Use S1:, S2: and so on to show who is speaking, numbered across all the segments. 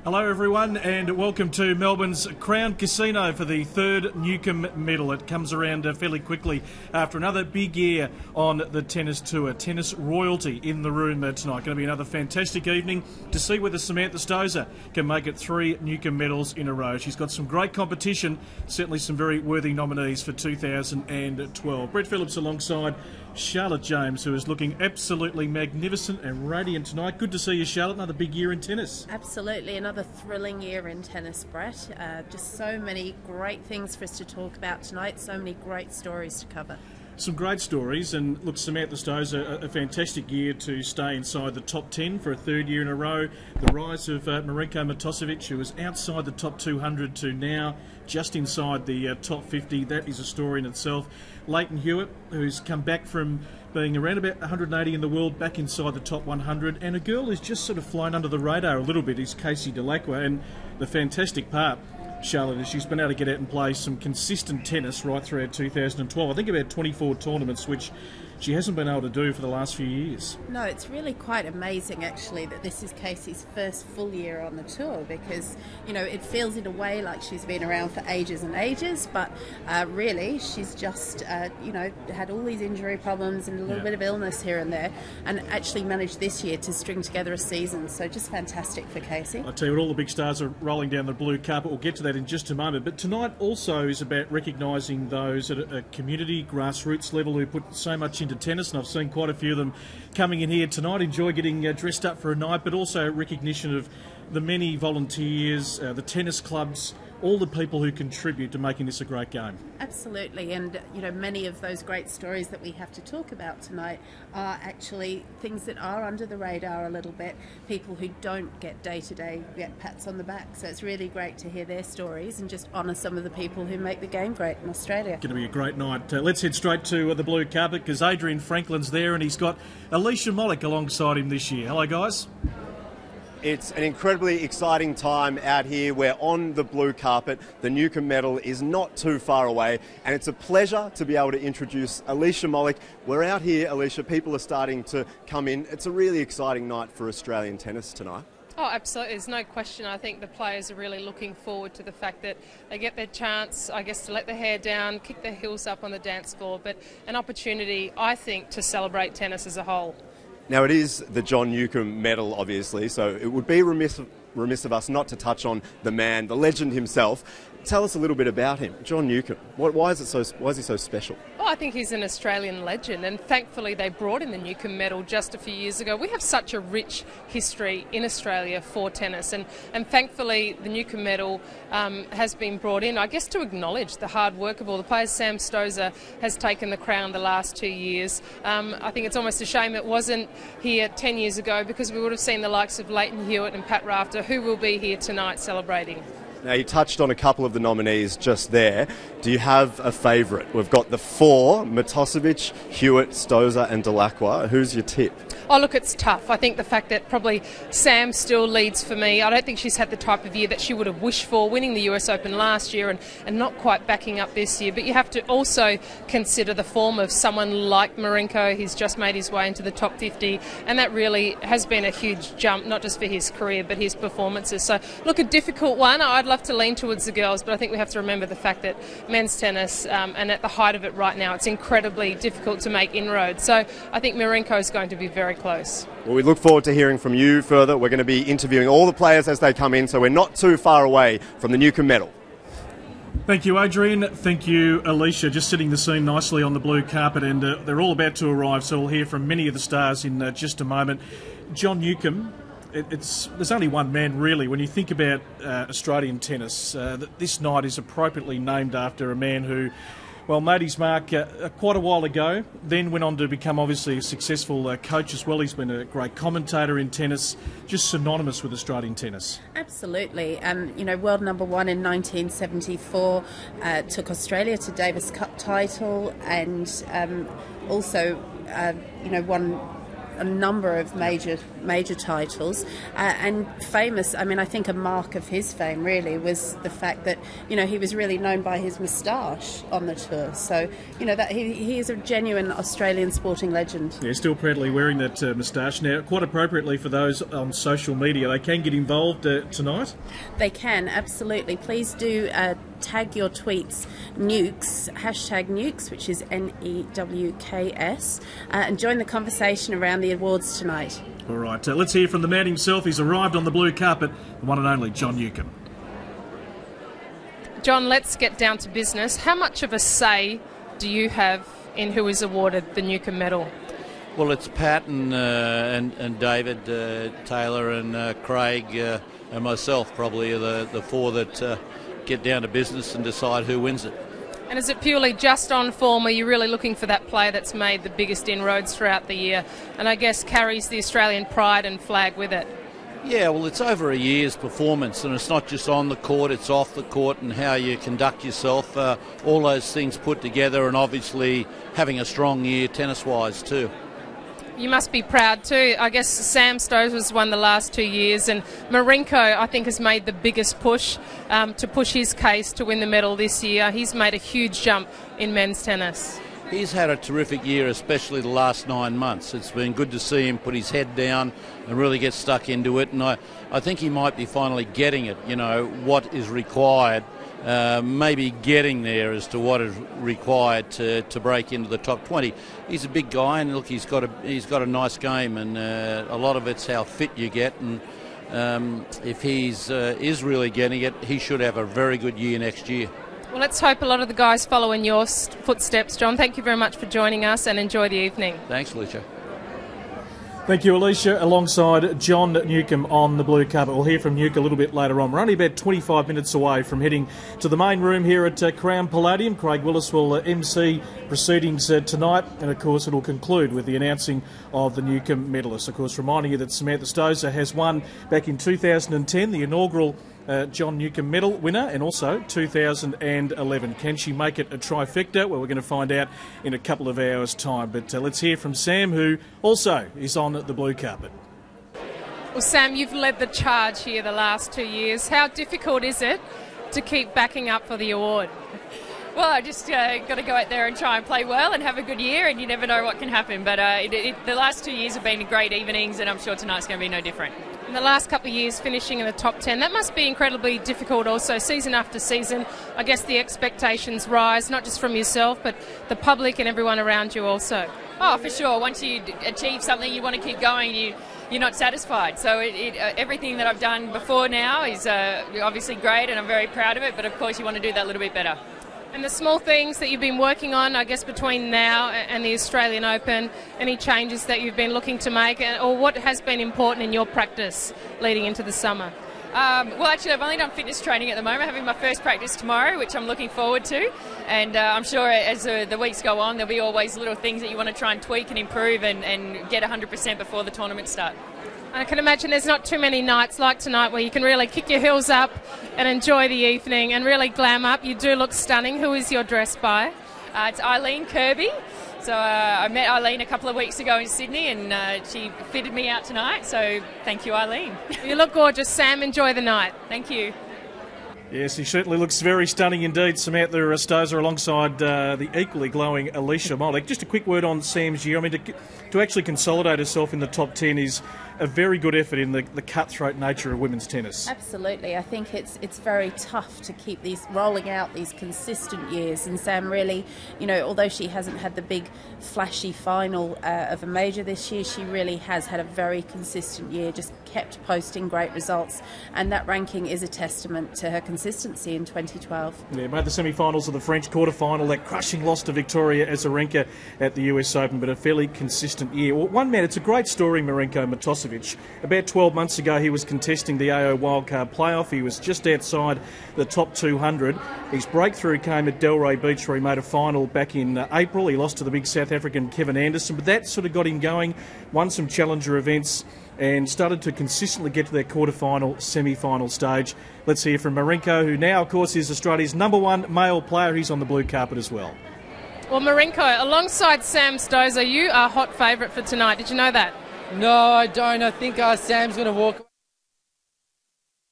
S1: Hello everyone and welcome to Melbourne's Crown Casino for the third Newcombe Medal. It comes around fairly quickly after another big year on the tennis tour. Tennis royalty in the room tonight. Going to be another fantastic evening to see whether Samantha Stosur can make it 3 Newcombe medals in a row. She's got some great competition, certainly some very worthy nominees for 2012. Brett Phillips alongside Charlotte James, who is looking absolutely magnificent and radiant tonight. Good to see you, Charlotte. Another big year in tennis.
S2: Absolutely, another thrilling year in tennis, Brett. Just so many great things for us to talk about tonight, so many great stories to cover.
S1: Some great stories, and look, Samantha Stosur, a fantastic year to stay inside the top 10 for a third year in a row. The rise of Marinko Matosevic, who was outside the top 200 to now just inside the top 50. That is a story in itself. Leighton Hewitt, who's come back from being around about 180 in the world, back inside the top 100. And a girl who's just sort of flown under the radar a little bit is Casey Dellacqua. And the fantastic part, Charlotte, is she's been able to get out and play some consistent tennis right throughout 2012. I think about 24 tournaments, which she hasn't been able to do for the last few years. No,
S2: it's really quite amazing, actually, that this is Casey's first full year on the tour because, you know, it feels in a way like she's been around for ages and ages, but really she's just, you know, had all these injury problems and a little bit of illness here and there, and actually managed this year to string together a season. So just fantastic for Casey.
S1: I tell you what, all the big stars are rolling down the blue carpet. We'll get to that in just a moment. But tonight also is about recognising those at a community, grassroots level who put so much into tennis, and I've seen quite a few of them coming in here tonight. Enjoy getting dressed up for a night, but also recognition of the many volunteers, the tennis clubs, all the people who contribute to making this a great game.
S2: Absolutely, and you know, many of those great stories that we have to talk about tonight are actually things that are under the radar a little bit, people who don't get day-to-day get pats on the back. So it's really great to hear their stories and just honour some of the people who make the game great in Australia.
S1: Going to be a great night. Let's head straight to the blue carpet because Adrian Franklin's there and he's got Alicia Molik alongside him this year. Hello guys.
S3: It's an incredibly exciting time out here. We're on the blue carpet. The Newcombe Medal is not too far away, and it's a pleasure to be able to introduce Alicia Molik. We're out here, Alicia. People are starting to come in. It's a really exciting night for Australian tennis tonight.
S4: Oh, absolutely. There's no question. I think the players are really looking forward to the fact that they get their chance, I guess, to let their hair down, kick their heels up on the dance floor, but an opportunity, I think, to celebrate tennis as a whole.
S3: Now, it is the John Newcombe Medal, obviously, so it would be remiss of us not to touch on the man, the legend himself. Tell us a little bit about him, John Newcombe. Why is he so special?
S4: Well, I think he's an Australian legend, and thankfully they brought in the Newcombe Medal just a few years ago. We have such a rich history in Australia for tennis, and thankfully the Newcombe Medal has been brought in, I guess, to acknowledge the hard work of all the players. Sam Stosur has taken the crown the last 2 years. I think it's almost a shame it wasn't here 10 years ago because we would have seen the likes of Leighton Hewitt and Pat Rafter, who will be here tonight celebrating.
S3: Now, you touched on a couple of the nominees just there. Do you have a favourite? We've got the 4, Matosevic, Hewitt, Stosur and Dellacqua. Who's your tip?
S4: Oh, look, it's tough. I think the fact that probably Sam still leads for me. I don't think she's had the type of year that she would have wished for, winning the US Open last year and not quite backing up this year. But you have to also consider the form of someone like Marinko. He's just made his way into the top 50, and that really has been a huge jump, not just for his career, but his performances. So, look, a difficult one. I'd love to lean towards the girls, but I think we have to remember the fact that men's tennis, and at the height of it right now, it's incredibly difficult to make inroads. So I think Marinko is going to be very close.
S3: Well, we look forward to hearing from you further. We're going to be interviewing all the players as they come in, so we're not too far away from the Newcombe Medal.
S1: Thank you, Adrian. Thank you, Alicia. Just setting the scene nicely on the blue carpet, and they're all about to arrive, so we'll hear from many of the stars in just a moment. John Newcombe, there's only one man, really. When you think about Australian tennis, this night is appropriately named after a man who, well, made his mark quite a while ago, then went on to become obviously a successful coach as well. He's been a great commentator in tennis, just synonymous with Australian tennis.
S2: Absolutely. You know, world number 1 in 1974, took Australia to Davis Cup title, and also, you know, won a number of major titles, and famous. I mean, I think a mark of his fame really was the fact that, you know, he was really known by his moustache on the tour. So, you know, that he is a genuine Australian sporting legend.
S1: Yeah, still proudly wearing that moustache. Now, quite appropriately for those on social media, they can get involved tonight.
S2: They can, absolutely. Please do tag your tweets Nukes, #Nukes, which is NEWKS, and join the conversation around the awards tonight.
S1: All right, let's hear from the man himself. He's arrived on the blue carpet, the one and only John Newcombe.
S4: John, let's get down to business. How much of a say do you have in who is awarded the Newcombe Medal?
S5: Well, it's Pat and David Taylor and Craig and myself probably are the four that get down to business and decide who wins it.
S4: And is it purely just on form? Are you really looking for that player that's made the biggest inroads throughout the year and I guess carries the Australian pride and flag with it?
S5: Yeah, well, it's over a year's performance, and it's not just on the court, it's off the court and how you conduct yourself, all those things put together, and obviously having a strong year tennis-wise too.
S4: You must be proud too. I guess Sam Stosur has won the last 2 years, and Marinko, I think, has made the biggest push to push his case to win the medal this year. He's made a huge jump in men's tennis.
S5: He's had a terrific year, especially the last 9 months. It's been good to see him put his head down and really get stuck into it, and I think he might be finally getting it, you know, what is required, maybe getting there as to what is required to break into the top 20. He's a big guy, and look, he's got a nice game, and a lot of it's how fit you get, and if he's is really getting it, he should have a very good year next year.
S4: Well, let's hope a lot of the guys follow in your footsteps, John. Thank you very much for joining us, and enjoy the evening.
S5: Thanks, Alicia.
S1: Thank you, Alicia, alongside John Newcombe on the blue carpet. We'll hear from Nuke a little bit later on. We're only about 25 minutes away from heading to the main room here at Crown Palladium. Craig Willis will MC proceedings tonight, and of course it'll conclude with the announcing of the Newcombe medalists. Of course, reminding you that Samantha Stosur has won back in 2010 the inaugural John Newcombe Medal winner, and also 2011. Can she make it a trifecta? Well, we're going to find out in a couple of hours' time. But let's hear from Sam, who also is on the blue carpet.
S4: Well, Sam, you've led the charge here the last 2 years. How difficult is it to keep backing up for the award?
S6: Well, I just got to go out there and try and play well and have a good year, and you never know what can happen. But the last 2 years have been great evenings, and I'm sure tonight's going to be no different.
S4: In the last couple of years, finishing in the top 10, that must be incredibly difficult also, season after season. I guess the expectations rise, not just from yourself, but the public and everyone around you also.
S6: Oh, for sure. Once you achieve something, you want to keep going. You're not satisfied. So everything that I've done before now is obviously great, and I'm very proud of it. But of course, you want to do that a little bit better.
S4: And the small things that you've been working on, I guess, between now and the Australian Open, any changes that you've been looking to make, or what has been important in your practice leading into the summer?
S6: Well, actually, I've only done fitness training at the moment. I'm having my first practice tomorrow, which I'm looking forward to. And I'm sure as the weeks go on, there'll be always little things that you want to try and tweak and improve and get 100% before the tournament start.
S4: I can imagine there's not too many nights like tonight where you can really kick your heels up and enjoy the evening and really glam up. You do look stunning. Who is your dress by?
S6: It's Eileen Kirby. So I met Eileen a couple of weeks ago in Sydney, and she fitted me out tonight. So thank you, Eileen.
S4: You look gorgeous, Sam. Enjoy the night.
S6: Thank you.
S1: Yes, he certainly looks very stunning indeed. Samantha Stosur alongside the equally glowing Alicia Molik. Just a quick word on Sam's year. I mean, to actually consolidate herself in the top 10 is a very good effort in the cutthroat nature of women's tennis.
S2: Absolutely. I think it's very tough to keep these rolling out these consistent years. And Sam really, you know, although she hasn't had the big flashy final of a major this year, she really has had a very consistent year, just kept posting great results. And that ranking is a testament to her consistency in 2012.
S1: Yeah, made the semi-finals of the French quarter-final, that crushing loss to Victoria Azarenka at the US Open, but a fairly consistent year. Well, one man, it's a great story, Marinko Matosevic. About 12 months ago, he was contesting the AO Wildcard Playoff. He was just outside the top 200. His breakthrough came at Delray Beach, where he made a final back in April. He lost to the big South African Kevin Anderson, but that sort of got him going, won some challenger events, and started to consistently get to that quarter-final, semi-final stage. Let's hear from Marinko, who now, of course, is Australia's #1 male player. He's on the blue carpet as well.
S4: Well, Marinko, alongside Sam Stosur, you are hot favourite for tonight. Did you know that?
S7: No, I don't. I think Sam's going to walk.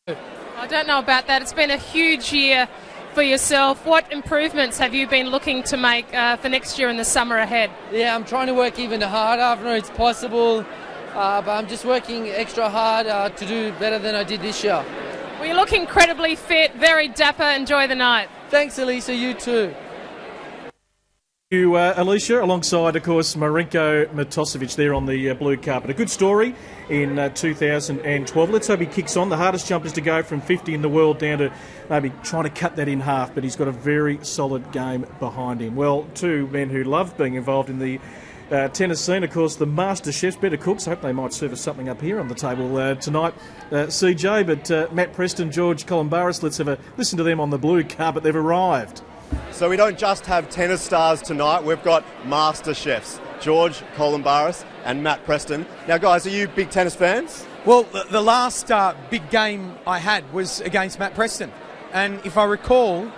S4: I don't know about that. It's been a huge year for yourself. What improvements have you been looking to make for next year and the summer ahead?
S7: Yeah, I'm trying to work even harder. I don't know if it's possible, but I'm just working extra hard to do better than I did this year.
S4: Well, you look incredibly fit, very dapper. Enjoy the night.
S7: Thanks, Elisa. You too.
S1: You, Alicia, alongside, of course, Marinko Matosevic there on the blue carpet. A good story in 2012. Let's hope he kicks on. The hardest jumpers to go from 50 in the world down to maybe trying to cut that in half, but he's got a very solid game behind him. Well, two men who love being involved in the tennis scene, of course, the master chefs, better cooks. I hope they might serve us something up here on the table tonight, CJ. But Matt Preston, George Columbaris, let's have a listen to them on the blue carpet. They've arrived.
S3: So we don't just have tennis stars tonight, we've got master chefs, George Columbaris and Matt Preston. Now, guys, are you big tennis fans?
S8: Well, the last big game I had was against Matt Preston. And if I recall...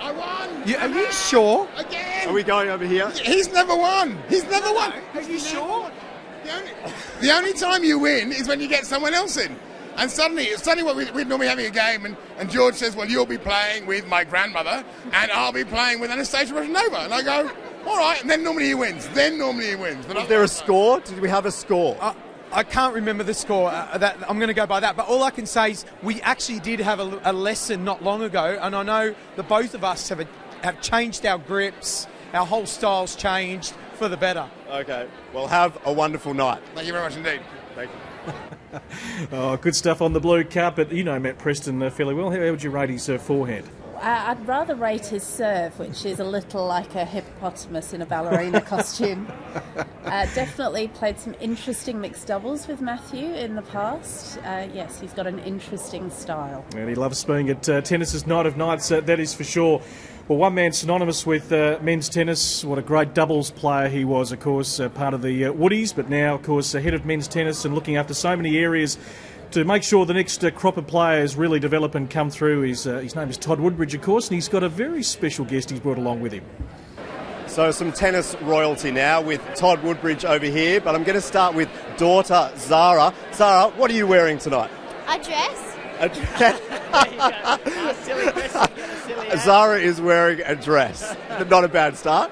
S9: I won!
S8: Are you sure?
S9: Again!
S3: Are we going over here?
S9: He's never won! He's never won!
S8: Are you sure?
S9: The only time you win is when you get someone else in. And suddenly what we're normally having a game, and George says, well, you'll be playing with my grandmother, and I'll be playing with Anastasia Rushanova. And I go, all right, and then normally he wins. But
S3: Is there a score? Did we have a score?
S8: I can't remember the score. I'm going to go by that. But all I can say is we actually did have a lesson not long ago, and I know that both of us have changed our grips. Our whole style's changed for the better.
S3: Okay. Well, have a wonderful night.
S9: Thank you very much indeed.
S3: Thank you.
S1: Oh, good stuff on the blue carpet. You know Matt Preston fairly well. How would you rate his forehand?
S2: I'd rather rate his serve, which is a little like a hippopotamus in a ballerina costume. Definitely played some interesting mixed doubles with Matthew in the past. Yes, he's got an interesting style.
S1: And he loves being at tennis's night of nights, that is for sure. Well, one man synonymous with men's tennis. What a great doubles player he was, of course, part of the Woodies, but now, of course, head of men's tennis and looking after so many areas to make sure the next crop of players really develop and come through. His name is Todd Woodbridge, of course, and he's got a very special guest he's brought along with him.
S3: So some tennis royalty now with Todd Woodbridge over here, but I'm going to start with daughter Zara. Zara, what are you wearing tonight?
S10: A dress.
S3: A dress.
S10: Silly question.
S3: Zara is wearing a dress. Not a bad start.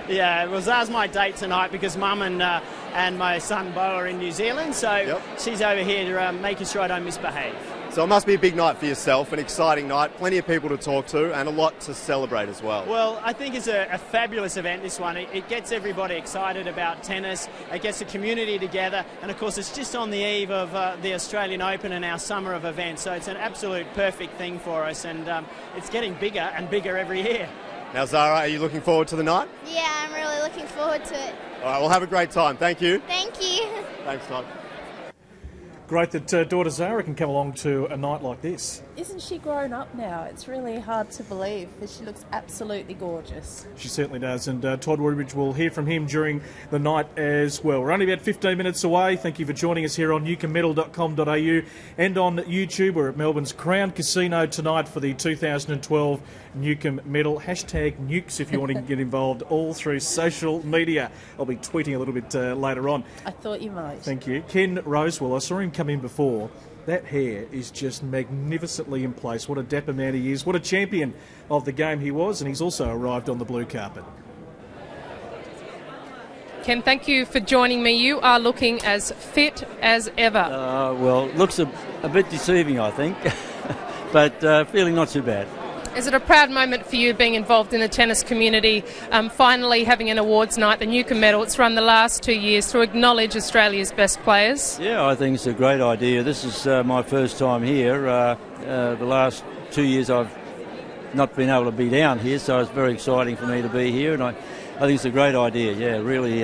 S11: Yeah, well, Zara's my date tonight because Mum and my son Bo are in New Zealand, so she's over here making sure I don't misbehave.
S3: So it must be a big night for yourself, an exciting night, plenty of people to talk to and a lot to celebrate as well.
S11: Well, I think it's a fabulous event, this one. It gets everybody excited about tennis, it gets the community together, and of course it's just on the eve of the Australian Open and our summer of events, so it's an absolute perfect thing for us, and it's getting bigger and bigger every year.
S3: Now, Zara, are you looking forward to the night?
S10: Yeah, I'm really looking forward to it.
S3: All right, we'll have a great time. Thank you.
S10: Thank you.
S3: Thanks, Todd.
S1: Great that daughter Zara can come along to a night like this.
S2: Isn't she grown up now? It's really hard to believe, but she looks absolutely gorgeous.
S1: She certainly does, and Todd Woodbridge, will hear from him during the night as well. We're only about 15 minutes away. Thank you for joining us here on newcombemedal.com.au and on YouTube. We're at Melbourne's Crown Casino tonight for the 2012 Newcombe Medal. Hashtag Nukes if you want to get involved, all through social media. I'll be tweeting a little bit later on.
S2: I thought you might.
S1: Thank you. Ken Rosewell, I saw him come in before. That hair is just magnificently in place. What a dapper man he is. What a champion of the game he was. And he's also arrived on the blue carpet.
S4: Ken, thank you for joining me. You are looking as fit as ever.
S12: Well, looks a bit deceiving, I think, but feeling not too bad.
S4: Is it a proud moment for you being involved in the tennis community, finally having an awards night, the Newcombe Medal? It's run the last 2 years to acknowledge Australia's best players.
S12: Yeah, I think it's a great idea. This is my first time here. The last 2 years I've not been able to be down here, so it's very exciting for me to be here, and I think it's a great idea, yeah, really,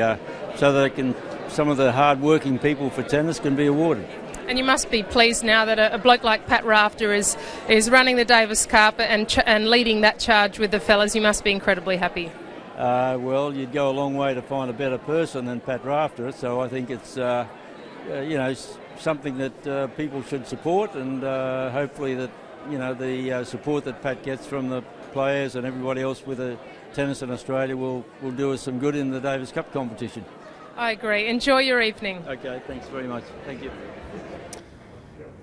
S12: so that some of the hard-working people for tennis can be awarded.
S4: And you must be pleased now that a bloke like Pat Rafter is running the Davis carpet and leading that charge with the fellas. You must be incredibly happy.
S12: Well, you'd go a long way to find a better person than Pat Rafter, so I think it's something that people should support, and hopefully that the support that Pat gets from the players and everybody else with the tennis in Australia will do us some good in the Davis Cup competition.
S4: I agree. Enjoy your evening.
S12: Okay, thanks very much. Thank you.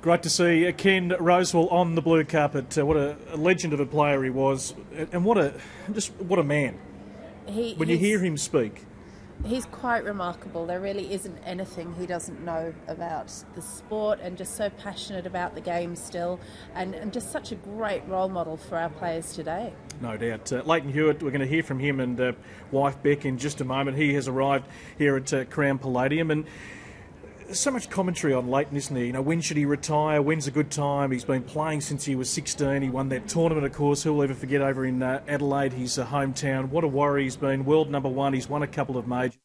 S1: Great to see Ken Rosewell on the blue carpet. What a legend of a player he was, and what a man. When you hear him speak,
S2: he's quite remarkable. There really isn't anything he doesn't know about the sport, and just so passionate about the game still, and just such a great role model for our players today.
S1: No doubt. Leighton Hewitt, we're going to hear from him and wife Beck in just a moment. He has arrived here at Crown Palladium, and so much commentary on Leighton, isn't there? You know, when should he retire? When's a good time? He's been playing since he was 16. He won that tournament, of course. Who'll ever forget, over in Adelaide, his hometown. What a warrior he's been. World number one. He's won a couple of majors.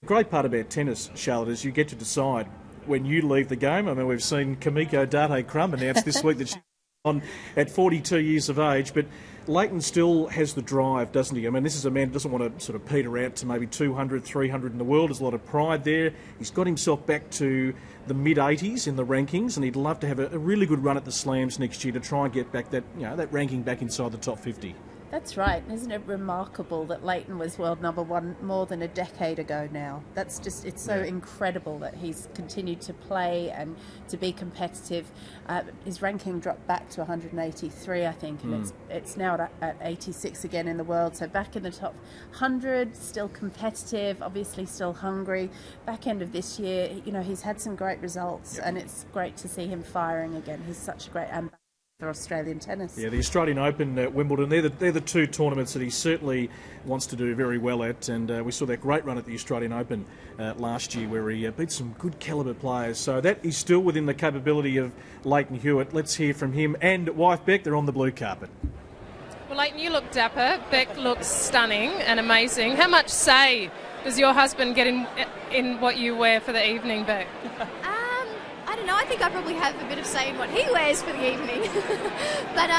S1: The great part about tennis, Charlotte, is you get to decide when you leave the game. I mean, we've seen Kamiko Date-Crum announce this week that she's on at 42 years of age, but Leighton still has the drive, doesn't he? I mean, this is a man who doesn't want to sort of peter out to maybe 200, 300 in the world. There's a lot of pride there. He's got himself back to the mid-80s in the rankings, and he'd love to have a really good run at the Slams next year to try and get back that, that ranking back inside the top 50.
S2: That's right. Isn't it remarkable that Leighton was world number one more than a decade ago now? That's just, it's so incredible that he's continued to play and to be competitive. His ranking dropped back to 183, I think, and it's now at 86 again in the world. So back in the top 100, still competitive, obviously still hungry. Back end of this year, he's had some great results, and it's great to see him firing again. He's such a great ambassador for Australian tennis.
S1: Yeah, the Australian Open at Wimbledon, they're the two tournaments that he certainly wants to do very well at, and we saw that great run at the Australian Open last year where he beat some good calibre players. So that is still within the capability of Leighton Hewitt. Let's hear from him and wife Beck. They're on the blue carpet.
S4: Well, Leighton, you look dapper. Beck looks stunning and amazing. How much say does your husband get in what you wear for the evening, Beck?
S10: I don't know, I think I probably have a bit of say in what he wears for the evening. But,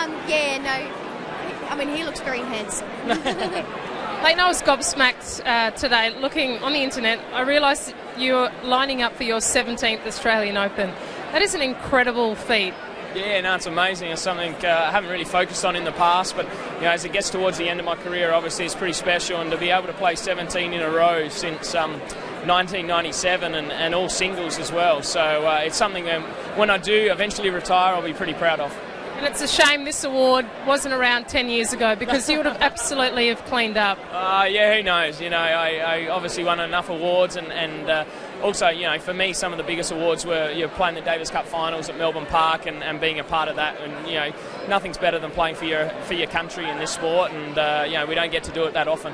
S10: he looks very handsome.
S4: Leighton, I was gobsmacked today looking on the internet. I realised you're lining up for your 17th Australian Open. That is an incredible feat.
S13: Yeah, no, it's amazing. It's something I haven't really focused on in the past, but as it gets towards the end of my career, obviously it's pretty special, and to be able to play 17 in a row since 1997 and all singles as well. So it's something that when I do eventually retire, I'll be pretty proud of.
S4: And it's a shame this award wasn't around 10 years ago, because you would have absolutely have cleaned up.
S13: Yeah, who knows? I obviously won enough awards, and also, for me, some of the biggest awards were playing the Davis Cup finals at Melbourne Park and being a part of that. And nothing's better than playing for your country in this sport, and we don't get to do it that often.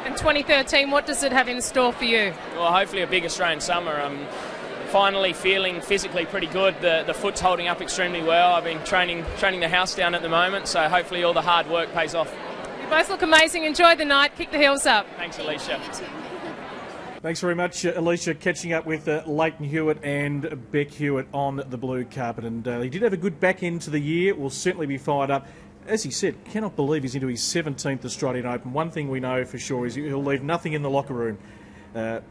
S4: And 2013, what does it have in store for you?
S13: Well, hopefully a big Australian summer. I'm finally feeling physically pretty good. The foot's holding up extremely well. I've been training the house down at the moment, so hopefully all the hard work pays off.
S4: You both look amazing. Enjoy the night. Kick the heels up.
S13: Thanks, Alicia.
S1: Thanks very much, Alicia, catching up with Leighton Hewitt and Beck Hewitt on the blue carpet. And he did have a good back end to the year. Will certainly be fired up. As he said, cannot believe he's into his 17th Australian Open. One thing we know for sure is he'll leave nothing in the locker room,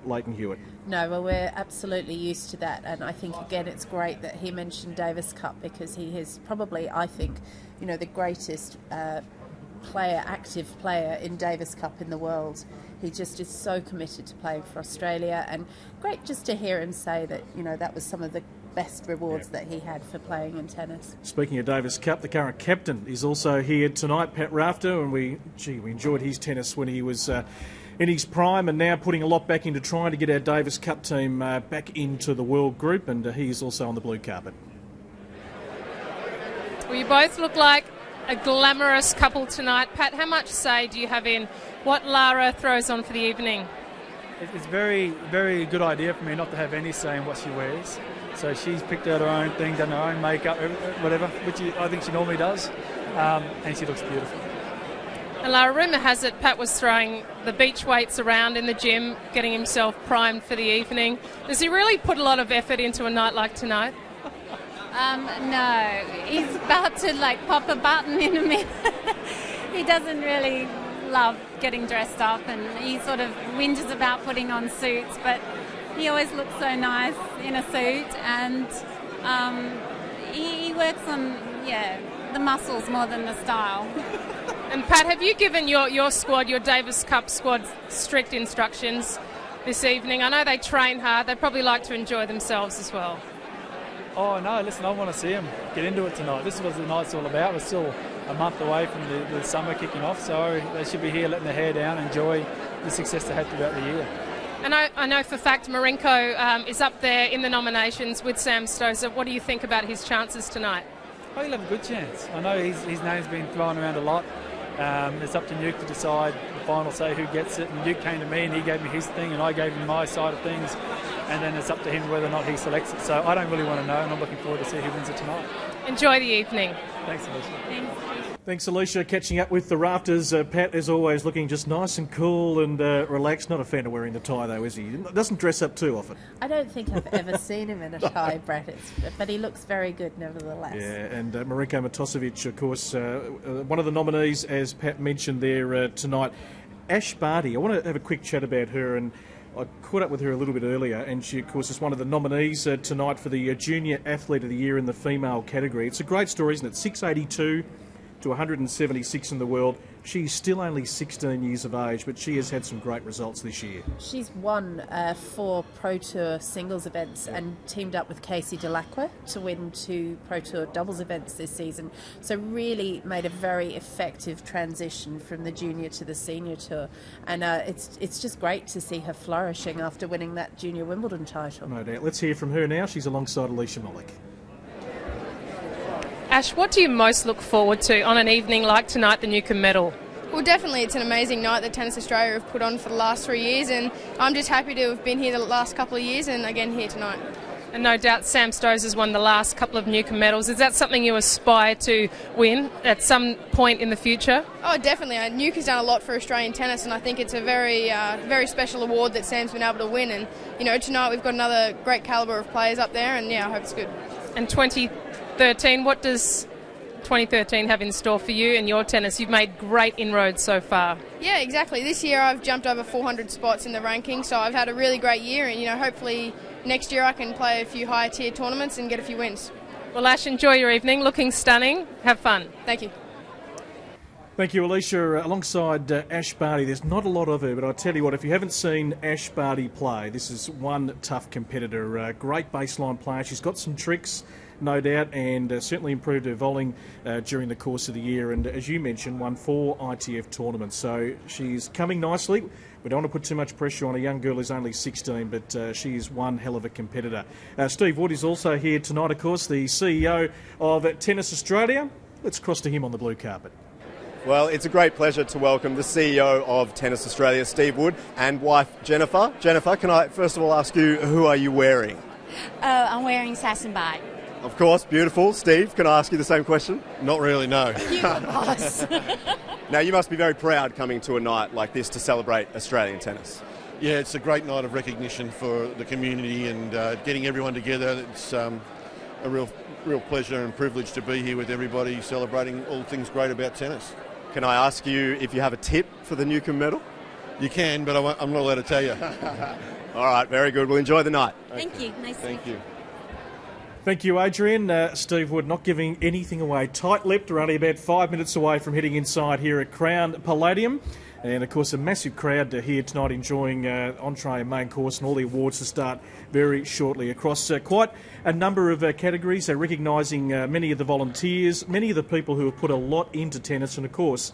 S1: Leighton Hewitt.
S2: No, well, we're absolutely used to that. And I think, again, it's great that he mentioned Davis Cup, because he is probably, I think, the greatest active player in Davis Cup in the world. He just is so committed to playing for Australia, and great just to hear him say that, that was some of the best rewards that he had for playing in tennis.
S1: Speaking of Davis Cup, the current captain is also here tonight, Pat Rafter, and we enjoyed his tennis when he was in his prime, and now putting a lot back into trying to get our Davis Cup team back into the world group, and he is also on the blue carpet.
S4: Well, you both look like a glamorous couple tonight. Pat, how much say do you have in what Lara throws on for the evening?
S14: It's very, very good idea for me not to have any say in what she wears. So she's picked out her own thing, done her own makeup, whatever, which I think she normally does, and she looks beautiful.
S4: And Lara, rumour has it Pat was throwing the beach weights around in the gym, getting himself primed for the evening. Does he really put a lot of effort into a night like tonight?
S15: No, he's about to pop a button in a minute. He doesn't really love getting dressed up, and he sort of whinges about putting on suits, but he always looks so nice in a suit, and he works on the muscles more than the style.
S4: And Pat, have you given your squad, your Davis Cup squad, strict instructions this evening? I know they train hard. They probably like to enjoy themselves as well.
S14: Oh, no, listen, I want to see them get into it tonight. This is what the night's all about. We're still a month away from the summer kicking off, so they should be here letting their hair down, enjoy the success they had throughout the year.
S4: And I know for fact Marinko is up there in the nominations with Sam Stosur. What do you think about his chances tonight?
S14: Oh, he'll have a good chance. I know his name's been thrown around a lot. It's up to Nuke to decide the final say who gets it. And Nuke came to me and he gave me his thing and I gave him my side of things. And then it's up to him whether or not he selects it. So I don't really want to know, and I'm looking forward to see who wins it tonight.
S4: Enjoy the evening.
S14: Thanks, Alicia.
S1: Thanks, Alicia. Catching up with the rafters. Pat, as always, looking just nice and cool and relaxed. Not a fan of wearing the tie, though, is he? He doesn't dress up too often.
S2: I don't think I've ever seen him in a tie, Brett, but he looks very good nevertheless.
S1: Yeah, and Marinko Matosevic, of course, one of the nominees, as Pat mentioned there tonight. Ash Barty, I want to have a quick chat about her, and I caught up with her a little bit earlier, and she, of course, is one of the nominees tonight for the Junior Athlete of the Year in the female category. It's a great story, isn't it? 682 to 176 in the world. She's still only 16 years of age, but she has had some great results this year.
S2: She's won 4 Pro Tour singles events and teamed up with Casey Delacroix to win 2 Pro Tour doubles events this season. So really made a very effective transition from the junior to the senior tour. And it's just great to see her flourishing after winning that junior Wimbledon title.
S1: No doubt. Let's hear from her now. She's alongside Alicia Mollick.
S4: Ash, what do you most look forward to on an evening like tonight, the Newcombe Medal?
S16: Well, definitely it's an amazing night that Tennis Australia have put on for the last 3 years, and I'm just happy to have been here the last couple of years and again here tonight.
S4: And no doubt Sam Stosur's won the last couple of Newcombe medals. Is that something you aspire to win at some point in the future?
S16: Oh, definitely. Nuke has done a lot for Australian tennis, and I think it's a very, very special award that Sam's been able to win. And tonight we've got another great calibre of players up there, and I hope it's good.
S4: And 2013, what does 2013 have in store for you and your tennis? You've made great inroads so far.
S16: Yeah, exactly. This year I've jumped over 400 spots in the ranking, so I've had a really great year, and hopefully next year I can play a few higher tier tournaments and get a few wins.
S4: Well, Ash, enjoy your evening. Looking stunning. Have fun.
S16: Thank you.
S1: Thank you, Alicia. Alongside Ash Barty, there's not a lot of her, but I tell you what, if you haven't seen Ash Barty play, this is one tough competitor. Great baseline player. She's got some tricks, no doubt, and certainly improved her volleying during the course of the year. And as you mentioned, won 4 ITF tournaments. So she's coming nicely. We don't want to put too much pressure on a young girl who's only 16, but she is one hell of a competitor. Steve Wood is also here tonight, of course, the CEO of Tennis Australia. Let's cross to him on the blue carpet.
S3: Well, it's a great pleasure to welcome the CEO of Tennis Australia, Steve Wood, and wife Jennifer. Jennifer, can I first of all ask you, who are you wearing?
S17: I'm wearing Sassenbite.
S3: Of course, beautiful. Steve, can I ask you the same question?
S18: Not really, no.
S17: You boss.
S3: Now, you must be very proud coming to a night like this to celebrate Australian tennis.
S18: Yeah, it's a great night of recognition for the community and getting everyone together. It's a real pleasure and privilege to be here with everybody celebrating all things great about tennis.
S3: Can I ask you if you have a tip for the Newcombe Medal?
S18: You can, but I'm not allowed to tell you.
S3: All right, very good. We'll enjoy the night.
S17: Thank you. Nice to meet you.
S1: Thank you, Adrian. Steve Wood not giving anything away. Tight-lipped. We're only about 5 minutes away from heading inside here at Crown Palladium. And, of course, a massive crowd here tonight enjoying entree and main course and all the awards to start very shortly across quite a number of categories. Recognising many of the volunteers, many of the people who have put a lot into tennis, and, of course,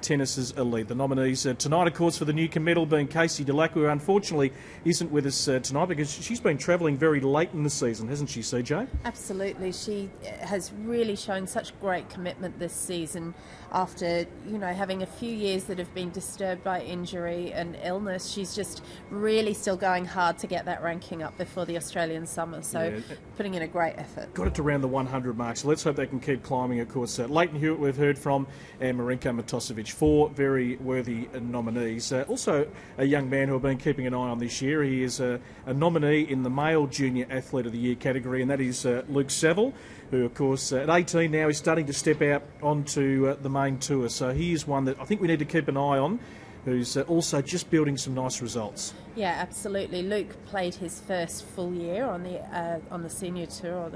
S1: tennis's elite. The nominees tonight, of course, for the Newcombe Medal being Casey Delacroix, who unfortunately isn't with us tonight because she's been travelling very late in the season, hasn't she, CJ?
S2: Absolutely. She has really shown such great commitment this season after, having a few years that have been disturbed by injury and illness. She's just really still going hard to get that ranking up before the Australian summer, so putting in a great effort.
S1: Got it to around the 100 mark, so let's hope they can keep climbing, of course. Leighton Hewitt we've heard from, and Marinko Matosevic, 4 very worthy nominees. Also a young man who I've been keeping an eye on this year. He is a nominee in the Male Junior Athlete of the Year category, and that is Luke Saville, who, of course, at 18 now is starting to step out onto the main tour. So he is one that I think we need to keep an eye on, who's also just building some nice results.
S2: Yeah, absolutely. Luke played his first full year on the senior tour, or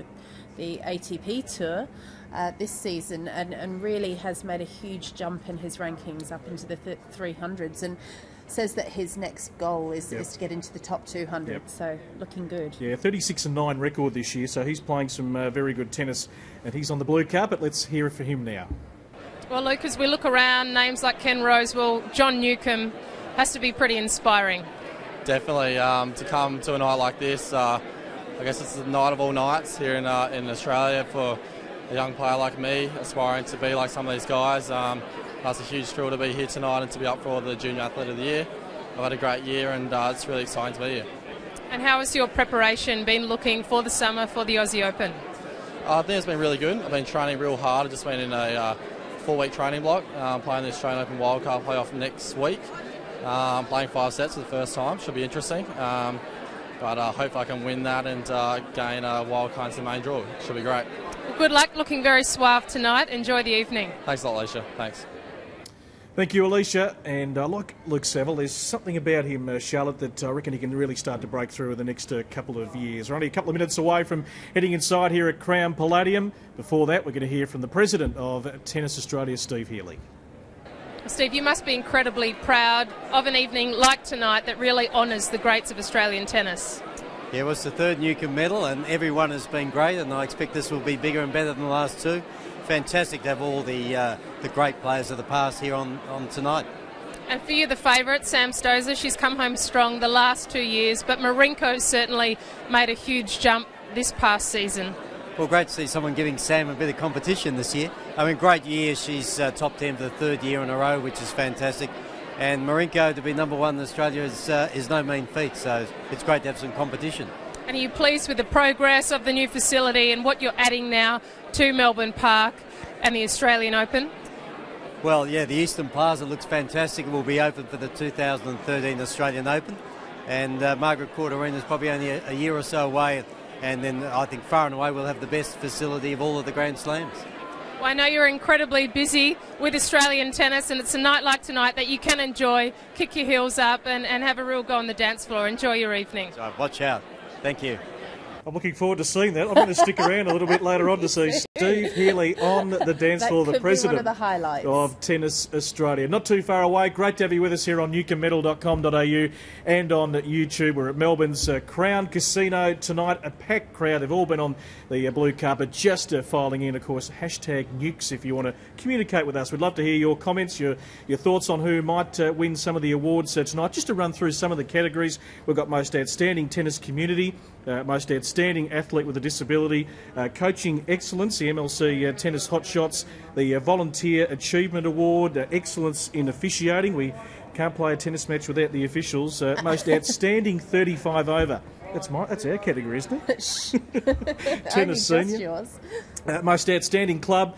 S2: the ATP Tour this season, and really has made a huge jump in his rankings up into the 300s, and says that his next goal is to get into the top 200, so looking good.
S1: Yeah, 36-9 record this year, so he's playing some very good tennis, and he's on the blue carpet. Let's hear it for him now.
S4: Well, Luke, as we look around, names like Ken Rosewell, John Newcombe, has to be pretty inspiring.
S19: Definitely, to come to a night like this, I guess it's the night of all nights here in Australia for a young player like me, aspiring to be like some of these guys. It's a huge thrill to be here tonight and to be up for the Junior Athlete of the Year. I've had a great year, and it's really exciting to be here.
S4: And how has your preparation been looking for the summer for the Aussie Open?
S19: I think it's been really good. I've been training real hard. I've just been in a 4-week training block, playing the Australian Open Wildcard playoff next week. Playing 5 sets for the first time. Should be interesting. But I hope I can win that and gain a wildcard into the main draw. Should be great.
S4: Well, good luck. Looking very suave tonight. Enjoy the evening.
S19: Thanks a lot, Alicia. Thanks.
S1: Thank you, Alicia. And like Luke Saville, there's something about him, Charlotte, that I reckon he can really start to break through in the next couple of years. We're only a couple of minutes away from heading inside here at Crown Palladium. Before that, we're going to hear from the president of Tennis Australia, Steve Healy.
S4: Steve, you must be incredibly proud of an evening like tonight that really honours the greats of Australian tennis.
S20: Yeah, it was the 3rd Newcombe Medal, and everyone has been great, and I expect this will be bigger and better than the last 2. Fantastic to have all the great players of the past here on tonight.
S4: And for you, the favourite, Sam Stosur, she's come home strong the last 2 years, but Marinko's certainly made a huge jump this past season.
S20: Well, great to see someone giving Sam a bit of competition this year. I mean, great year. She's top 10 for the 3rd year in a row, which is fantastic. And Marinko to be number 1 in Australia is no mean feat, so it's great to have some competition.
S4: And are you pleased with the progress of the new facility and what you're adding now to Melbourne Park and the Australian Open?
S20: Well, yeah, the Eastern Plaza looks fantastic. It will be open for the 2013 Australian Open. And Margaret Court Arena is probably only a year or so away. And then I think far and away we'll have the best facility of all of the Grand Slams.
S4: Well, I know you're incredibly busy with Australian tennis, and it's a night like tonight that you can enjoy, kick your heels up and have a real go on the dance floor. Enjoy your evening.
S20: So watch out. Thank you.
S1: I'm looking forward to seeing that. I'm going to stick around a little bit later on to see Steve Healy on the dance floor, the president
S2: one of the highlights
S1: of Tennis Australia. Not too far away. Great to have you with us here on newcombemedal.com.au and on YouTube. We're at Melbourne's Crown Casino tonight. A packed crowd. They've all been on the blue carpet, just filing in, of course. Hashtag Nukes if you want to communicate with us. We'd love to hear your comments, your thoughts on who might win some of the awards tonight. Just to run through some of the categories, we've got Most Outstanding Tennis Community, Most Outstanding Athlete with a Disability, Coaching Excellence, the MLC Tennis Hot Shots, the Volunteer Achievement Award, Excellence in Officiating. We can't play a tennis match without the officials. Most Outstanding 35 Over. That's our category, isn't it? Tennis Senior.
S2: Yours.
S1: Most Outstanding Club,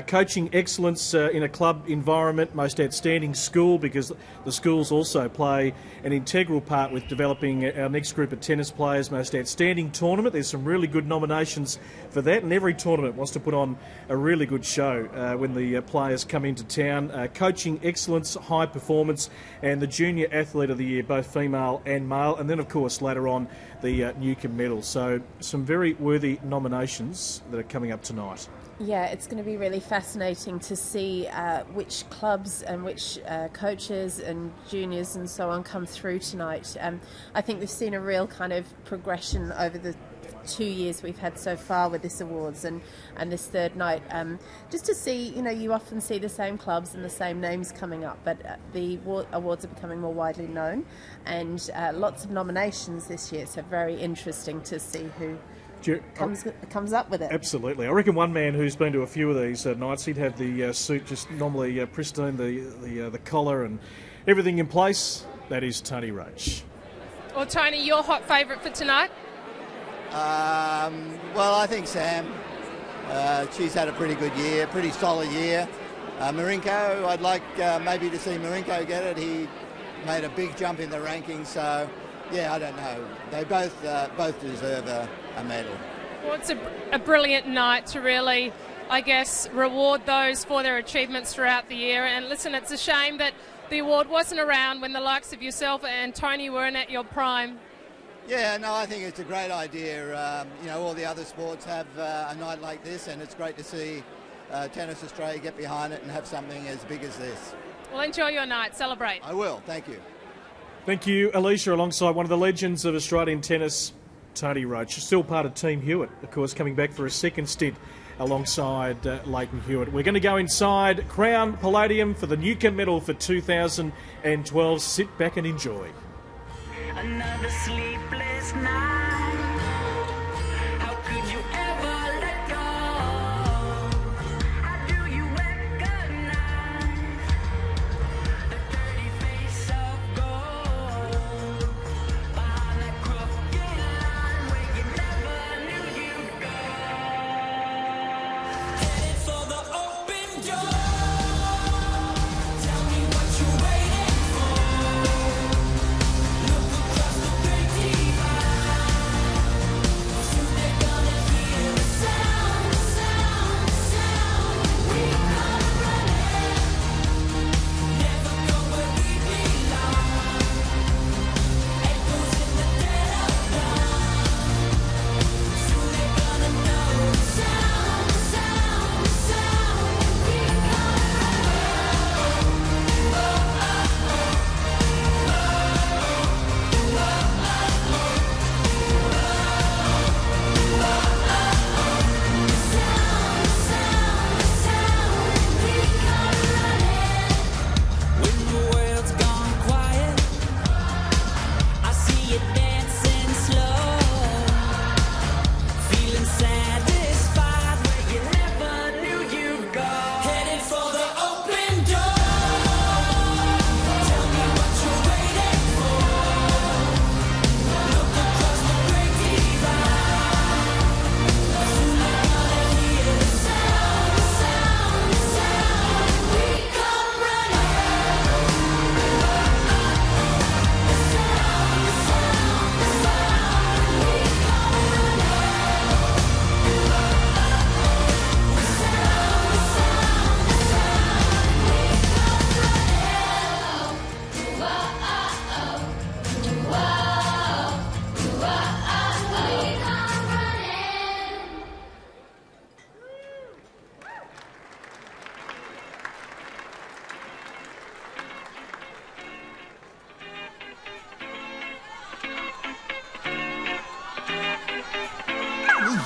S1: Coaching Excellence in a Club Environment, Most Outstanding School, because the schools also play an integral part with developing our next group of tennis players. Most Outstanding Tournament, there's some really good nominations for that, and every tournament wants to put on a really good show when the players come into town. Coaching Excellence, High Performance, and the Junior Athlete of the Year, both female and male, and then of course later on the Newcombe Medal. So some very worthy nominations that are coming up tonight.
S2: Yeah, it's going to be really fascinating to see which clubs and which coaches and juniors and so on come through tonight. I think we've seen a real kind of progression over the 2 years we've had so far with this awards and this third night. Just to see, you often see the same clubs and the same names coming up, but the awards are becoming more widely known, and lots of nominations this year, so very interesting to see who comes up with it.
S1: Absolutely. I reckon one man who's been to a few of these nights, he'd have the suit just normally pristine, the collar and everything in place. That is Tony Roach.
S4: Well, Tony, your hot favourite for tonight?
S21: Well, I think Sam. She's had a pretty good year, pretty solid year. Marinko, I'd like maybe to see Marinko get it. He made a big jump in the rankings, so yeah, I don't know. They both deserve a medal.
S4: Well, it's a brilliant night to really, I guess, reward those for their achievements throughout the year. And listen, it's a shame that the award wasn't around when the likes of yourself and Tony weren't at your prime.
S21: Yeah, no, I think it's a great idea. All the other sports have a night like this, and it's great to see Tennis Australia get behind it and have something as big as this.
S4: Well, enjoy your night. Celebrate.
S21: I will. Thank you.
S1: Thank you, Alicia, alongside one of the legends of Australian tennis, Tony Roach. Still part of Team Hewitt, of course, coming back for a second stint alongside Leighton Hewitt. We're going to go inside Crown Palladium for the Newcombe Medal for 2012. Sit back and enjoy.
S5: Another sleepless night. How could you ever let go? How do you recognize the dirty face of gold behind that crooked line where you never knew you'd go? Headed for the open door. Tell me what you're waiting for.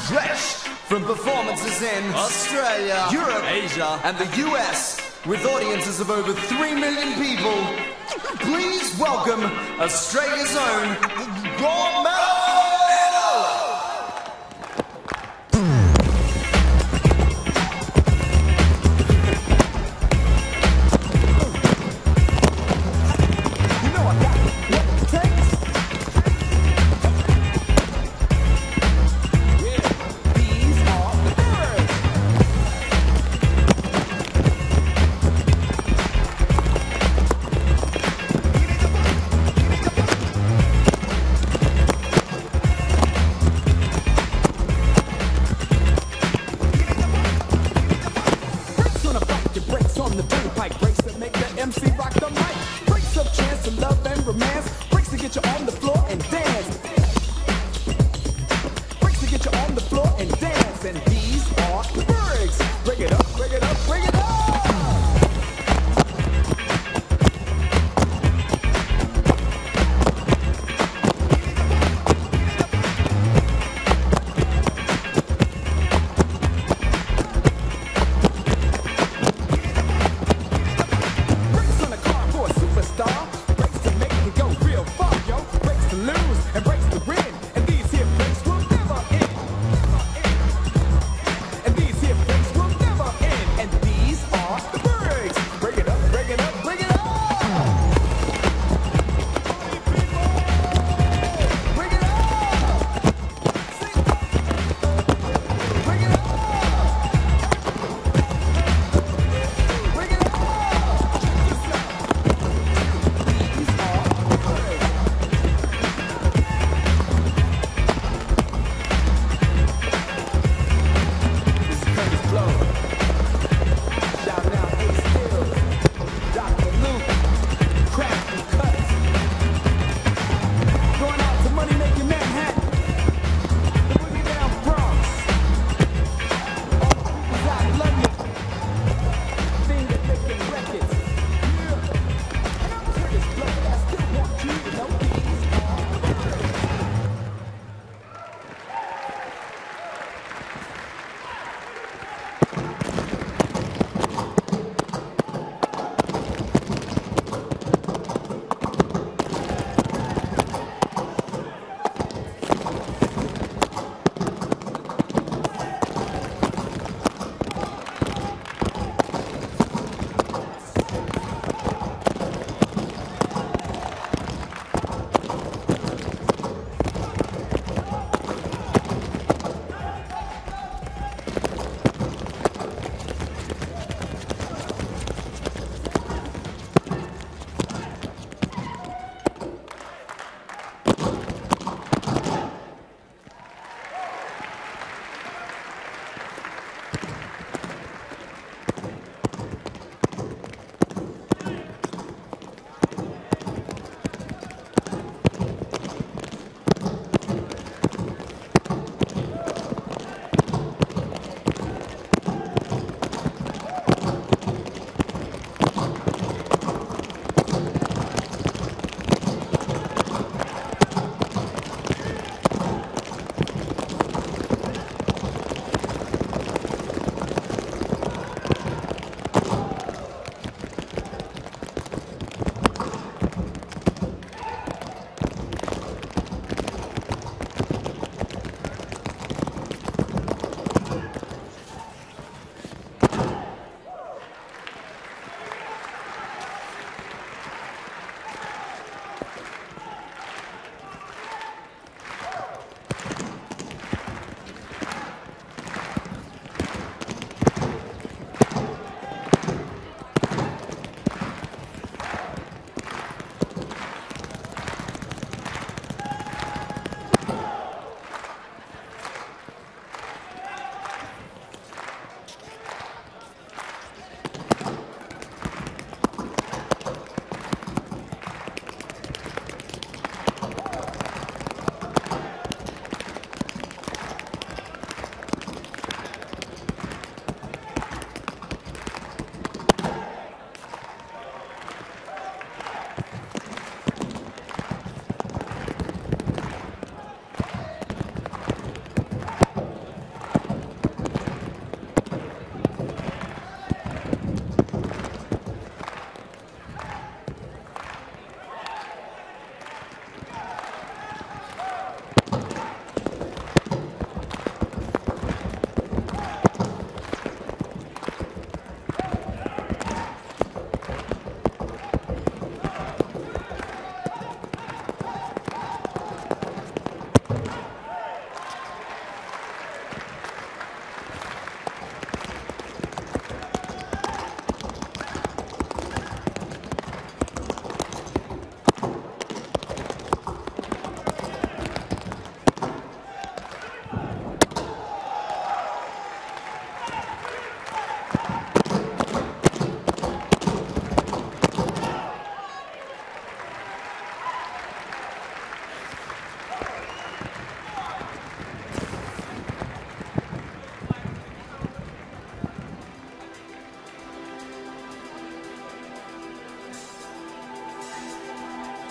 S22: Fresh from performances in Australia, Europe, Asia, and the US, with audiences of over 3 million people, please welcome Australia's own Gold Medal!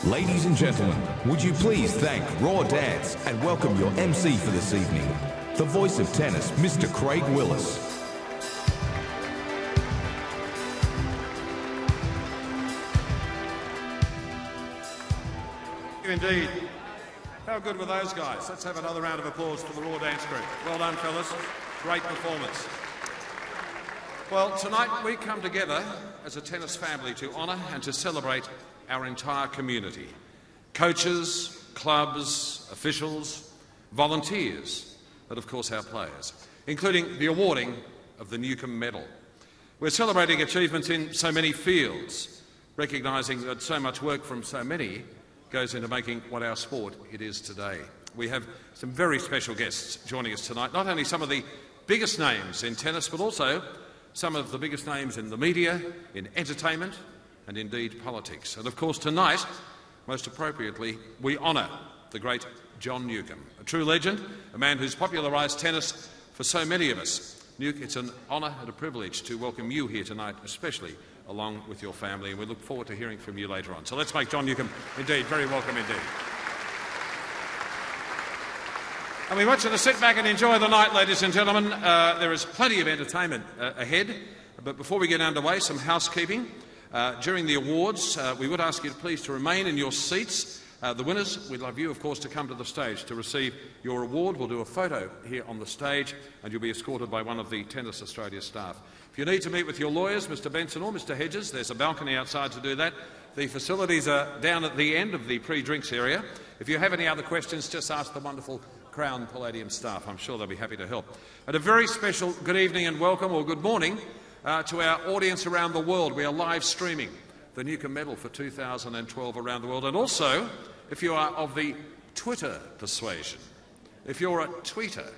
S6: Ladies and gentlemen, would you please thank Raw Dads and welcome your MC for this evening, the voice of tennis, Mr. Craig Willis.
S7: Indeed. How good were those guys? Let's have another round of applause for the Raw Dance group. Well done, fellas. Great performance. Well, tonight we come together as a tennis family to honour and to celebrate our entire community. Coaches, clubs, officials, volunteers, and of course our players, including the awarding of the Newcombe Medal. We're celebrating achievements in so many fields, recognising that so much work from so many goes into making what our sport it is today. We have some very special guests joining us tonight, not only some of the biggest names in tennis, but also some of the biggest names in the media, in entertainment, and indeed politics. And of course tonight, most appropriately, we honour the great John Newcombe, a true legend, a man who's popularised tennis for so many of us. Nuke, it's an honour and a privilege to welcome you here tonight, especially along with your family, and we look forward to hearing from you later on. So let's make John Newcombe indeed very welcome indeed. And we want you to sit back and enjoy the night, ladies and gentlemen. There is plenty of entertainment ahead, but before we get underway, some housekeeping. During the awards, we would ask you please to remain in your seats. The winners, we'd love you, of course, to come to the stage to receive your award. We'll do a photo here on the stage, and you'll be escorted by one of the Tennis Australia staff. If you need to meet with your lawyers, Mr Benson or Mr Hedges, there's a balcony outside to do that. The facilities are down at the end of the pre-drinks area. If you have any other questions, just ask the wonderful Crown Palladium staff. I'm sure they'll be happy to help. And a very special good evening and welcome, or good morning, to our audience around the world. We are live streaming the Newcombe Medal for 2012 around the world. And also, if you are of the Twitter persuasion, if you're a tweeter,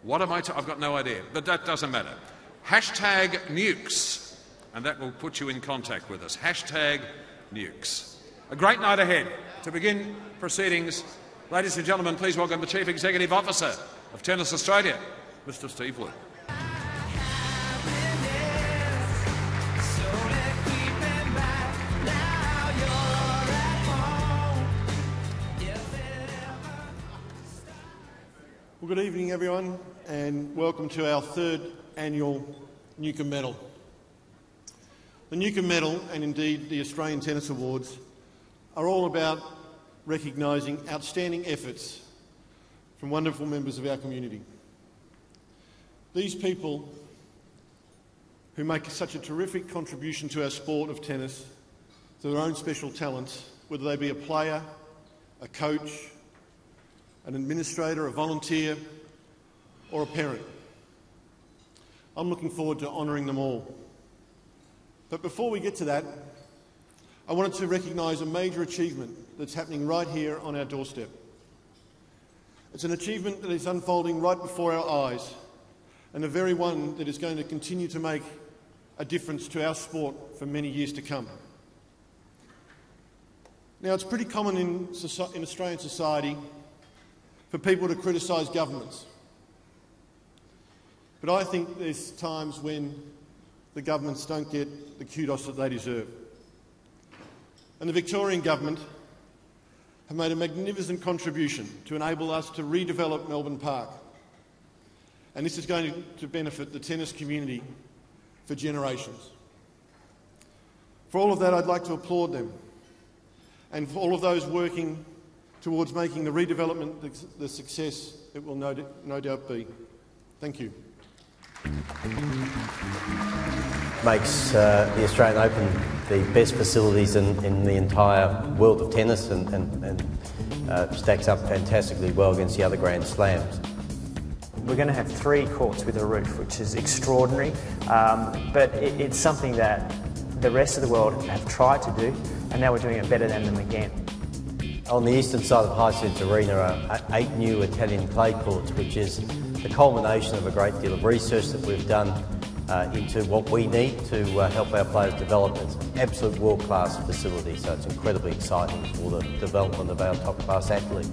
S7: what am I I've got no idea, but that doesn't matter. Hashtag nukes, and that will put you in contact with us. Hashtag nukes. A great night ahead. To begin proceedings, ladies and gentlemen, please welcome the Chief Executive Officer of Tennis Australia, Mr Steve Wood.
S23: Well, good evening, everyone, and welcome to our third annual Newcombe Medal. The Newcombe Medal, and indeed the Australian Tennis Awards, are all about recognising outstanding efforts from wonderful members of our community. These people who make such a terrific contribution to our sport of tennis through their own special talents whether they be a player, a coach, an administrator, a volunteer, or a parent. I'm looking forward to honouring them all. But before we get to that, I wanted to recognise a major achievement that's happening right here on our doorstep. It's an achievement that is unfolding right before our eyes, and the very one that is going to continue to make a difference to our sport for many years to come. Now, it's pretty common in Australian society for people to criticise governments. But I think there's times when the governments don't get the kudos that they deserve. And the Victorian government have made a magnificent contribution to enable us to redevelop Melbourne Park. And this is going to benefit the tennis community for generations. For all of that, I'd like to applaud them, and for all of those working towards making the redevelopment the success it will no doubt be. Thank you.
S8: Makes the Australian Open the best facilities in the entire world of tennis, and stacks up fantastically well against the other Grand Slams.
S9: We're going to have 3 courts with a roof, which is extraordinary, but it's something that the rest of the world have tried to do, and now we're doing it better than them again.
S8: On the eastern side of Hisense Arena are 8 new Italian clay courts, which is the culmination of a great deal of research that we've done into what we need to help our players develop. It's an absolute world-class facility, so it's incredibly exciting for the development of our top-class athletes.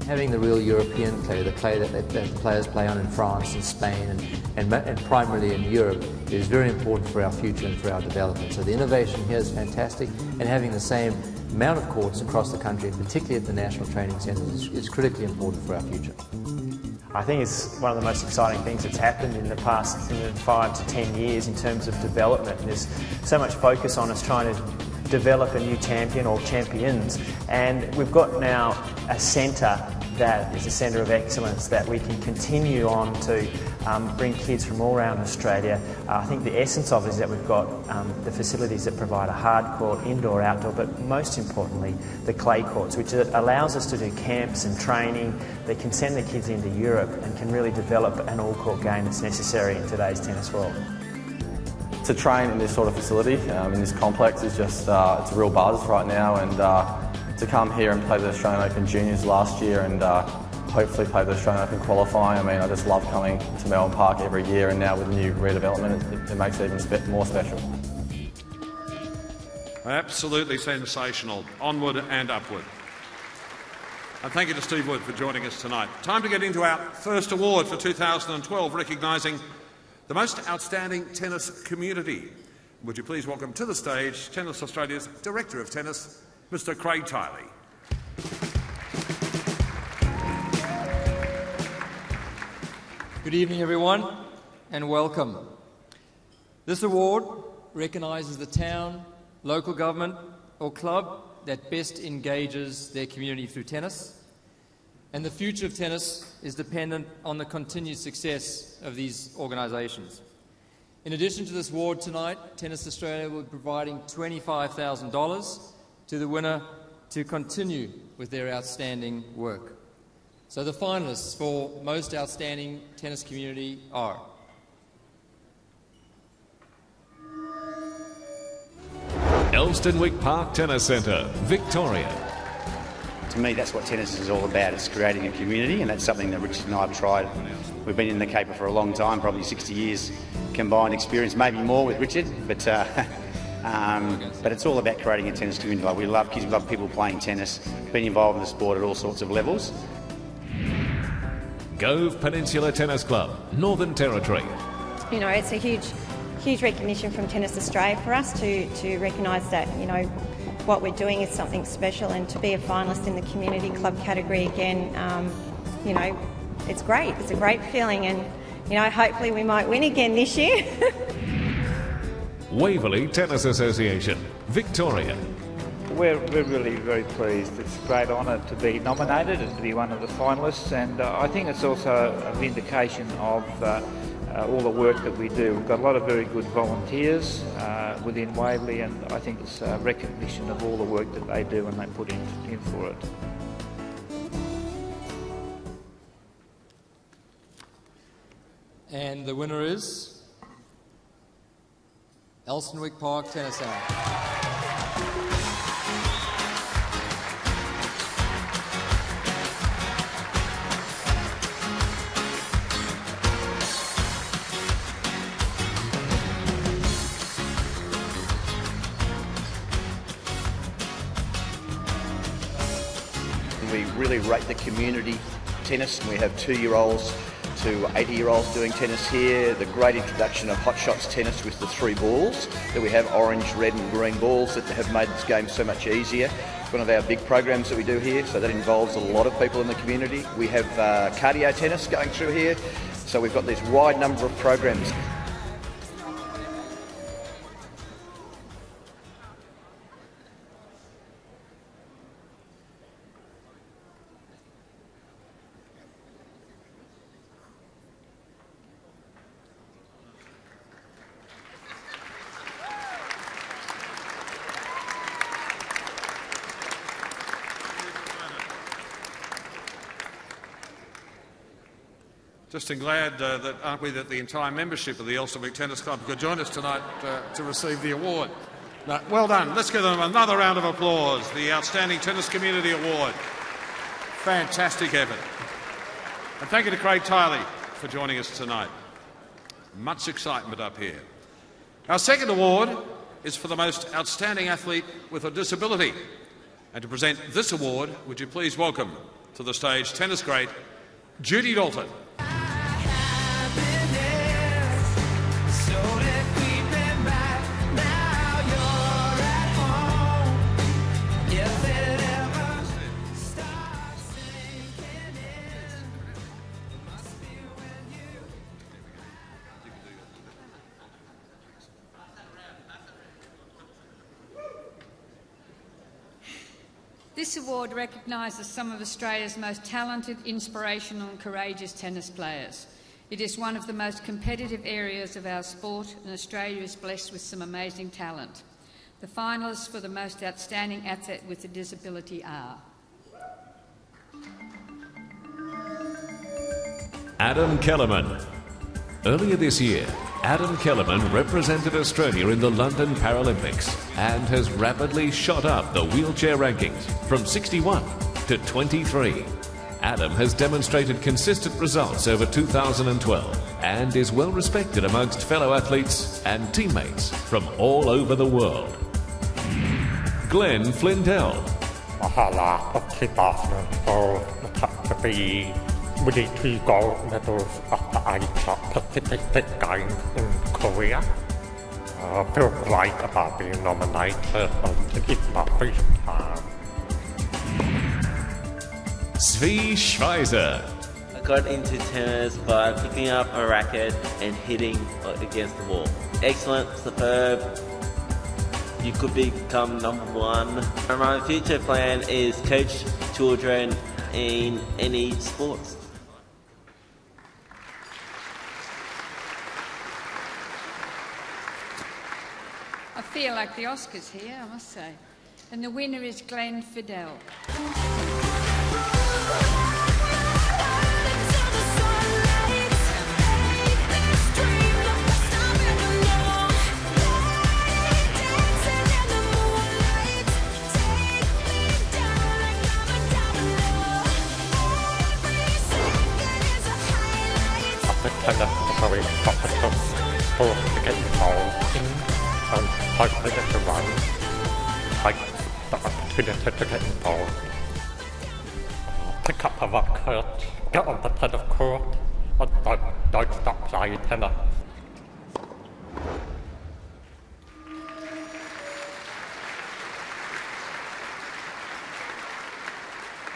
S11: Having the real European clay, the clay that the players play on in France and Spain and primarily in Europe, is very important for our future and for our development. So the innovation here is fantastic, and having the same amount of courts across the country, particularly at the national training centres, is critically important for our future.
S9: I think it's one of the most exciting things that's happened in the past 5 to 10 years in terms of development. There's so much focus on us trying to develop a new champion or champions, and we've got now a centre that is a centre of excellence that we can continue on to bring kids from all around Australia. I think the essence of it is that we've got the facilities that provide a hard court, indoor, outdoor, but most importantly the clay courts, which allows us to do camps and training that can send the kids into Europe and can really develop an all-court game that's necessary in today's tennis world.
S24: To train in this sort of facility, in this complex, is just it's a real buzz right now, and to come here and play the Australian Open Juniors last year and hopefully play the Australian Open qualifying. I mean, I just love coming to Melbourne Park every year, and now with the new redevelopment, it makes it even more special.
S7: Absolutely sensational. Onward and upward. And thank you to Steve Wood for joining us tonight. Time to get into our first award for 2012, recognising the most outstanding tennis community. Would you please welcome to the stage Tennis Australia's Director of Tennis, Mr. Craig Tiley.
S25: Good evening, everyone, and welcome. This award recognises the town, local government or club that best engages their community through tennis, and the future of tennis is dependent on the continued success of these organisations. In addition to this award tonight, Tennis Australia will be providing $25,000 to the winner to continue with their outstanding work. So the finalists for Most Outstanding Tennis Community are
S26: Elstonwick Park Tennis Centre, Victoria.
S27: To me, that's what tennis is all about. It's creating a community, and that's something that Richard and I have tried. We've been in the caper for a long time, probably 60 years combined experience, maybe more with Richard, but it's all about creating a tennis community. Like, we love kids, we love people playing tennis, being involved in the sport at all sorts of levels.
S26: Gove Peninsula Tennis Club, Northern Territory.
S28: You know, it's a huge recognition from Tennis Australia for us to recognise that, you know, what we're doing is something special, and to be a finalist in the community club category again, you know, it's great. It's a great feeling, and, you know, hopefully we might win again this year.
S26: Waverley Tennis Association, Victoria.
S29: We're really very pleased. It's a great honour to be nominated and to be one of the finalists, and I think it's also a vindication of
S3: all the work that we do. We've got a lot of very good volunteers within Waverley, and I think it's a recognition of all the work that they do and they put in for it.
S25: And the winner is Elstonwick Park Tennis Centre.
S10: We really rate the community tennis, and we have 2-year-olds to 80-year-olds doing tennis here. The great introduction of hot shots tennis with the 3 balls that we have, orange, red and green balls, that have made this game so much easier. It's one of our big programs that we do here, so that involves a lot of people in the community. We have cardio tennis going through here, so we've got this wide number of programs.
S7: Just glad that, aren't we, that the entire membership of the Elstonwick Tennis Club could join us tonight to receive the award. No, well done. Let's give them another round of applause. The Outstanding Tennis Community Award. Fantastic effort. And thank you to Craig Tiley for joining us tonight. Much excitement up here. Our second award is for the most outstanding athlete with a disability. And to present this award, would you please welcome to the stage tennis great Judy Dalton.
S12: This award recognises some of Australia's most talented, inspirational and courageous tennis players. It is one of the most competitive areas of our sport, and Australia is blessed with some amazing talent. The finalists for the most outstanding athlete with a disability are
S26: Adam Kellerman. Earlier this year, Adam Kellerman represented Australia in the London Paralympics and has rapidly shot up the wheelchair rankings from 61 to 23. Adam has demonstrated consistent results over 2012 and is well respected amongst fellow athletes and teammates from all over the world. Glenn Flindell.
S13: Winning 3 gold medals at the Asia Pacific Games in Korea. I feel great about being nominated, and it's my first time.
S26: Svi Schweizer.
S14: I got into tennis by picking up a racket and hitting against the wall. Excellent, superb. You could become #1. My future plan is coach children in any sports.
S12: I feel like the Oscars here, I must say. And the winner is Glenn Fidel.
S13: Very competitive for to get involved in and hopefully get to run, take the opportunity to get involved. Pick up a racket, get on the tennis court, and don't stop playing tennis.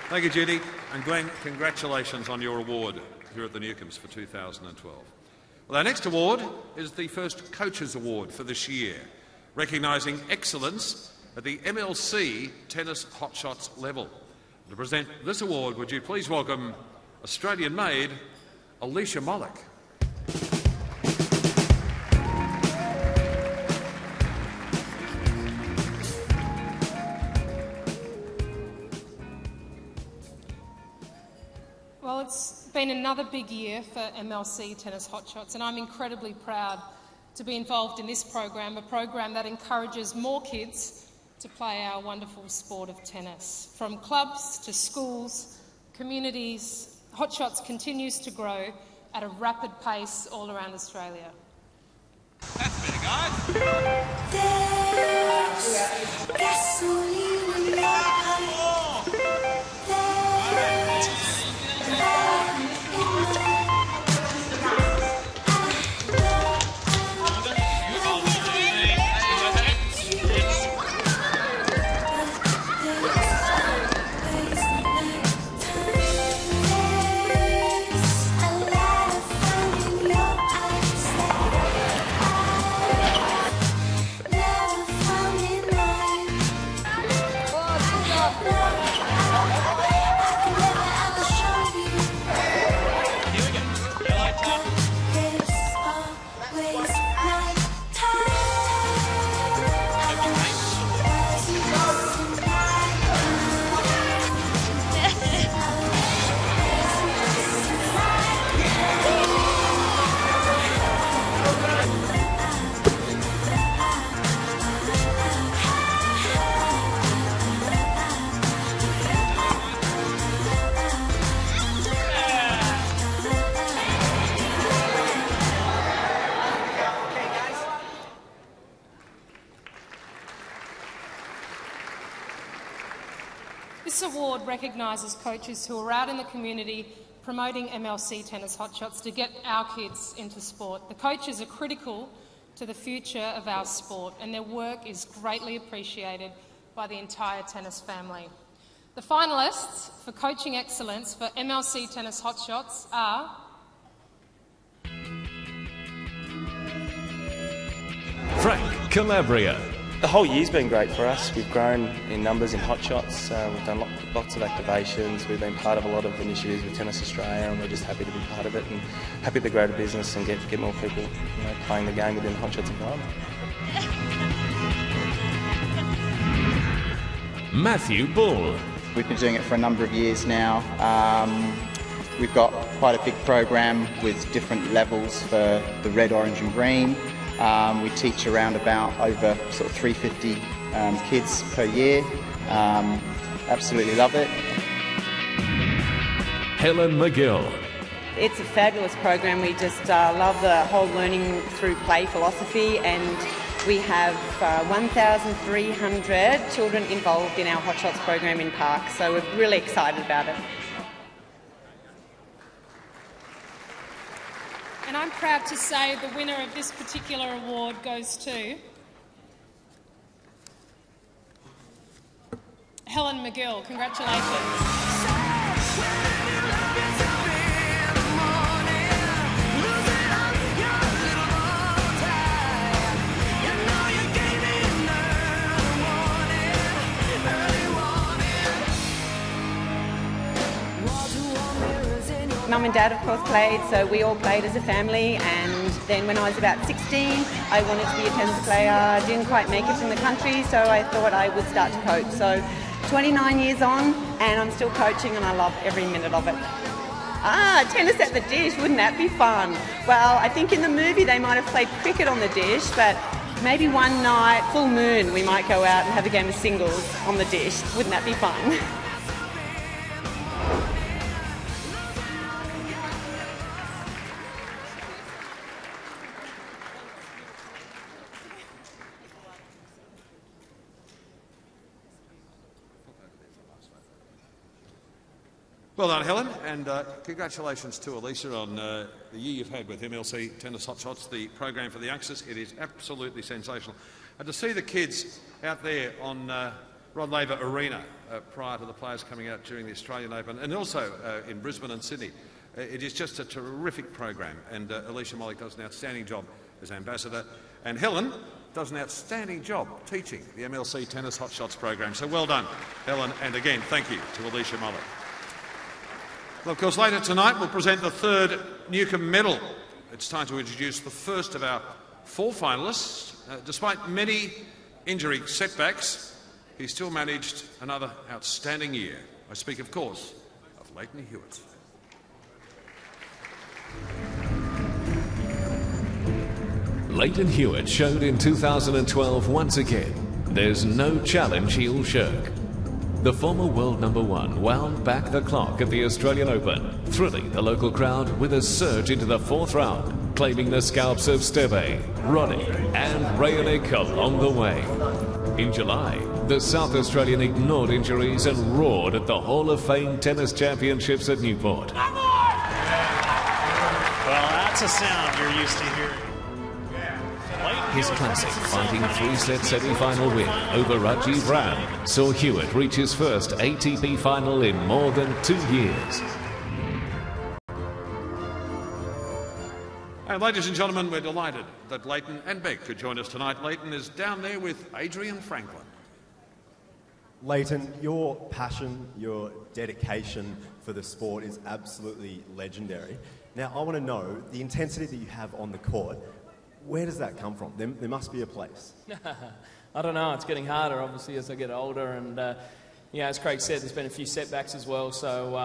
S7: Thank you, Judy. And Glenn, congratulations on your award here at the Newcombes for 2012. Well, our next award is the first Coaches Award for this year, recognising excellence at the MLC Tennis Hot Shots level. To present this award, would you please welcome Australian-made Alicia Mollick.
S2: Well, it's been another big year for MLC Tennis Hotshots, and I'm incredibly proud to be involved in this program, a program that encourages more kids to play our wonderful sport of tennis. From clubs to schools, communities, Hotshots continues to grow at a rapid pace all around Australia.
S5: That's better,
S2: This award recognises coaches who are out in the community promoting MLC Tennis Hotshots to get our kids into sport. The coaches are critical to the future of our sport, and their work is greatly appreciated by the entire tennis family. The finalists for Coaching Excellence for MLC Tennis Hotshots are
S26: Frank Calabria.
S4: The whole year's been great for us. We've grown in numbers in Hotshots. We've done lots of activations. We've been part of a lot of initiatives with Tennis Australia, and we're just happy to be part of it and happy to grow the business and get more people playing the game within the Hotshots environment.
S26: Matthew Bull.
S15: We've been doing it for a number of years now. We've got quite a big program with different levels for the red, orange and green. We teach around about over sort of 350 kids per year. Absolutely love it.
S26: Helen McGill.
S16: It's a fabulous program. We just love the whole learning through play philosophy, and we have 1,300 children involved in our Hotshots program in Park, so we're really excited about it.
S2: And I'm proud to say the winner of this particular award goes to Helen McGill. Congratulations.
S16: Mum and Dad, of course, played, so we all played as a family, and then when I was about 16, I wanted to be a tennis player. Didn't quite make it in the country, so I thought I would start to coach. So 29 years on, and I'm still coaching, and I love every minute of it. Tennis at the dish, wouldn't that be fun? Well, I think in the movie they might have played cricket on the dish, but maybe one night, full moon, we might go out and have a game of singles on the dish. Wouldn't that be fun?
S7: Well done, Helen, and congratulations to Alicia on the year you've had with MLC Tennis Hotshots, the program for the youngsters. It is absolutely sensational. And to see the kids out there on Rod Laver Arena prior to the players coming out during the Australian Open, and also in Brisbane and Sydney, it is just a terrific program, and Alicia Mollick does an outstanding job as ambassador, and Helen does an outstanding job teaching the MLC Tennis Hotshots program. So well done, Helen, and again, thank you to Alicia Mollick. Well, of course, later tonight we'll present the third Newcombe Medal. It's time to introduce the first of our four finalists. Despite many injury setbacks, he still managed another outstanding year. I speak, of course, of Leighton Hewitt.
S26: Leighton Hewitt showed in 2012 once again, there's no challenge he'll shirk. The former world #1 wound back the clock at the Australian Open, thrilling the local crowd with a surge into the 4th round, claiming the scalps of Steve, Ronnie and Raonic along the way. In July, the South Australian ignored injuries and roared at the Hall of Fame Tennis Championships at Newport.
S1: Well, that's a sound you're used to hearing.
S26: His classic fighting 3-set semi-final win over Rajiv Ram saw Hewitt reach his first ATP final in more than 2 years.
S7: And ladies and gentlemen, we're delighted that Leighton and Beck could join us tonight. Leighton is down there with Adrian Franklin.
S6: Leighton, your passion, your dedication for the sport is absolutely legendary. Now, I want to know the intensity that you have on the court. Where does that come from? There must be a place.
S17: I don't know. It's getting harder, obviously, as I get older. And, as Craig said, there's been a few setbacks as well. So,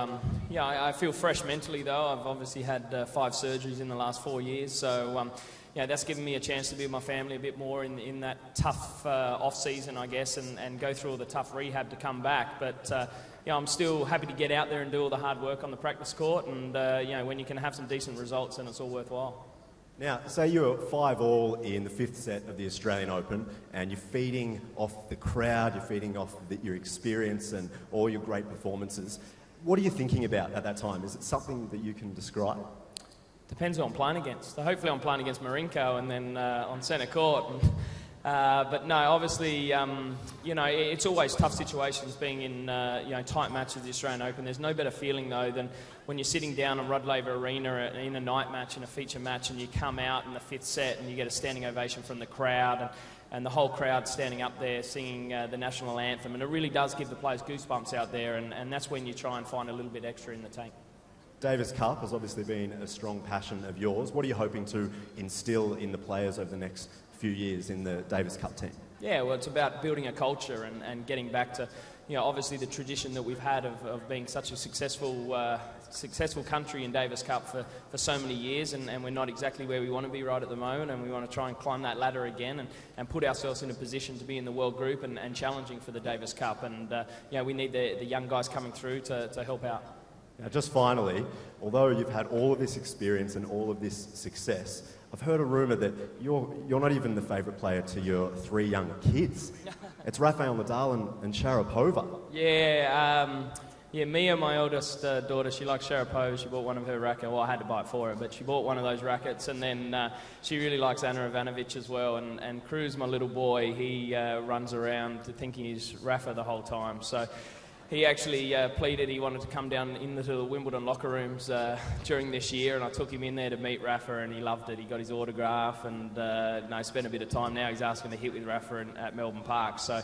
S17: I feel fresh mentally, though. I've obviously had 5 surgeries in the last 4 years. So, that's given me a chance to be with my family a bit more in that tough off-season, I guess, and go through all the tough rehab to come back. But, I'm still happy to get out there and do all the hard work on the practice court. And, when you can have some decent results, then it's all worthwhile.
S6: Now, say you're 5-all in the 5th set of the Australian Open and you're feeding off the crowd, you're feeding off your experience and all your great performances. What are you thinking about at that time? Is it something that you can describe?
S17: Depends who I'm playing against. So hopefully I'm playing against Marinko and then on centre court. But no, obviously, it's always tough situations being in, tight matches of the Australian Open. There's no better feeling, though, than when you're sitting down in Rod Laver Arena in a night match, in a feature match, and you come out in the 5th set and you get a standing ovation from the crowd and the whole crowd standing up there singing the national anthem. And it really does give the players goosebumps out there, and that's when you try and find a little bit extra in the tank.
S6: Davis Cup has obviously been a strong passion of yours. What are you hoping to instill in the players over the next few years in the Davis Cup team?
S17: Yeah, well, it's about building a culture and getting back to, obviously the tradition that we've had of being such a successful country in Davis Cup for so many years, and we're not exactly where we want to be right at the moment, and we want to try and climb that ladder again and put ourselves in a position to be in the world group and challenging for the Davis Cup. And, we need the young guys coming through to help out.
S6: Now, just finally, although you've had all of this experience and all of this success, I've heard a rumour that you're not even the favourite player to your 3 young kids. It's Rafael Nadal and Sharapova.
S17: Yeah, Mia, my oldest daughter, she likes Sharapova. She bought one of her rackets. Well, I had to buy it for her, but she bought one of those rackets. And then she really likes Anna Ivanovic as well. And Cruz, my little boy, he runs around thinking he's Rafa the whole time. So he actually pleaded he wanted to come down into the Wimbledon locker rooms during this year, and I took him in there to meet Rafa, and he loved it. He got his autograph and spent a bit of time now. He's asking to hit with Rafa at Melbourne Park. So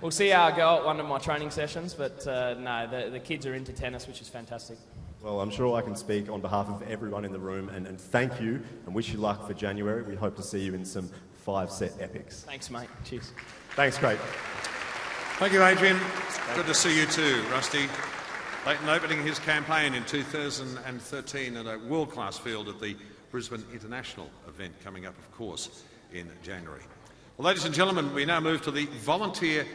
S17: we'll see how I go at one of my training sessions, but the kids are into tennis, which is fantastic.
S6: Well, I'm sure I can speak on behalf of everyone in the room and thank you and wish you luck for January. We hope to see you in some 5-set epics.
S17: Thanks, mate. Cheers.
S6: Thanks, Craig.
S7: Thank you, Adrian. Good to see you too, Rusty. Leighton opening his campaign in 2013 at a world-class field at the Brisbane International event coming up, of course, in January. Well, ladies and gentlemen, we now move to the Volunteer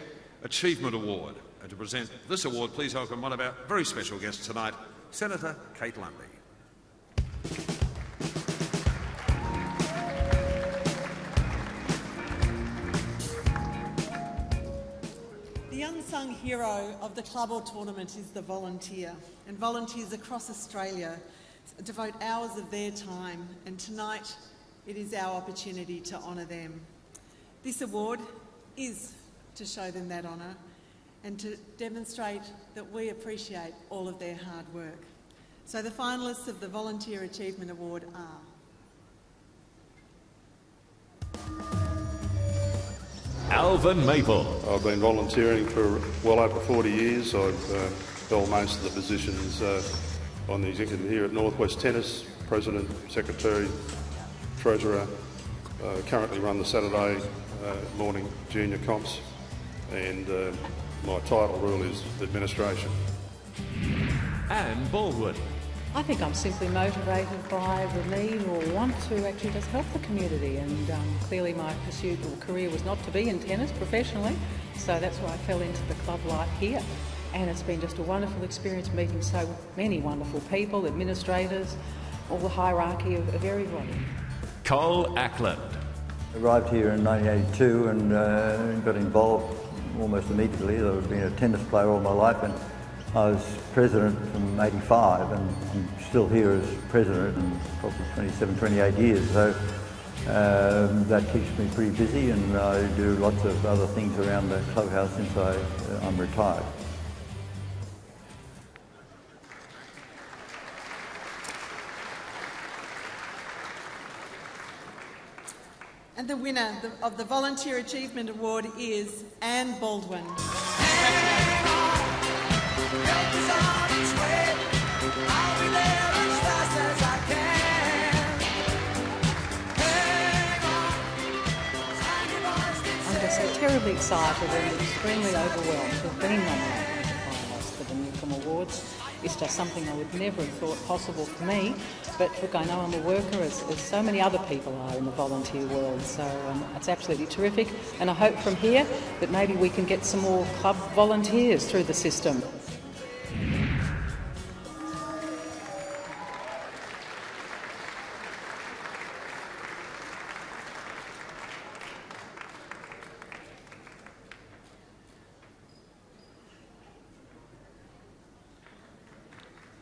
S7: Achievement Award. And to present this award, please welcome one of our very special guests tonight, Senator Kate Lundy.
S18: The unsung hero of the club or tournament is the volunteer, and volunteers across Australia devote hours of their time, and tonight it is our opportunity to honour them. This award is to show them that honour and to demonstrate that we appreciate all of their hard work. So the finalists of the Volunteer Achievement Award are
S26: Alvin Maple.
S19: I've been volunteering for well over 40 years. I've held most of the positions on the executive here at Northwest Tennis, President, Secretary, Treasurer, currently run the Saturday morning junior comps, and my title really is administration.
S26: Anne Baldwin.
S8: I think I'm simply motivated by the need or want to actually just help the community, and clearly my pursuit or career was not to be in tennis professionally, so that's why I fell into the club life here. And it's been just a wonderful experience meeting so many wonderful people, administrators, all the hierarchy of everybody.
S26: Cole Ackland.
S9: Arrived here in 1982 and got involved almost immediately. I've been a tennis player all my life, and I was president from 85, and I'm still here as president in probably 27, 28 years. So that keeps me pretty busy, and I do lots of other things around the clubhouse since I'm retired.
S18: And the winner of the Volunteer Achievement Award is Anne Baldwin.
S8: I'm just so terribly excited and extremely overwhelmed to have been nominated as a finalist for the Newcombe Awards. It's just something I would never have thought possible for me. But look, I know I'm a worker, as so many other people are in the volunteer world, so it's absolutely terrific. And I hope from here that maybe we can get some more club volunteers through the system.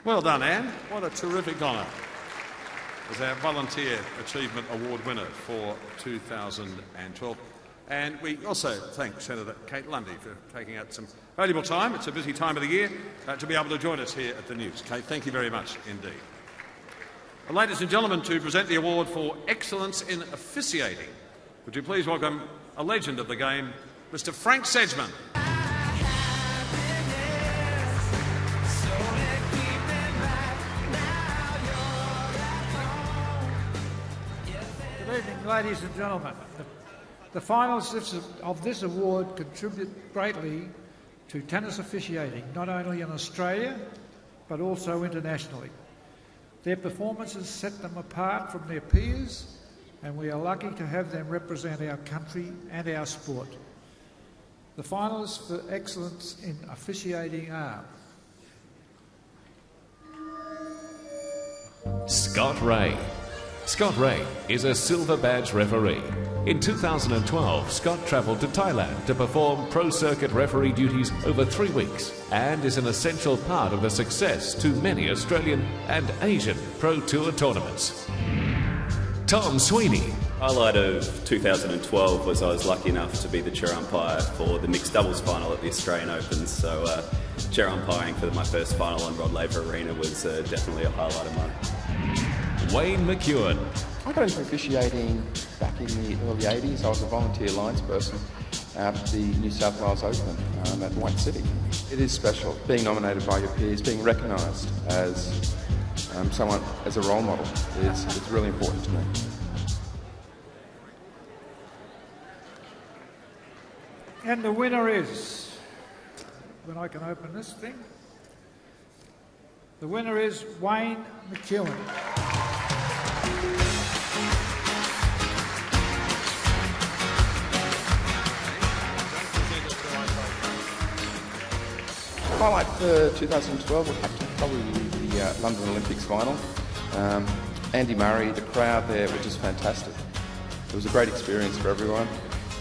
S7: Well done, Anne. What a terrific honour as our Volunteer Achievement Award winner for 2012. And we also thank Senator Kate Lundy for taking out some valuable time. It's a busy time of the year to be able to join us here at the News. Kate, thank you very much indeed. Well, ladies and gentlemen, to present the award for excellence in officiating, would you please welcome a legend of the game, Mr. Frank Sedgman.
S11: Good evening, ladies and gentlemen. The finalists of this award contribute greatly to tennis officiating, not only in Australia, but also internationally. Their performances set them apart from their peers, and we are lucky to have them represent our country and our sport. The finalists for excellence in officiating are
S26: Scott Ray. Scott Ray is a silver badge referee. In 2012, Scott travelled to Thailand to perform pro-circuit referee duties over 3 weeks and is an essential part of the success to many Australian and Asian Pro Tour tournaments. Tom Sweeney.
S20: Highlight of 2012 was I was lucky enough to be the chair umpire for the mixed doubles final at the Australian Open, so chair umpiring for my first final on Rod Laver Arena was definitely a highlight of mine.
S26: Wayne McEwen.
S21: I got into officiating back in the early 80s. I was a volunteer lines person at the New South Wales Open at White City. It is special being nominated by your peers, being recognised as someone, as a role model. It's really important to me.
S11: And the winner is, when I can open this thing, the winner is Wayne McEwen.
S21: Highlight for 2012 would have to probably be the London Olympics final. Andy Murray, the crowd there were just fantastic. It was a great experience for everyone.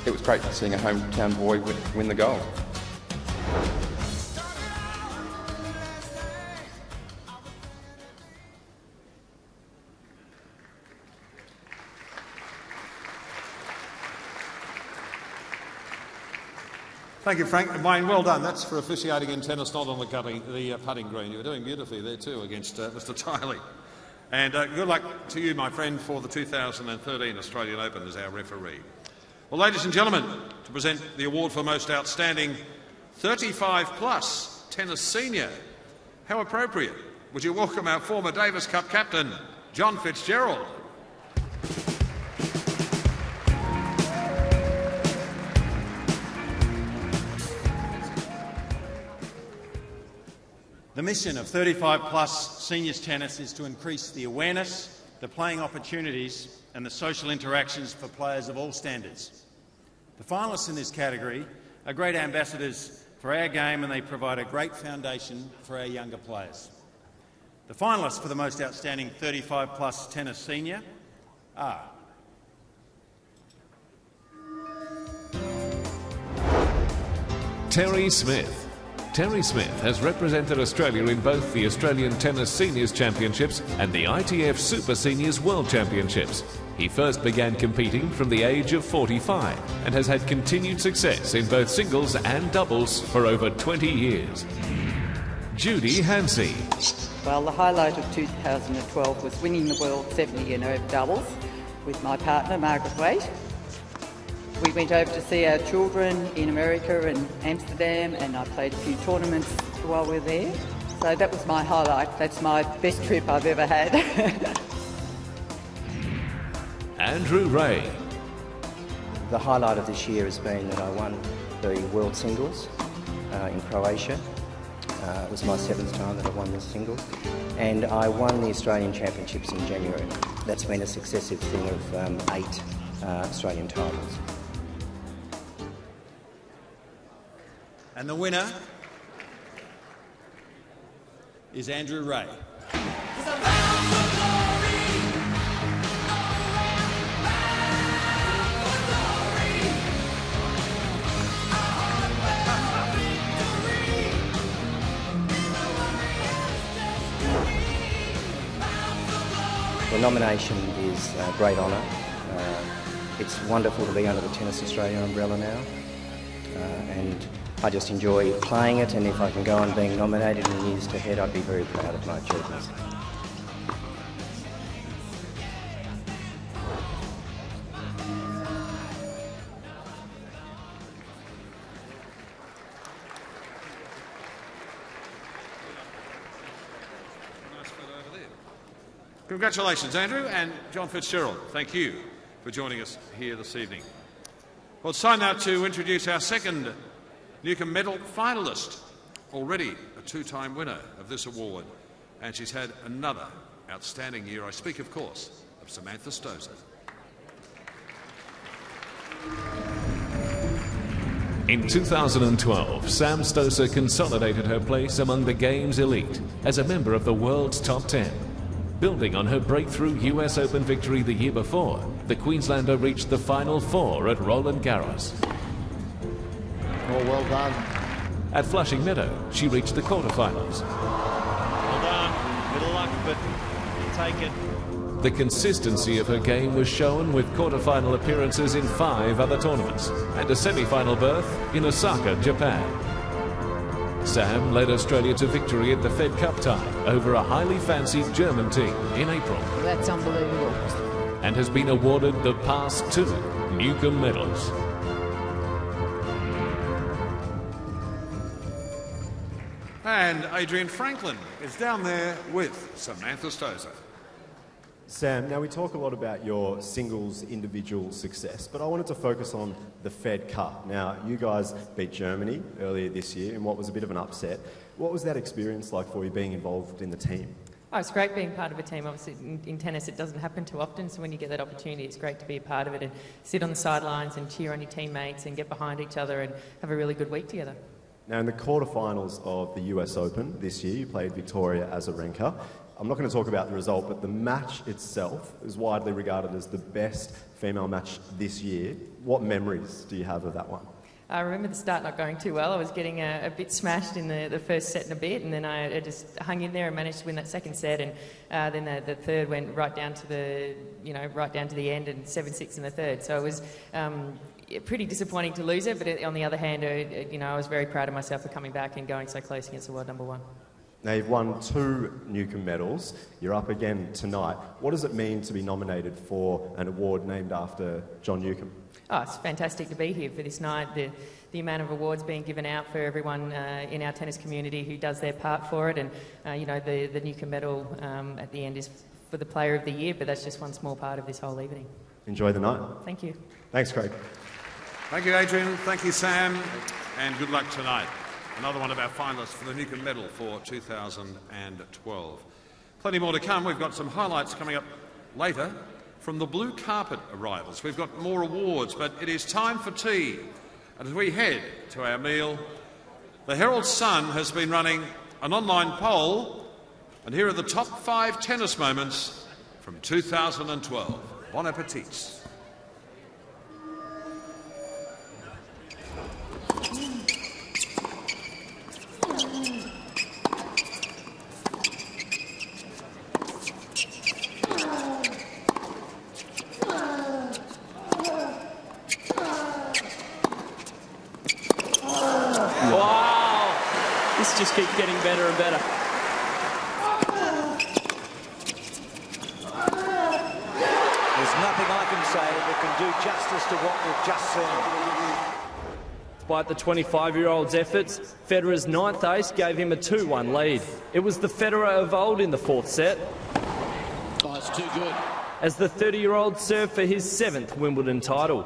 S21: It was great seeing a hometown boy win the gold.
S7: Thank you, Frank. And Wayne, well done. That's for officiating in tennis, not on the putting green. You were doing beautifully there too against Mr. Tiley. And good luck to you, my friend, for the 2013 Australian Open as our referee. Well, ladies and gentlemen, to present the award for most outstanding 35-plus tennis senior. How appropriate. Would you welcome our former Davis Cup captain, John Fitzgerald.
S3: The mission of 35 plus seniors tennis is to increase the awareness, the playing opportunities and the social interactions for players of all standards. The finalists in this category are great ambassadors for our game, and they provide a great foundation for our younger players. The finalists for the most outstanding 35 plus tennis senior are
S26: Terry Smith. Terry Smith has represented Australia in both the Australian Tennis Seniors Championships and the ITF Super Seniors World Championships. He first began competing from the age of 45 and has had continued success in both singles and doubles for over 20 years. Judy Hansey.
S8: Well, the highlight of 2012 was winning the World 70 and over doubles with my partner, Margaret Waite. We went over to see our children in America and Amsterdam, and I played a few tournaments while we were there. So that was my highlight. That's my best trip I've ever had.
S26: Andrew Ray.
S10: The highlight of this year has been that I won the World Singles in Croatia. It was my 7th time that I won the singles. And I won the Australian Championships in January. That's been a successive thing of 8 Australian titles.
S3: And the winner is Andrew Ray.
S10: The nomination is a great honour. It's wonderful to be under the Tennis Australia umbrella now, and I just enjoy playing it, and if I can go on being nominated in years ahead, I'd be very proud of my achievements.
S7: Congratulations, Andrew, and John Fitzgerald, thank you for joining us here this evening. Well, it's time now to introduce our second Newcombe Medal finalist, already a 2-time winner of this award, and she's had another outstanding year. I speak, of course, of Samantha Stosur.
S26: In 2012, Sam Stosur consolidated her place among the game's elite as a member of the world's top 10. Building on her breakthrough US Open victory the year before, the Queenslander reached the Final Four at Roland Garros.
S22: Oh, well done.
S26: At Flushing Meadow, she reached the quarterfinals.
S1: Well done. Bit of luck, but you take it.
S26: The consistency of her game was shown with quarterfinal appearances in 5 other tournaments and a semi-final berth in Osaka, Japan. Sam led Australia to victory at the Fed Cup tie over a highly fancied German team in April.
S23: That's unbelievable.
S26: And has been awarded the past 2 Newcombe Medals.
S7: And Adrian Franklin is down there with Samantha Stosur.
S6: Sam, now we talk a lot about your singles individual success, but I wanted to focus on the Fed Cup. Now, you guys beat Germany earlier this year in what was a bit of an upset. What was that experience like for you being involved in the team?
S24: Oh, it's great being part of a team. Obviously, in tennis, it doesn't happen too often, so when you get that opportunity, it's great to be a part of it and sit on the sidelines and cheer on your teammates and get behind each other and have a really good week together.
S6: Now, in the quarterfinals of the US Open this year, you played Victoria Azarenka. I'm not going to talk about the result, but the match itself is widely regarded as the best female match this year. What memories do you have of that one?
S24: I remember the start not going too well. I was getting a bit smashed in the first set and a bit, and then I just hung in there and managed to win that second set, and then the third went right down to the end, and 7-6 in the third. So it was pretty disappointing to lose it, but on the other hand, I was very proud of myself for coming back and going so close against the world number 1.
S6: Now, you've won 2 Newcombe medals. You're up again tonight. What does it mean to be nominated for an award named after John Newcombe?
S24: Oh, it's fantastic to be here for this night. The amount of awards being given out for everyone in our tennis community who does their part for it, and the Newcombe Medal at the end is for the Player of the Year, but that's just one small part of this whole evening.
S6: Enjoy the night.
S24: Thank you.
S6: Thanks, Craig.
S7: Thank you, Adrian. Thank you, Sam. And good luck tonight. another one of our finalists for the Newcombe Medal for 2012. Plenty more to come. We've got some highlights coming up later from the blue carpet arrivals. We've got more awards, but it is time for tea. And as we head to our meal, the Herald Sun has been running an online poll, and here are the top 5 tennis moments from 2012. Bon appetit.
S5: Just keeps getting better and better.
S12: There's nothing I can say that can do justice to what we've just seen.
S5: Despite the 25-year-old's efforts, Federer's 9th ace gave him a 2-1 lead. It was the Federer of old in the 4th set.
S12: Oh, it's too good.
S5: As the 30-year-old served for his 7th Wimbledon title.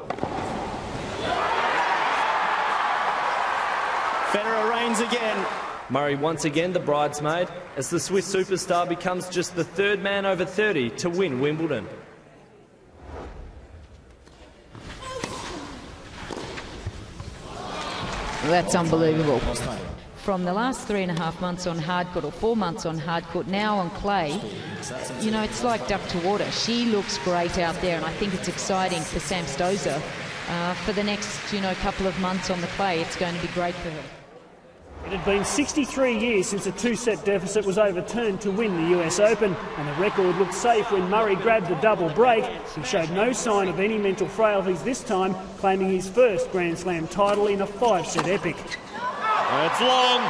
S5: Federer reigns again. Murray once again the bridesmaid, as the Swiss superstar becomes just the 3rd man over 30 to win Wimbledon.
S13: That's unbelievable. From the last 3.5 months on hard court, or 4 months on hard court, now on clay, you know, it's like duck to water. She looks great out there, and I think it's exciting for Sam Stosur for the next, you know, couple of months on the clay. It's going to be great for her.
S14: It had been 63 years since a 2-set deficit was overturned to win the US Open, and the record looked safe when Murray grabbed the double break. He showed no sign of any mental frailties this time, claiming his first Grand Slam title in a 5-set epic.
S1: It's long.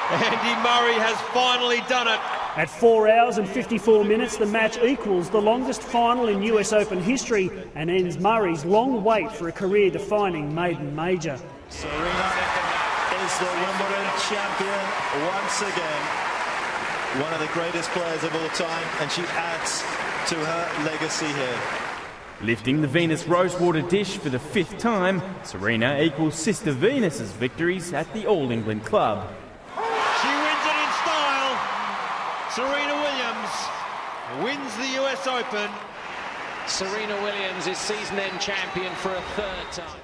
S1: Andy Murray has finally done it.
S14: At 4 hours and 54 minutes, the match equals the longest final in US Open history and ends Murray's long wait for a career-defining maiden major.
S23: Serena is the Wimbledon champion once again. One of the greatest players of all time, and she adds to her legacy here.
S25: Lifting the Venus Rosewater dish for the 5th time, Serena equals Sister Venus's victories at the All England Club.
S1: She wins it in style. Serena Williams wins the US Open.
S12: Serena Williams is season-end champion for a 3rd time.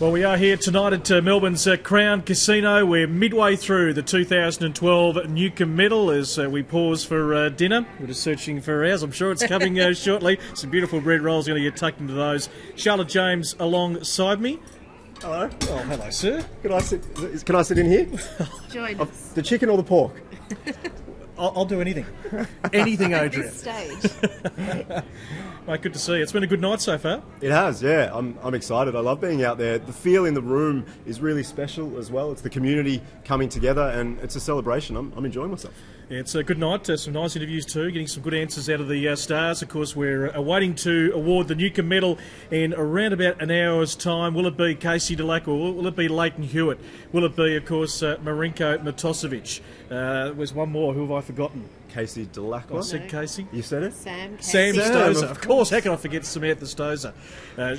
S27: Well, we are here tonight at Melbourne's Crown Casino. We're midway through the 2012 Newcombe Medal as we pause for dinner. We're just searching for ours. I'm sure it's coming shortly. Some beautiful bread rolls going to get tucked into those. Charlotte James alongside me.
S6: Hello.
S27: Oh, hello, sir.
S6: Can I sit in here?
S2: Join us.
S6: The chicken or the pork?
S27: I'll do anything. Anything, Adrian.
S2: At this stage.
S27: Mate, good to see you. It's been a good night so far.
S6: It has, yeah. I'm excited. I love being out there. The feel in the room is really special as well. It's the community coming together, and it's a celebration. I'm enjoying myself.
S27: Yeah, it's a good night. Some nice interviews too, getting some good answers out of the stars. Of course, we're awaiting to award the Newcombe Medal in around about an hour's time. Will it be Casey Dellacqua? Will it be Leighton Hewitt? Will it be, of course, Marinko Matosevic? There's one more. Who have I forgotten?
S6: Casey Dellacqua.
S27: I said Casey.
S6: You said it?
S2: Sam
S27: Stosur. Of course, how can I forget Samantha Stosur?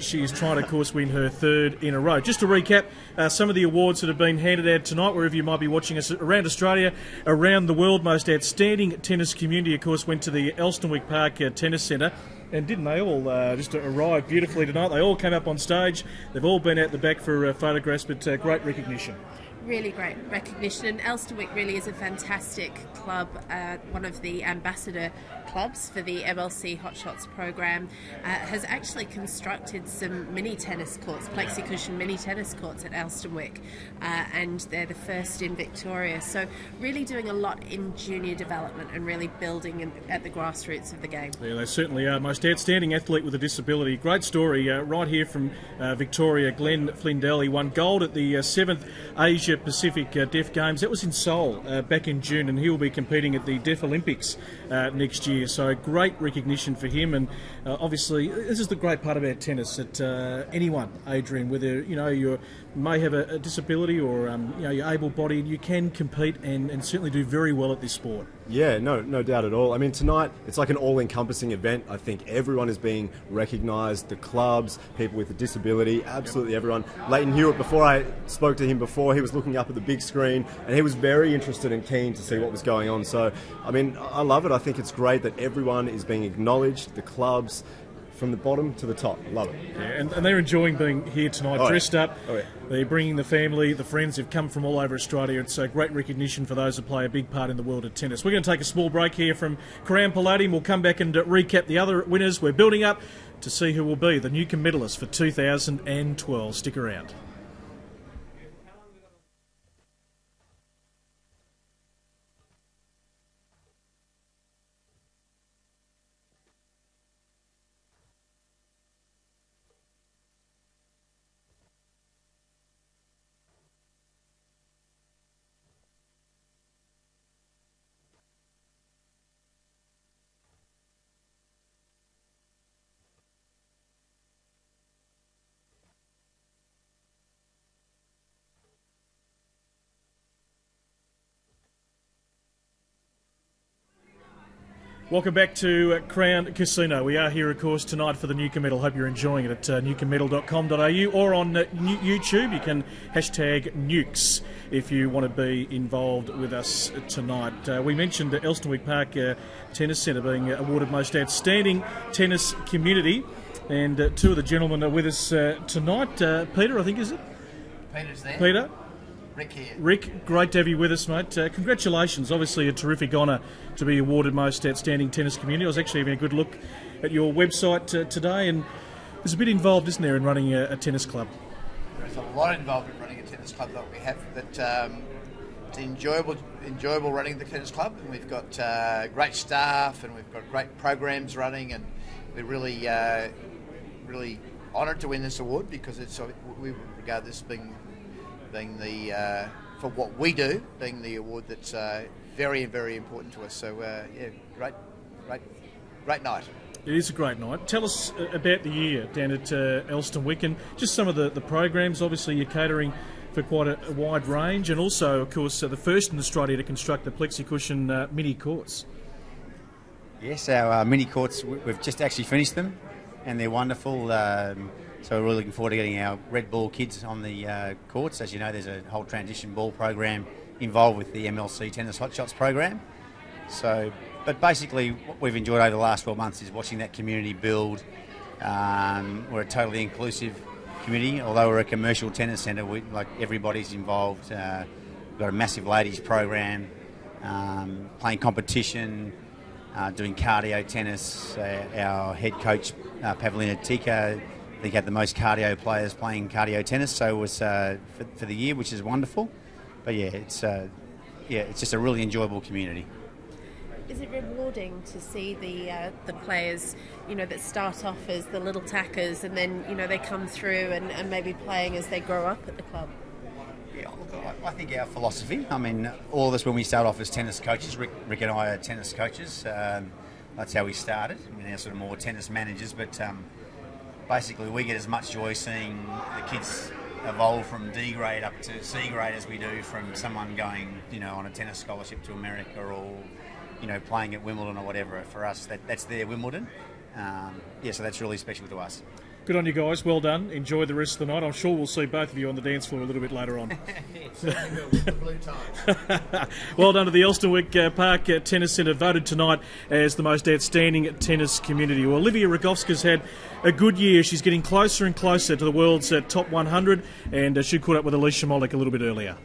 S27: She is trying to, of course, win her 3rd in a row. Just to recap, some of the awards that have been handed out tonight, wherever you might be watching us around Australia, around the world. Most outstanding tennis community, of course, went to the Elstonwick Park Tennis Centre. And didn't they all just arrive beautifully tonight? They all came up on stage. They've all been out the back for photographs, but great recognition.
S2: Really great recognition, and Elstonwick really is a fantastic club, one of the ambassador clubs for the MLC Hot Shots program, has actually constructed some mini tennis courts, plexi-cushion mini tennis courts at Elstonwick, and they're the first in Victoria. So really doing a lot in junior development and really building at the grassroots of the game.
S27: Yeah, they certainly are. Most outstanding athlete with a disability. Great story right here from Victoria. Glenn Flindell, he won gold at the 7th Asia Pacific Deaf Games. That was in Seoul back in June, and he will be competing at the Deaf Olympics next year. So great recognition for him, and obviously this is the great part about tennis, that anyone, Adrian, whether you may have a disability or you're able-bodied, you can compete and certainly do very well at this sport.
S6: Yeah, no doubt at all. I mean, tonight, it's like an all-encompassing event. I think everyone is being recognised, the clubs, people with a disability, absolutely everyone. Leighton Hewitt, before I spoke to him before, he was looking up at the big screen, and he was very interested and keen to see what was going on. So, I mean, I love it. I think it's great that everyone is being acknowledged, the clubs, from the bottom to the top. Love it.
S27: Yeah, and they're enjoying being here tonight, dressed up.
S6: Oh, yeah.
S27: They're bringing the family, the friends who've come from all over Australia. It's a great recognition for those who play a big part in the world of tennis. We're going to take a small break here from Crown Palladium. We'll come back and recap the other winners. We're building up to see who will be the Newcombe medalists for 2012. Stick around. Welcome back to Crown Casino. We are here, of course, tonight for the Newcombe Medal. Hope you're enjoying it at newcombemedal.com.au or on YouTube. You can hashtag Nukes if you want to be involved with us tonight. We mentioned Elsternwick Park Tennis Centre being awarded Most Outstanding Tennis Community, and two of the gentlemen are with us tonight. Peter, I think, is it?
S4: Peter's there.
S27: Peter?
S4: Rick here.
S27: Rick, great to have you with us, mate. Congratulations. Obviously a terrific honour to be awarded Most Outstanding Tennis Community. I was actually having a good look at your website today, and there's a bit involved, isn't there, in running a tennis club?
S4: There's a lot involved in running a tennis club that we have, but it's enjoyable running the tennis club, and we've got great staff, and we've got great programs running, and we're really honoured to win this award because we regard this being the for what we do, being the award that's very, very important to us. So great night.
S27: It is a great night. Tell us about the year down at Elsternwick and just some of the programs. Obviously you're catering for quite a wide range, and also, of course, the first in Australia to construct the plexi-cushion mini courts.
S9: Yes, our mini courts, we've just actually finished them, and they're wonderful. So we're really looking forward to getting our red ball kids on the courts. As you know, there's a whole transition ball program involved with the MLC Tennis Hot Shots program. So, but basically what we've enjoyed over the last 12 months is watching that community build. We're a totally inclusive community, although we're a commercial tennis centre, like everybody's involved. We've got a massive ladies program, playing competition, doing cardio tennis. Our head coach, Pavlina Tika, I think had the most cardio players playing cardio tennis, so it was for the year, which is wonderful. But it's just a really enjoyable community.
S15: Is it rewarding to see the players, that start off as the little tackers and then, they come through and maybe playing as they grow up at the club?
S9: Yeah, I think our philosophy, all of us when we start off as tennis coaches, Rick and I are tennis coaches, that's how we started. Now sort of more tennis managers, but basically we get as much joy seeing the kids evolve from D grade up to C grade as we do from someone going, on a tennis scholarship to America or, playing at Wimbledon or whatever. For us, that's their Wimbledon. So that's really special to us.
S27: Good on you guys, well done. Enjoy the rest of the night. I'm sure we'll see both of you on the dance floor a little bit later on. Well done to the Elsternwick Park Tennis Centre, voted tonight as the most outstanding tennis community. Well, Olivia Rogovska's had a good year. She's getting closer and closer to the world's top 100, and she caught up with Alicia Molik a little bit earlier.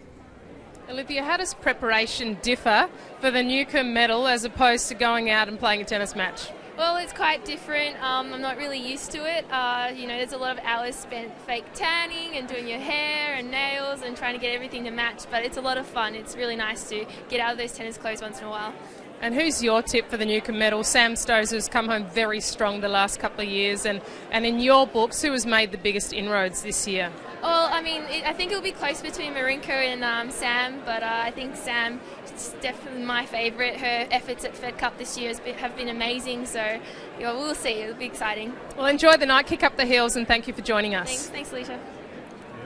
S2: Olivia, how does preparation differ for the Newcombe Medal as opposed to going out and playing a tennis match?
S16: Well, it's quite different. I'm not really used to it. There's a lot of hours spent fake tanning and doing your hair and nails and trying to get everything to match, but it's a lot of fun. It's really nice to get out of those tennis clothes once in a while.
S2: And who's your tip for the Newcombe Medal? Sam Stosur's come home very strong the last couple of years, and in your books, who has made the biggest inroads this year?
S16: Well, I think it'll be close between Marinka and Sam, but I think Sam is definitely my favourite. Her efforts at Fed Cup this year have been amazing, so we'll see. It'll be exciting.
S2: Well, enjoy the night, kick up the heels, and thank you for joining us.
S16: Thanks Alicia.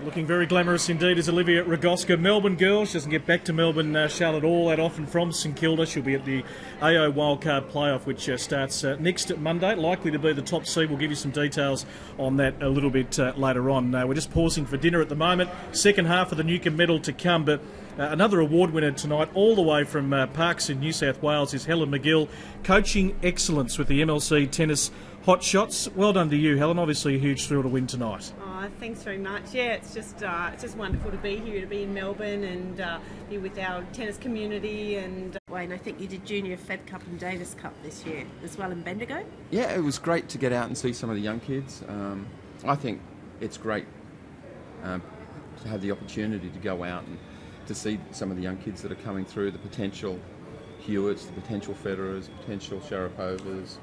S27: Looking very glamorous indeed is Olivia Rogoska. Melbourne girl. She doesn't get back to Melbourne, Charlotte, all that often from St Kilda. She'll be at the AO Wildcard Playoff, which starts next Monday. Likely to be the top seed. We'll give you some details on that a little bit later on. We're just pausing for dinner at the moment. Second half of the Newcombe Medal to come, but another award winner tonight, all the way from Parks in New South Wales, is Helen McGill. Coaching excellence with the MLC Tennis Hot Shots. Well done to you, Helen. Obviously a huge thrill to win tonight.
S8: Oh, thanks very much. Yeah, it's just wonderful to be here, to be in Melbourne and be with our tennis community. And
S15: Wayne, I think you did Junior Fed Cup and Davis Cup this year as well in Bendigo.
S11: Yeah, it was great to get out and see some of the young kids. I think it's great to have the opportunity to go out and to see some of the young kids that are coming through, the potential Hewitts, the potential Federers, potential Sharapovas,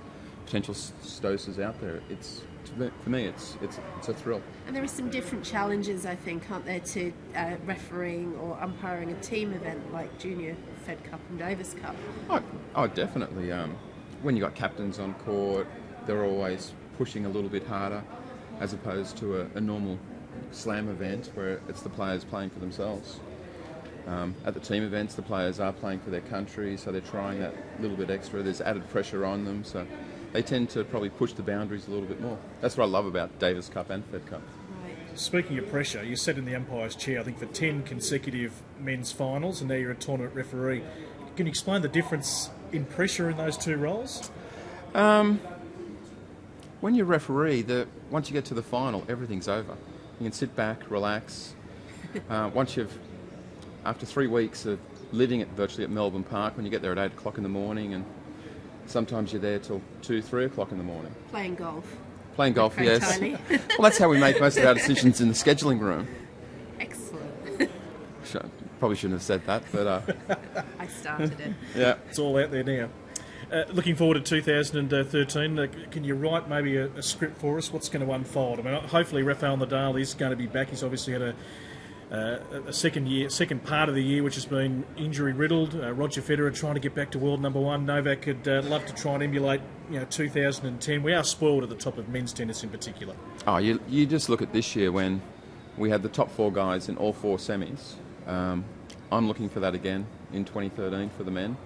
S11: potential Stosas out there. For me, it's a thrill.
S15: And there are some different challenges, I think, aren't there, to refereeing or umpiring a team event like Junior Fed Cup and Davis Cup?
S11: Oh, definitely. When you got captains on court, they're always pushing a little bit harder, as opposed to a normal slam event where it's the players playing for themselves. At the team events, the players are playing for their country, so they're trying that little bit extra. There's added pressure on them, so they tend to probably push the boundaries a little bit more. That's what I love about Davis Cup and Fed Cup.
S27: Speaking of pressure, you sat in the umpire's chair, I think, for 10 consecutive men's finals, and now you're a tournament referee. Can you explain the difference in pressure in those two roles?
S11: When you referee, once you get to the final, everything's over. You can sit back, relax. After 3 weeks of living virtually at Melbourne Park, when you get there at 8 o'clock in the morning, and sometimes you're there till 2, 3 o'clock in the morning.
S15: Playing golf.
S11: Playing golf, yes. Well, that's how we make most of our decisions in the scheduling room.
S15: Excellent.
S11: Probably shouldn't have said that, but...
S15: I started it.
S27: Yeah. It's all out there now. Looking forward to 2013, can you write maybe a script for us? What's going to unfold? I mean, hopefully Rafael Nadal is going to be back. He's obviously had a second part of the year which has been injury riddled. Roger Federer trying to get back to world number one. Novak would love to try and emulate 2010. We are spoiled at the top of men's tennis in particular.
S11: Oh, you just look at this year when we had the top 4 guys in all 4 semis. I'm looking for that again in 2013 for the men.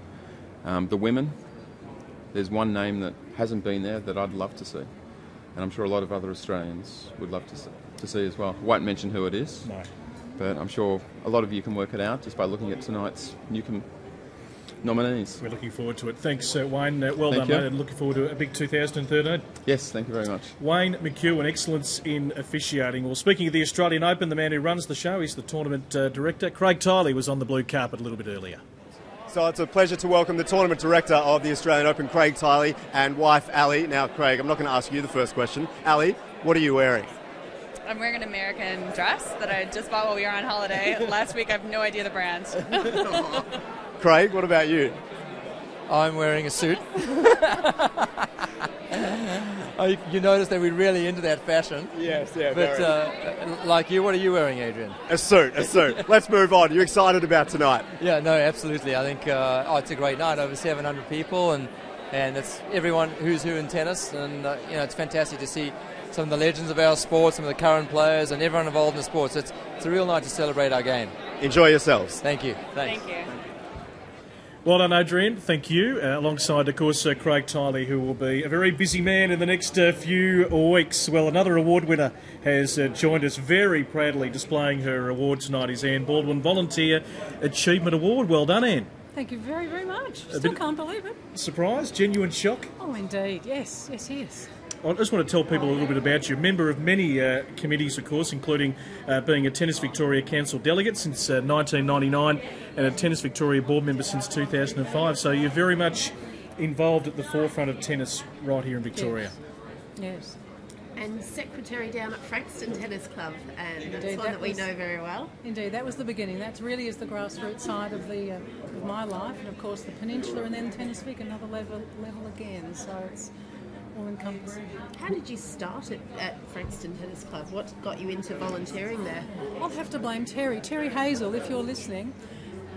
S11: The women, there's one name that hasn't been there that I'd love to see, and I'm sure a lot of other Australians would love to see as well. I won't mention who it is.
S27: No.
S11: But I'm sure a lot of you can work it out just by looking at tonight's Newcombe nominees.
S27: We're looking forward to it. Thanks, Wayne. Well done, mate, and looking forward to a big 2013.
S11: Yes, thank you very much.
S27: Wayne McHugh, excellence in officiating. Well, speaking of the Australian Open, the man who runs the show, he's the tournament director. Craig Tiley was on the blue carpet a little bit earlier.
S6: So it's a pleasure to welcome the tournament director of the Australian Open, Craig Tiley, and wife, Ali. Now, Craig, I'm not going to ask you the first question. Ali, what are you wearing?
S17: I'm wearing an American dress that I just bought while we were on holiday last week. I have no idea the brand.
S6: Craig, what about you?
S18: I'm wearing a suit. You notice that we're really into that fashion.
S6: Yes, yeah.
S18: But like you, what are you wearing, Adrian?
S6: A suit. Let's move on. You excited about tonight?
S18: Yeah, no, absolutely. I think it's a great night. Over 700 people, and it's everyone who's who in tennis, and it's fantastic to see some of the legends of our sport, some of the current players, and everyone involved in the sport. So it's a real night to celebrate our game.
S6: Enjoy yourselves.
S18: Thank you.
S17: Thank you.
S27: Well done, Adrian. Thank you. Alongside, of course, Craig Tiley, who will be a very busy man in the next few weeks. Well, another award winner has joined us very proudly, displaying her award tonight. Is Anne Baldwin Volunteer Achievement Award. Well done, Anne.
S19: Thank you very, very much. Still can't believe it.
S27: Surprise? Genuine shock?
S19: Oh, indeed. Yes.
S27: I just want to tell people a little bit about you. Member of many committees, of course, including being a Tennis Victoria Council delegate since 1999 and a Tennis Victoria board member since 2005. So you're very much involved at the forefront of tennis right here in Victoria.
S19: Yes.
S15: And secretary down at Frankston Tennis Club, and
S19: Indeed,
S15: that's one that we know very well.
S19: Indeed, that was the beginning. That really is the grassroots side of of my life, and of course the Peninsula, and then Tennis Vic, another level again. So it's all-encompassing.
S15: How did you start at Frankston Tennis Club? What got you into volunteering there?
S19: I'll have to blame Terry Hazel, if you're listening.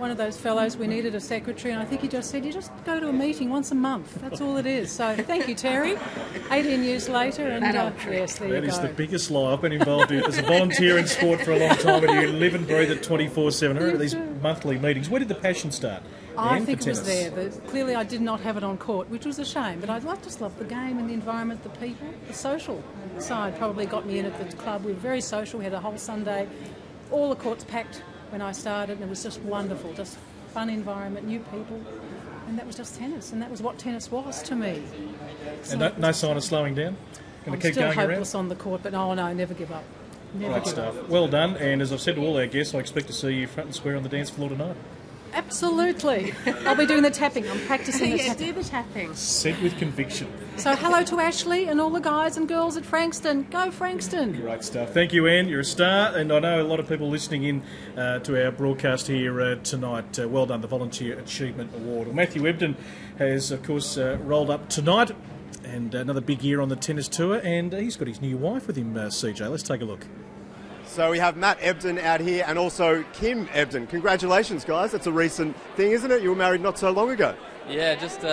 S19: one of those fellows, we needed a secretary, and I think he just said, you just go to a meeting once a month. That's all it is. So thank you, Terry. 18 years later, and yes, there you go.
S27: That is the biggest lie. I've been involved as a volunteer in sport for a long time, and you live and breathe it 24/7. These monthly meetings. Where did the passion start?
S19: I think it was there. But clearly I did not have it on court, which was a shame. But I just love the game and the environment, the people. The social side probably got me in at the club. We were very social. We had a whole Sunday. All the courts packed when I started, and it was just wonderful. Just fun environment, new people. And that was just tennis. And that was what tennis was to me.
S27: So and no sign of slowing down? Going to keep going around?
S19: I'm still hopeless on the court, but no, never give up. Never
S27: Great
S19: give
S27: stuff.
S19: up.
S27: Well done. And as I've said to all our guests, I expect to see you front and square on the dance floor tonight.
S19: Absolutely. I'll be doing the tapping. I'm practising the tapping.
S15: Do the tapping.
S27: Said with conviction.
S19: So hello to Ashley and all the guys and girls at Frankston. Go Frankston.
S27: Great stuff. Thank you, Anne. You're a star. And I know a lot of people listening in to our broadcast here tonight. Well done, the Volunteer Achievement Award. Well, Matthew Ebden has, of course, rolled up tonight. And another big year on the tennis tour. And he's got his new wife with him, CJ. Let's take a look.
S6: So we have Matt Ebden out here and also Kim Ebden. Congratulations, guys. That's a recent thing, isn't it? You were married not so long ago.
S3: Yeah, just 2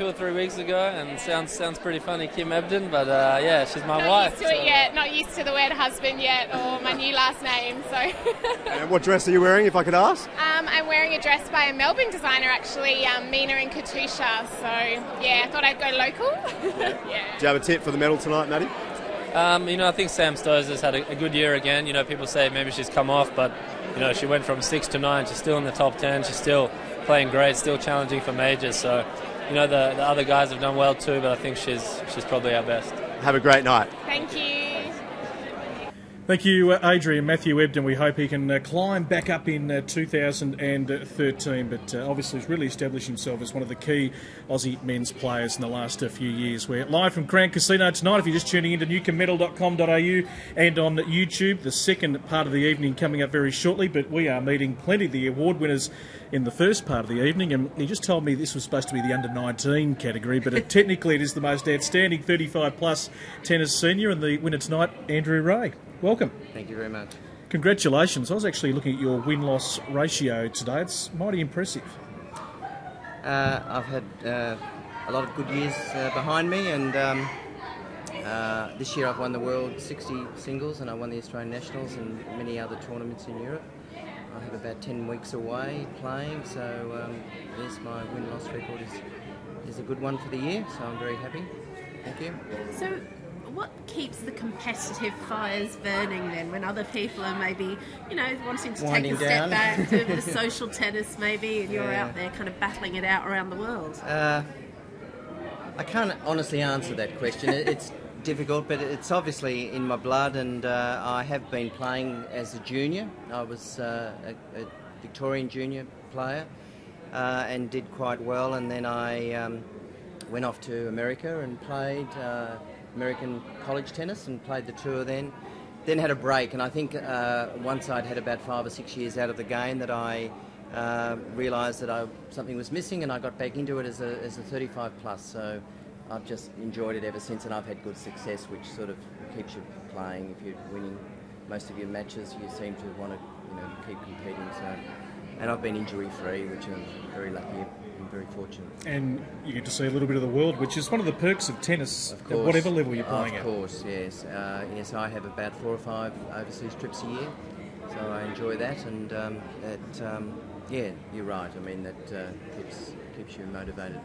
S3: or 3 weeks ago, and sounds pretty funny, Kim Ebden, but yeah, she's my wife.
S10: Not used to it yet, not used to the word husband yet, or my new last name, so.
S6: And what dress are you wearing, if I could ask?
S10: I'm wearing a dress by a Melbourne designer, actually, Mina and Katusha, so yeah, I thought I'd go local. Yeah.
S6: Do you have a tip for the medal tonight, Maddie?
S3: I think Sam Stosur's had a good year again. People say maybe she's come off, but she went from 6 to 9. She's still in the top 10. She's still playing great, still challenging for majors. So, the other guys have done well too, but I think she's probably our best.
S6: Have a great night.
S10: Thank you.
S27: Thank you, Adrian. Matthew Ebden, we hope he can climb back up in 2013, but obviously he's really established himself as one of the key Aussie men's players in the last few years. We're live from Crown Casino tonight, if you're just tuning into newcombemedal.com.au and on YouTube. The second part of the evening coming up very shortly, but we are meeting plenty of the award winners in the first part of the evening, and he just told me this was supposed to be the under-19 category, but technically it is the most outstanding 35-plus tennis senior, and the winner tonight, Andrew Ray. Welcome.
S20: Thank you very much.
S27: Congratulations. I was actually looking at your win-loss ratio today. It's mighty impressive.
S20: I've had a lot of good years behind me, and this year I've won the World 60 singles, and I won the Australian Nationals and many other tournaments in Europe. I have about 10 weeks away playing, so yes, my win-loss record is a good one for the year, so I'm very happy. Thank you.
S15: So, what keeps the competitive fires burning then, when other people are maybe, wanting to
S20: winding
S15: take a
S20: down.
S15: step back to the social tennis maybe, and you're out there kind of battling it out around the world?
S20: I can't honestly answer that question. It's difficult, but it's obviously in my blood, and I have been playing as a junior. I was a Victorian junior player and did quite well, and then I went off to America and played American college tennis and played the tour then had a break, and I think once I'd had about 5 or 6 years out of the game that I realised that something was missing, and I got back into it as a 35 plus, so I've just enjoyed it ever since, and I've had good success, which sort of keeps you playing. If you're winning most of your matches, you seem to want to keep competing, so, and I've been injury free, which I'm very lucky. I'm very fortunate.
S27: And you get to see a little bit of the world, which is one of the perks of tennis,
S20: of course,
S27: at whatever level you're playing at.
S20: Of course, yes. Yes, I have about 4 or 5 overseas trips a year, so I enjoy that, and yeah, you're right. I mean, that keeps you motivated.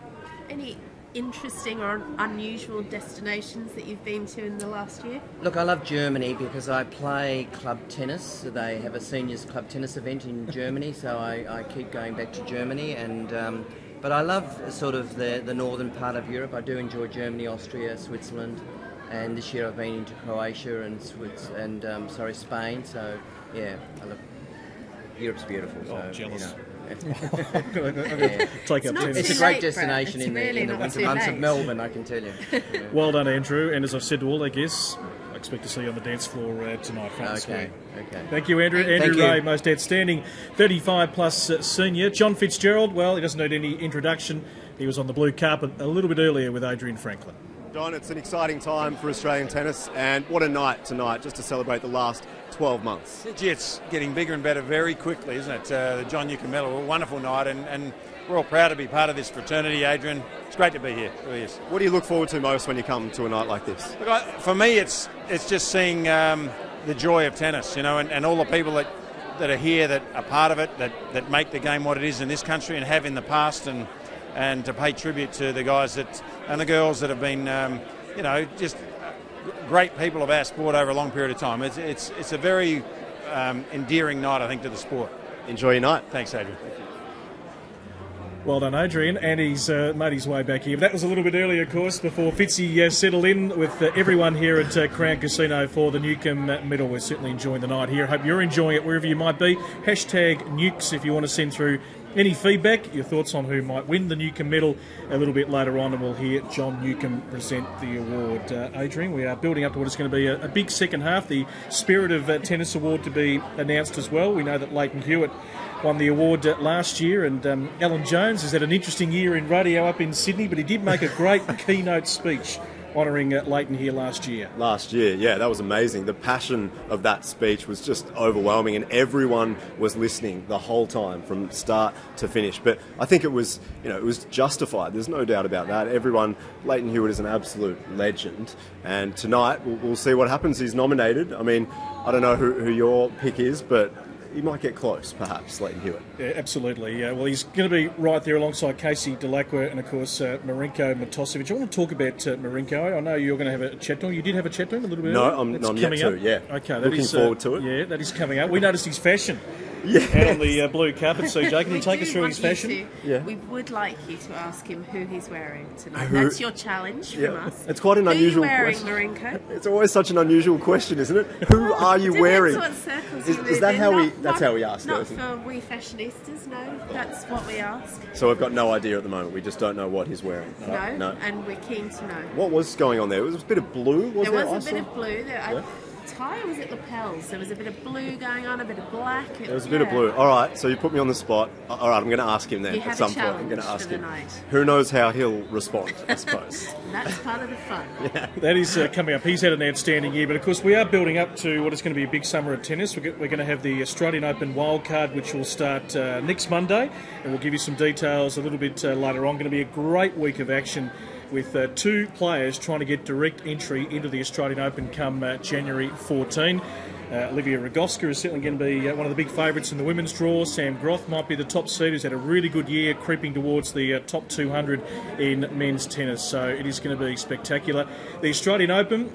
S15: Any interesting or unusual destinations that you've been to in the last year?
S20: Look, I love Germany because I play club tennis. They have a seniors club tennis event in Germany, so I keep going back to Germany. And but I love sort of the northern part of Europe. I do enjoy Germany, Austria, Switzerland, and this year I've been into Croatia and Spain. So yeah, I love Europe's beautiful. So,
S27: jealous.
S20: Yeah.
S27: Take up tennis.
S20: It's a great destination in the winter months of Melbourne, I can tell you.
S27: Well done, Andrew. And as I've said to all our guests, I expect to see you on the dance floor tonight.
S20: Okay.
S27: Thank you, Andrew.
S20: Thank
S27: Andrew
S20: you.
S27: Ray, most outstanding 35-plus senior. John Fitzgerald, well, he doesn't need any introduction. He was on the blue carpet a little bit earlier with Adrian Franklin.
S6: Don, it's an exciting time for Australian tennis, and what a night tonight just to celebrate the last 12 months.
S5: Gee, it's getting bigger and better very quickly, isn't it? The John Newcombe Medal, a wonderful night, and we're all proud to be part of this fraternity, Adrian. It's great to be here, it really is.
S6: What do you look forward to most when you come to a night like this?
S5: Look, for me, it's just seeing the joy of tennis, and all the people that are here, that are part of it, that make the game what it is in this country and have in the past, and to pay tribute to the guys and the girls that have been, just great people of our sport over a long period of time. It's a very endearing night, I think, to the sport.
S6: Enjoy your night.
S5: Thanks, Adrian.
S27: Well done, Adrian, and he's made his way back here. But that was a little bit earlier, of course, before Fitzy settled in with everyone here at Crown Casino for the Newcombe Medal. We're certainly enjoying the night here. Hope you're enjoying it wherever you might be. #Nukes if you want to send through any feedback, your thoughts on who might win the Newcombe Medal a little bit later on, and we'll hear John Newcombe present the award. Adrian, we are building up to what is going to be a big second half, the Spirit of Tennis Award to be announced as well. We know that Leighton Hewitt won the award last year, and Alan Jones has had an interesting year in radio up in Sydney, but he did make a great keynote speech honouring Leighton here last year.
S6: Last year, yeah, that was amazing. The passion of that speech was just overwhelming, and everyone was listening the whole time from start to finish. But I think it was justified. There's no doubt about that. Leighton Hewitt is an absolute legend, and tonight we'll see what happens. He's nominated. I mean, I don't know who your pick is, but he might get close, perhaps, Leighton Hewitt.
S27: Yeah, absolutely. Well, he's going to be right there alongside Casey Delacroix and, of course, Marinko Matosevic. I want to talk about Marinko. I know you're going to have a chat to him. You did have a chat to him a little bit earlier?
S6: I'm yet to, yeah.
S27: Okay,
S6: looking forward to it.
S27: Yeah, that is coming up. We noticed his fashion.
S6: Yes.
S27: Out on the blue carpet. So, Jay, can you take us through his fashion?
S15: Yeah. We would like you to ask him who he's wearing tonight. That's your challenge from us.
S6: It's quite an unusual
S15: question.
S6: Who are you wearing,
S15: Marinko?
S6: It's always such an unusual question, isn't it? Who are you wearing?
S15: What circles
S6: is that how we? That's how we ask.
S15: Not for we fashionistas. No, that's what we ask.
S6: So we've got no idea at the moment. We just don't know what he's wearing.
S15: No, and we're keen to know.
S6: What was going on there? It was a bit of blue.
S15: There was a bit of blue. Tie, or was it lapels? There was a bit of blue going on, a bit of black.
S6: There was a bit of blue. All right, so you put me on the spot. All right, I'm going to ask him then at some point. I'm going to ask him. Who knows how he'll respond, I suppose.
S15: That's part of the fun.
S27: Yeah. That is coming up. He's had an outstanding year, but of course we are building up to what is going to be a big summer of tennis. We're going to have the Australian Open wildcard, which will start next Monday, and we'll give you some details a little bit later on. Going to be a great week of action, with two players trying to get direct entry into the Australian Open come January 14. Olivia Rogowska is certainly going to be one of the big favourites in the women's draw. Sam Groth might be the top seed, who's had a really good year, creeping towards the top 200 in men's tennis. So it is going to be spectacular. The Australian Open,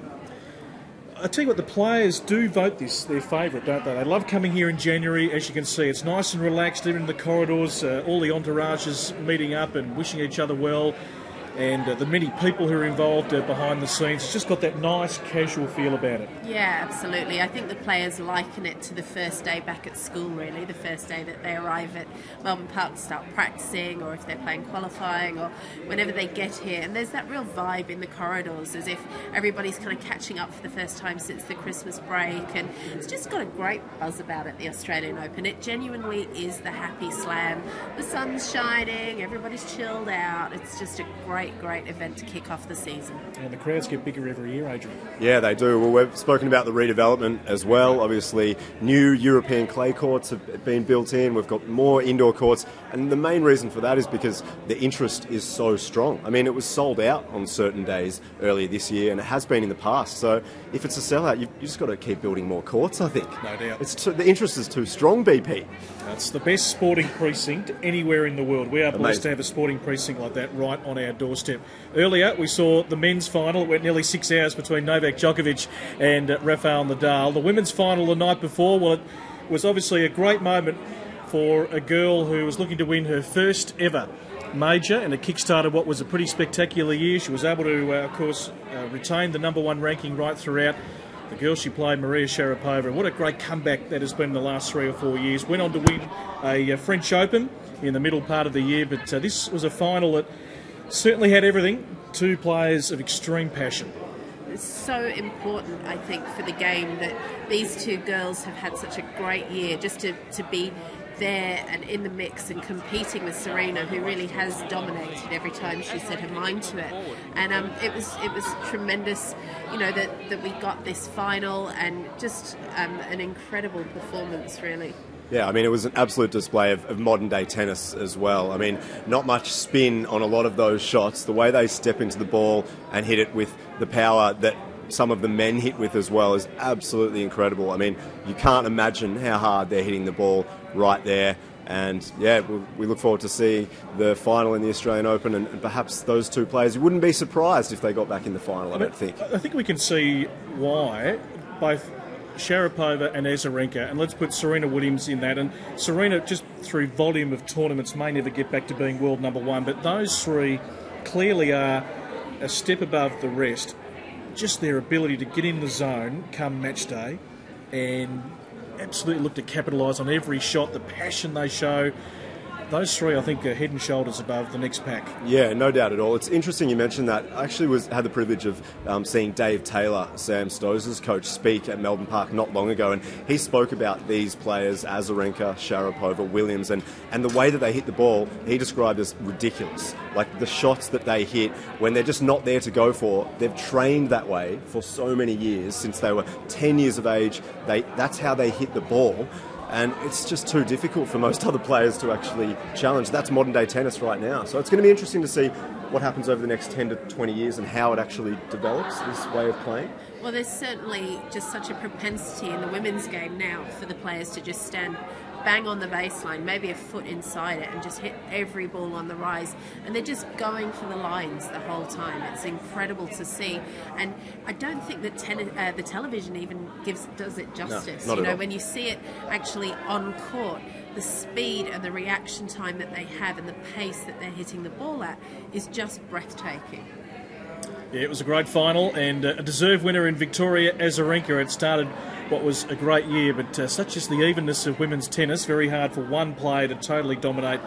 S27: I tell you what, the players do vote this their favourite, don't they? They love coming here in January. As you can see, it's nice and relaxed, even in the corridors, all the entourages meeting up and wishing each other well. And the many people who are involved behind the scenes, it's just got that nice casual feel about it.
S15: Yeah, absolutely. I think the players liken it to the first day back at school, really, the first day that they arrive at Melbourne Park to start practicing, or if they're playing qualifying, or whenever they get here. And there's that real vibe in the corridors, as if everybody's kind of catching up for the first time since the Christmas break, and it's just got a great buzz about it, the Australian Open. It genuinely is the happy slam. The sun's shining, everybody's chilled out. It's just a great event to kick off the season.
S27: And the crowds get bigger every year, Adrian.
S6: Yeah, they do. Well, we've spoken about the redevelopment as well. Obviously, new European clay courts have been built in. We've got more indoor courts. And the main reason for that is because the interest is so strong. I mean, it was sold out on certain days earlier this year, and it has been in the past. So if it's a sellout, you've just got to keep building more courts, I think.
S27: No doubt.
S6: The interest is too strong, BP.
S27: It's the best sporting precinct anywhere in the world. We are blessed to have a sporting precinct like that right on our doorstep. Earlier, we saw the men's final. It went nearly 6 hours between Novak Djokovic and Rafael Nadal. The women's final the night before, well, it was obviously a great moment for a girl who was looking to win her first ever major, and it kick-started what was a pretty spectacular year. She was able to, of course, retain the #1 ranking right throughout. The girl she played, Maria Sharapova, what a great comeback that has been in the last 3 or 4 years. Went on to win a French Open in the middle part of the year, but this was a final that certainly had everything. Two players of extreme passion.
S15: It's so important, I think, for the game that these two girls have had such a great year, just to be there and in the mix and competing with Serena, who really has dominated every time she set her mind to it. And it was tremendous, that we got this final, and just an incredible performance, really.
S6: Yeah, I mean, it was an absolute display of modern-day tennis as well. I mean, not much spin on a lot of those shots. The way they step into the ball and hit it with the power that some of the men hit with as well is absolutely incredible. I mean, you can't imagine how hard they're hitting the ball right there. And, yeah, we look forward to seeing the final in the Australian Open, and perhaps those two players, you wouldn't be surprised if they got back in the final, I don't think.
S27: I think we can see why both Sharapova and Azarenka, and let's put Serena Williams in that. And Serena, just through volume of tournaments, may never get back to being world number one, but those three clearly are a step above the rest. Just their ability to get in the zone come match day and absolutely look to capitalise on every shot, the passion they show. Those three, I think, are head and shoulders above the next pack.
S6: Yeah, no doubt at all. It's interesting you mentioned that. I actually had the privilege of seeing Dave Taylor, Sam Stosur's coach, speak at Melbourne Park not long ago, and he spoke about these players, Azarenka, Sharapova, Williams, and the way that they hit the ball, he described as ridiculous. Like the shots that they hit when they're just not there to go for. They've trained that way for so many years, since they were 10 years of age. That's how they hit the ball. And it's just too difficult for most other players to actually challenge. That's modern-day tennis right now. So it's going to be interesting to see what happens over the next 10 to 20 years and how it actually develops, this way of playing.
S15: Well, there's certainly just such a propensity in the women's game now for the players to just stand bang on the baseline, maybe a foot inside it, and just hit every ball on the rise. And they're just going for the lines the whole time. It's incredible to see. And I don't think that the television even does it justice.
S6: No, not at all.
S15: When you see it actually on court, the speed and the reaction time that they have and the pace that they're hitting the ball at is just breathtaking.
S27: Yeah, it was a great final, and a deserved winner in Victoria, Azarenka. It started what was a great year, but such is the evenness of women's tennis. Very hard for one player to totally dominate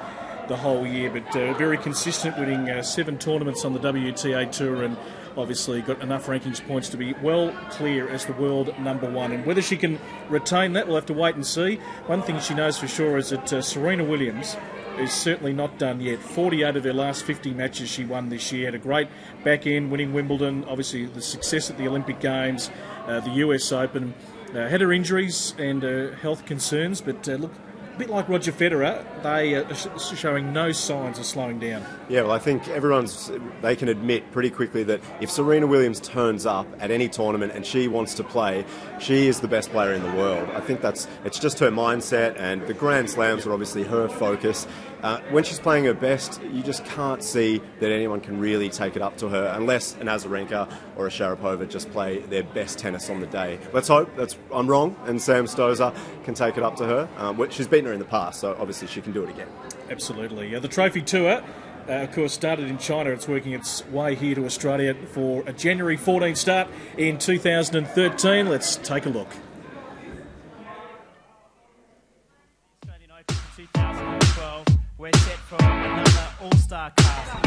S27: the whole year, but very consistent, winning 7 tournaments on the WTA Tour, and obviously got enough rankings points to be well clear as the world number one. And whether she can retain that, we'll have to wait and see. One thing she knows for sure is that Serena Williams is certainly not done yet. 48 of her last 50 matches she won this year. Had a great back end, winning Wimbledon, obviously the success at the Olympic Games, the US Open. Had her injuries and health concerns, but look, a bit like Roger Federer, they are showing no signs of slowing down. Yeah, well, I think they can admit pretty quickly that if Serena Williams turns up at any tournament and she wants to play, she is the best player in the world. I think it's just her mindset, and the Grand Slams are obviously her focus. When she's playing her best, you just can't see that anyone can really take it up to her unless an Azarenka or a Sharapova just play their best tennis on the day. Let's hope I'm wrong and Sam Stosur can take it up to her. She's beaten her in the past, so obviously she can do it again. Absolutely. The Trophy Tour, of course, started in China. It's working its way here to Australia for a January 14 start in 2013. Let's take a look.
S7: We're set for another all-star cast.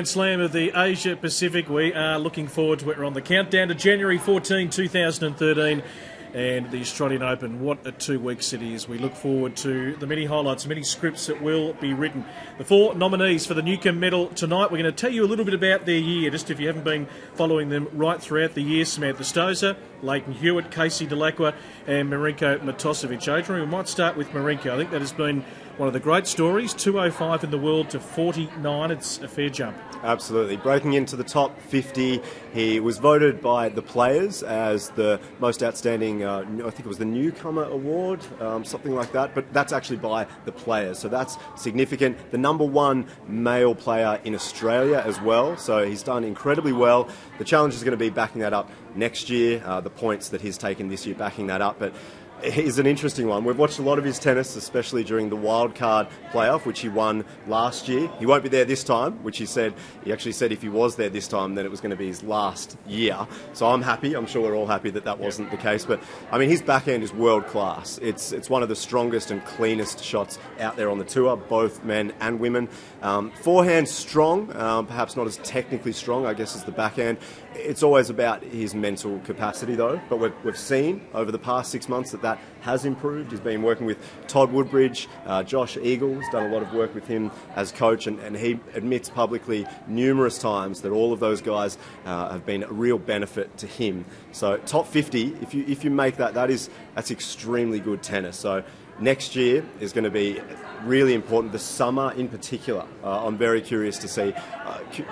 S27: Grand Slam of the Asia Pacific. We are looking forward to it. We're on the countdown to January 14, 2013. And the Australian Open, what a 2-week it is. We look forward to the many highlights, many scripts that will be written. The 4 nominees for the Newcombe Medal tonight, we're going to tell you a little bit about their year, just if you haven't been following them right throughout the year. Samantha Stosur, Leighton Hewitt, Casey Delacqua and Marinko Matosevic. Adrian, we might start with Marinko. I think that has been one of the great stories. 205 in the world to 49. It's a fair jump.
S6: Absolutely. Breaking into the top 50. He was voted by the players as the most outstanding, I think it was the Newcomer Award, something like that. But that's actually by the players. So that's significant. The #1 male player in Australia as well. So he's done incredibly well. The challenge is going to be backing that up next year. The points that he's taken this year backing that up. But he's an interesting one. We've watched a lot of his tennis, especially during the wildcard playoff, which he won last year. He won't be there this time, which he actually said if he was there this time, then it was going to be his last year. So I'm happy. I'm sure we're all happy that wasn't the case. But, I mean, his backhand is world class. It's one of the strongest and cleanest shots out there on the tour, both men and women. Forehand strong, perhaps not as technically strong, I guess, as the backhand. It's always about his mental capacity, though. But we've seen over the past 6 months that has improved. He's been working with Todd Woodbridge, Josh Eagles, done a lot of work with him as coach, and he admits publicly numerous times that all of those guys have been a real benefit to him. So top 50, if you make that's extremely good tennis. So next year is going to be really important. The summer in particular, I'm very curious to see.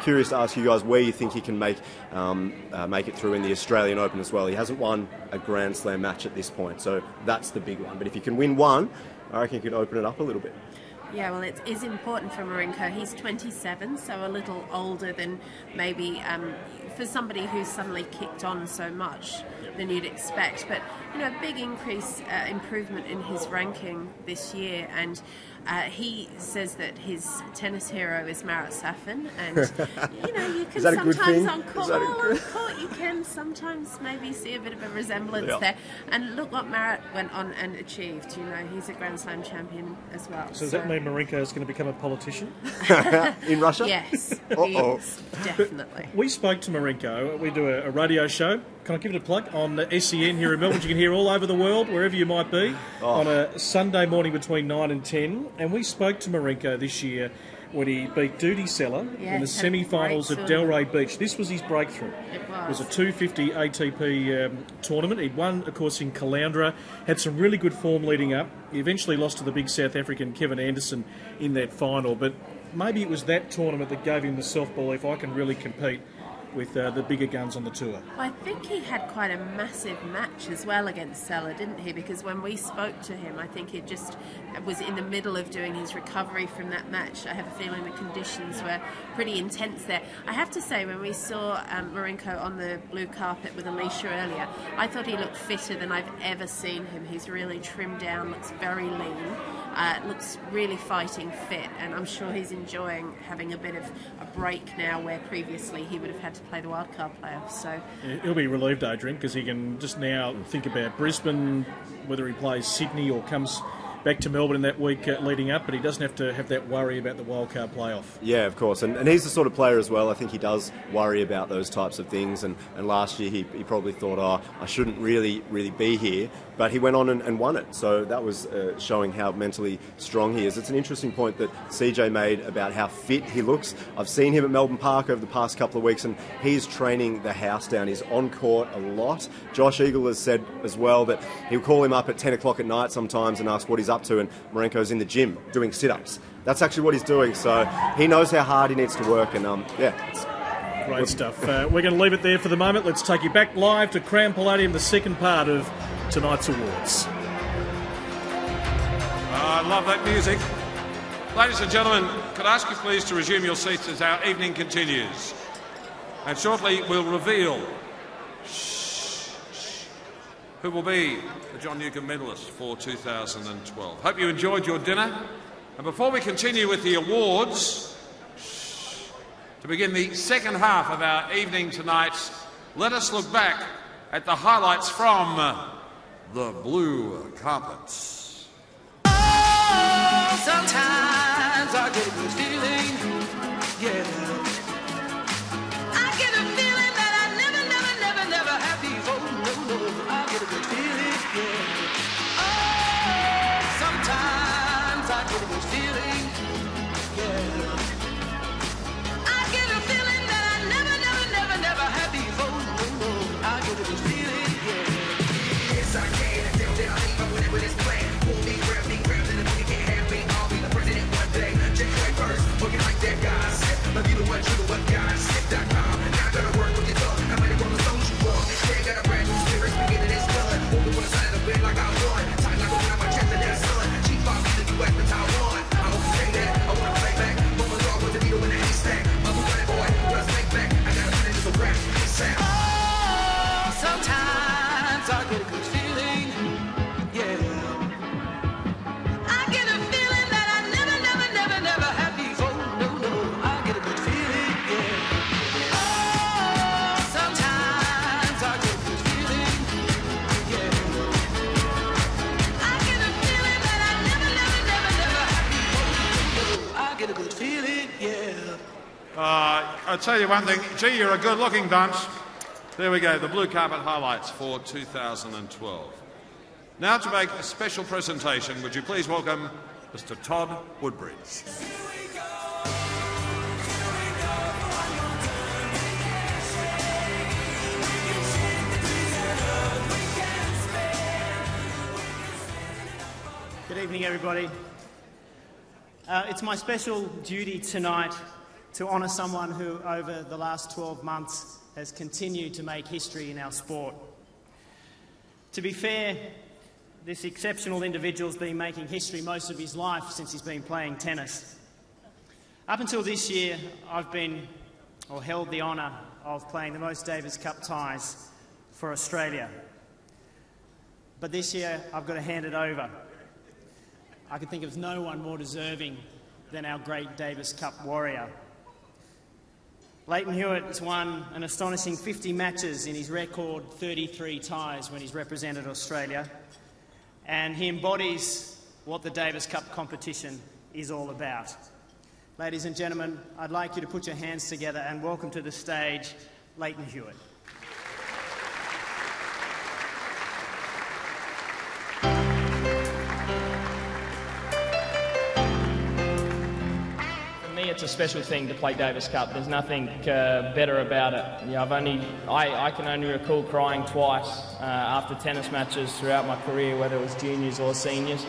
S6: Curious to ask you guys where you think he can make it through in the Australian Open as well. He hasn't won a Grand Slam match at this point, so that's the big one. But if he can win one, I reckon he could open it up a little bit.
S15: Yeah, well, it is important for Marinko. He's 27, so a little older than maybe for somebody who's suddenly kicked on so much than you'd expect. But, a big improvement in his ranking this year. And he says that his tennis hero is Marat Safin. And, you can sometimes on court, you can sometimes maybe see a bit of a resemblance there. And look what Marat went on and achieved. He's a Grand Slam champion as well.
S27: So does that mean Marinko is going to become a politician?
S6: In Russia?
S15: Yes, he is, definitely.
S27: We spoke to Marinko. We do a radio show. Can I give it a plug? On the SEN here in Melbourne. You can hear all over the world, wherever you might be, on a Sunday morning between 9 and 10. And we spoke to Marinko this year when he beat Duty Seller in the semi-finals at Delray Beach. This was his breakthrough. It was a 250 ATP tournament. He'd won, of course, in Caloundra, had some really good form leading up. He eventually lost to the big South African Kevin Anderson in that final, but maybe it was that tournament that gave him the self-belief, I can really compete with the bigger guns on the tour.
S15: Well, I think he had quite a massive match as well against Seller, didn't he? Because when we spoke to him, I think he just was in the middle of doing his recovery from that match. I have a feeling the conditions were pretty intense there. I have to say, when we saw Marinko on the blue carpet with Alicia earlier, I thought he looked fitter than I've ever seen him. He's really trimmed down, looks very lean, looks really fighting fit, and I'm sure he's enjoying having a bit of a break now where previously he would have had to play the wildcard playoffs. So
S27: he'll be relieved, Adrian, because he can just now think about Brisbane, whether he plays Sydney or comes back to Melbourne in that week leading up, but he doesn't have to have that worry about the wildcard playoff.
S6: Yeah, of course, and he's the sort of player as well. I think he does worry about those types of things, and last year he probably thought, I shouldn't really be here, but he went on and won it, so that was showing how mentally strong he is. It's an interesting point that CJ made about how fit he looks. I've seen him at Melbourne Park over the past couple of weeks, and he's training the house down. He's on court a lot. Josh Eagle has said as well that he'll call him up at 10 o'clock at night sometimes and ask what he's up to, and Marinko's in the gym doing sit-ups. That's actually what he's doing, so he knows how hard he needs to work, and it's
S27: great stuff. We're going to leave it there for the moment. Let's take you back live to Crown Palladium, the second part of tonight's awards.
S13: I love that music. Ladies and gentlemen, could I ask you please to resume your seats as our evening continues, and shortly we'll reveal who will be the John Newcombe medalist for 2012. Hope you enjoyed your dinner. And before we continue with the awards, to begin the second half of our evening tonight, let us look back at the highlights from the blue carpets.
S14: Oh, sometimes I get the feeling, yeah, Oh, sometimes I get a good feeling, yeah. I get a feeling that I never had before. No, I get a good feeling, yeah. Oh, sometimes I get a good feeling, yeah. I get a feeling that I never had before. No, I get a good feeling, yeah.
S13: I'll tell you one thing. Gee, you're a good-looking bunch. There we go, the blue carpet highlights for 2012. Now to make a special presentation, would you please welcome Mr. Todd Woodbridge.
S21: Good evening, everybody. It's my special duty tonight to honour someone who, over the last 12 months, has continued to make history in our sport. To be fair, this exceptional individual's been making history most of his life since he's been playing tennis. Up until this year, I've held the honour of playing the most Davis Cup ties for Australia. But this year, I've got to hand it over. I can think of no one more deserving than our great Davis Cup warrior. Leighton Hewitt has won an astonishing 50 matches in his record 33 ties when he's represented Australia, and he embodies what the Davis Cup competition is all about. Ladies and gentlemen, I'd like you to put your hands together and welcome to the stage Leighton Hewitt.
S22: It's a special thing to play Davis Cup. There's nothing better about it. You know, I can only recall crying twice after tennis matches throughout my career, whether it was juniors or seniors.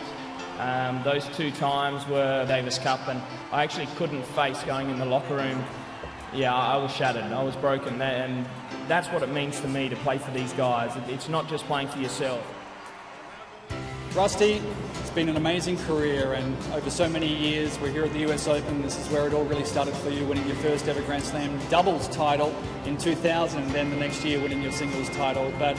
S22: Those two times were Davis Cup, and I actually couldn't face going in the locker room. Yeah, I was shattered. I was broken, and that's what it means to me to play for these guys. It's not just playing for yourself.
S23: Rusty, it's been an amazing career, and over so many years we're here at the US Open. This is where it all really started for you, winning your first ever Grand Slam doubles title in 2000, and then the next year winning your singles title. But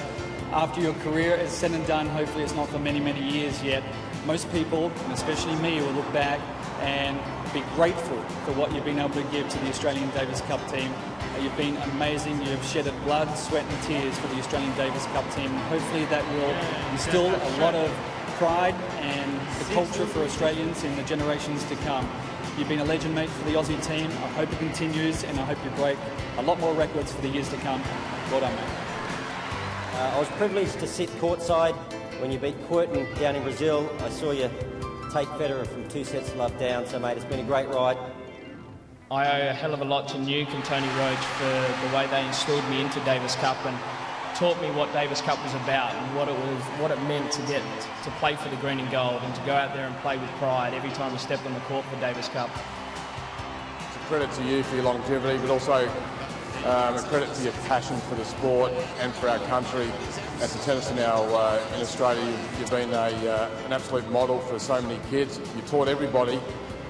S23: after your career is said and done, hopefully it's not for many, many years yet, most people, and especially me, will look back and be grateful for what you've been able to give to the Australian Davis Cup team. You've been amazing. You've shedded blood, sweat and tears for the Australian Davis Cup team. Hopefully that will instill a lot of pride and the culture for Australians in the generations to come. You've been a legend, mate, for the Aussie team. I hope it continues, and I hope you break a lot more records for the years to come. Well done, mate.
S24: I was privileged to sit courtside when you beat Quirton down in Brazil. I saw you take Federer from 2 sets to love down, so, mate, it's been a great ride.
S22: I owe a hell of a lot to Nuke and Tony Roach for the way they instilled me into Davis Cup and taught me what Davis Cup was about and what it meant to get to play for the green and gold and to go out there and play with pride every time we stepped on the court for Davis Cup.
S25: It's a credit to you for your longevity, but also a credit to your passion for the sport and for our country. As a tennisman now in Australia, you've been an absolute model for so many kids. You taught everybody,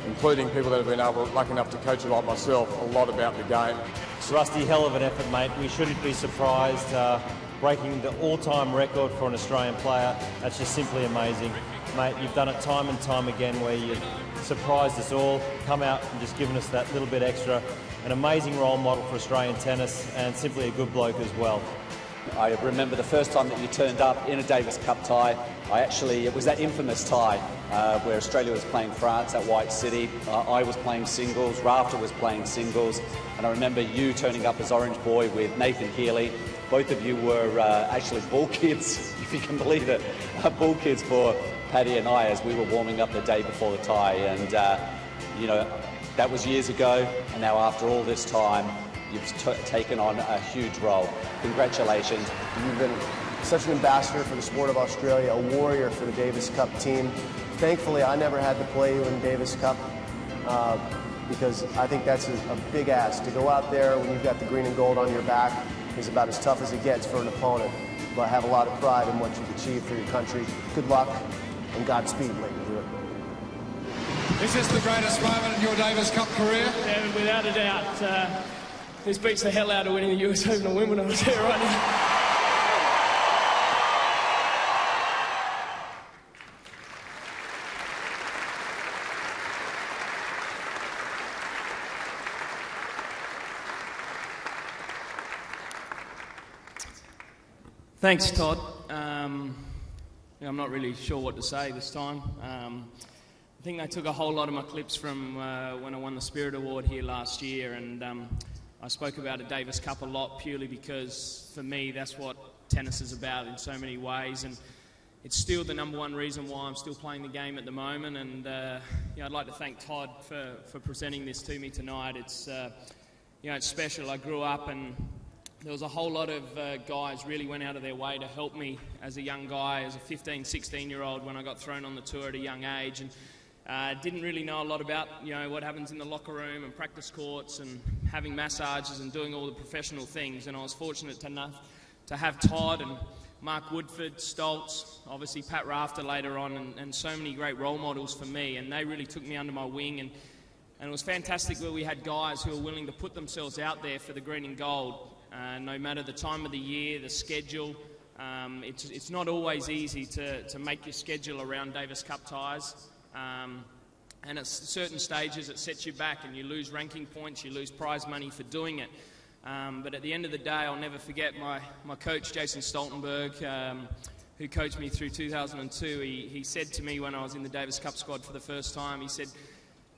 S25: including people that have been lucky enough to coach you like myself, a lot about the game.
S26: Rusty, hell of an effort, mate. We shouldn't be surprised. Breaking the all-time record for an Australian player, that's just simply amazing. Mate, you've done it time and time again where you've surprised us all, come out and just given us that little bit extra. An amazing role model for Australian tennis and simply a good bloke as well.
S28: I remember the first time that you turned up in a Davis Cup tie. It was that infamous tie where Australia was playing France at White City. I was playing singles, Rafter was playing singles, and I remember you turning up as Orange Boy with Nathan Healy. Both of you were actually ball kids, if you can believe it, ball kids for Paddy and I as we were warming up the day before the tie. And, you know, that was years ago, and now after all this time, you've taken on a huge role. Congratulations.
S29: You've been such an ambassador for the sport of Australia, a warrior for the Davis Cup team. Thankfully, I never had to play you in Davis Cup because I think that's a big ask. To go out there when you've got the green and gold on your back is about as tough as it gets for an opponent. But I have a lot of pride in what you've achieved for your country. Good luck and Godspeed, Leighton Hewitt.
S30: Is this the greatest moment in your Davis Cup career?
S22: Yeah, without a doubt. This beats the hell out of winning the US Open or Wimbledon, I'll tell you right now. Thanks, Todd. I'm not really sure what to say this time. I think they took a whole lot of my clips from when I won the Spirit Award here last year, and I spoke about a Davis Cup a lot purely because, for me, that's what tennis is about in so many ways, and it's still the number one reason why I'm still playing the game at the moment. And I'd like to thank Todd for presenting this to me tonight. It's it's special. I grew up and there was a whole lot of guys really went out of their way to help me as a young guy, as a 15, 16-year-old when I got thrown on the tour at a young age, and didn't really know a lot about what happens in the locker room and practice courts and having massages and doing all the professional things. And I was fortunate enough to have Todd and Mark Woodford, Stoltz, obviously Pat Rafter later on, and so many great role models for me, and they really took me under my wing. And it was fantastic where we had guys who were willing to put themselves out there for the green and gold. No matter the time of the year, the schedule, it's not always easy to make your schedule around Davis Cup ties. And at certain stages it sets you back and you lose ranking points, you lose prize money for doing it. But at the end of the day, I'll never forget my coach, Jason Stoltenberg, who coached me through 2002. He said to me when I was in the Davis Cup squad for the first time, he said,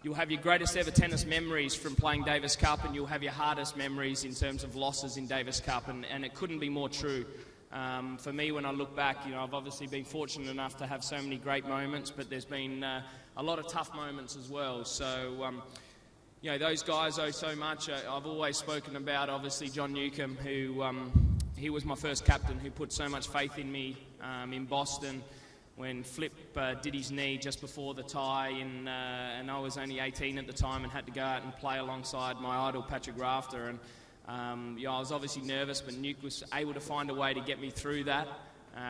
S22: "You'll have your greatest ever tennis memories from playing Davis Cup, and you'll have your hardest memories in terms of losses in Davis Cup," and it couldn't be more true. For me, when I look back, I've obviously been fortunate enough to have so many great moments, but there's been a lot of tough moments as well. So, those guys owe so much. I've always spoken about, obviously, John Newcombe, who he was my first captain, who put so much faith in me in Boston. When Flip did his knee just before the tie, and I was only 18 at the time and had to go out and play alongside my idol, Patrick Rafter. And I was obviously nervous, but Nuke was able to find a way to get me through that.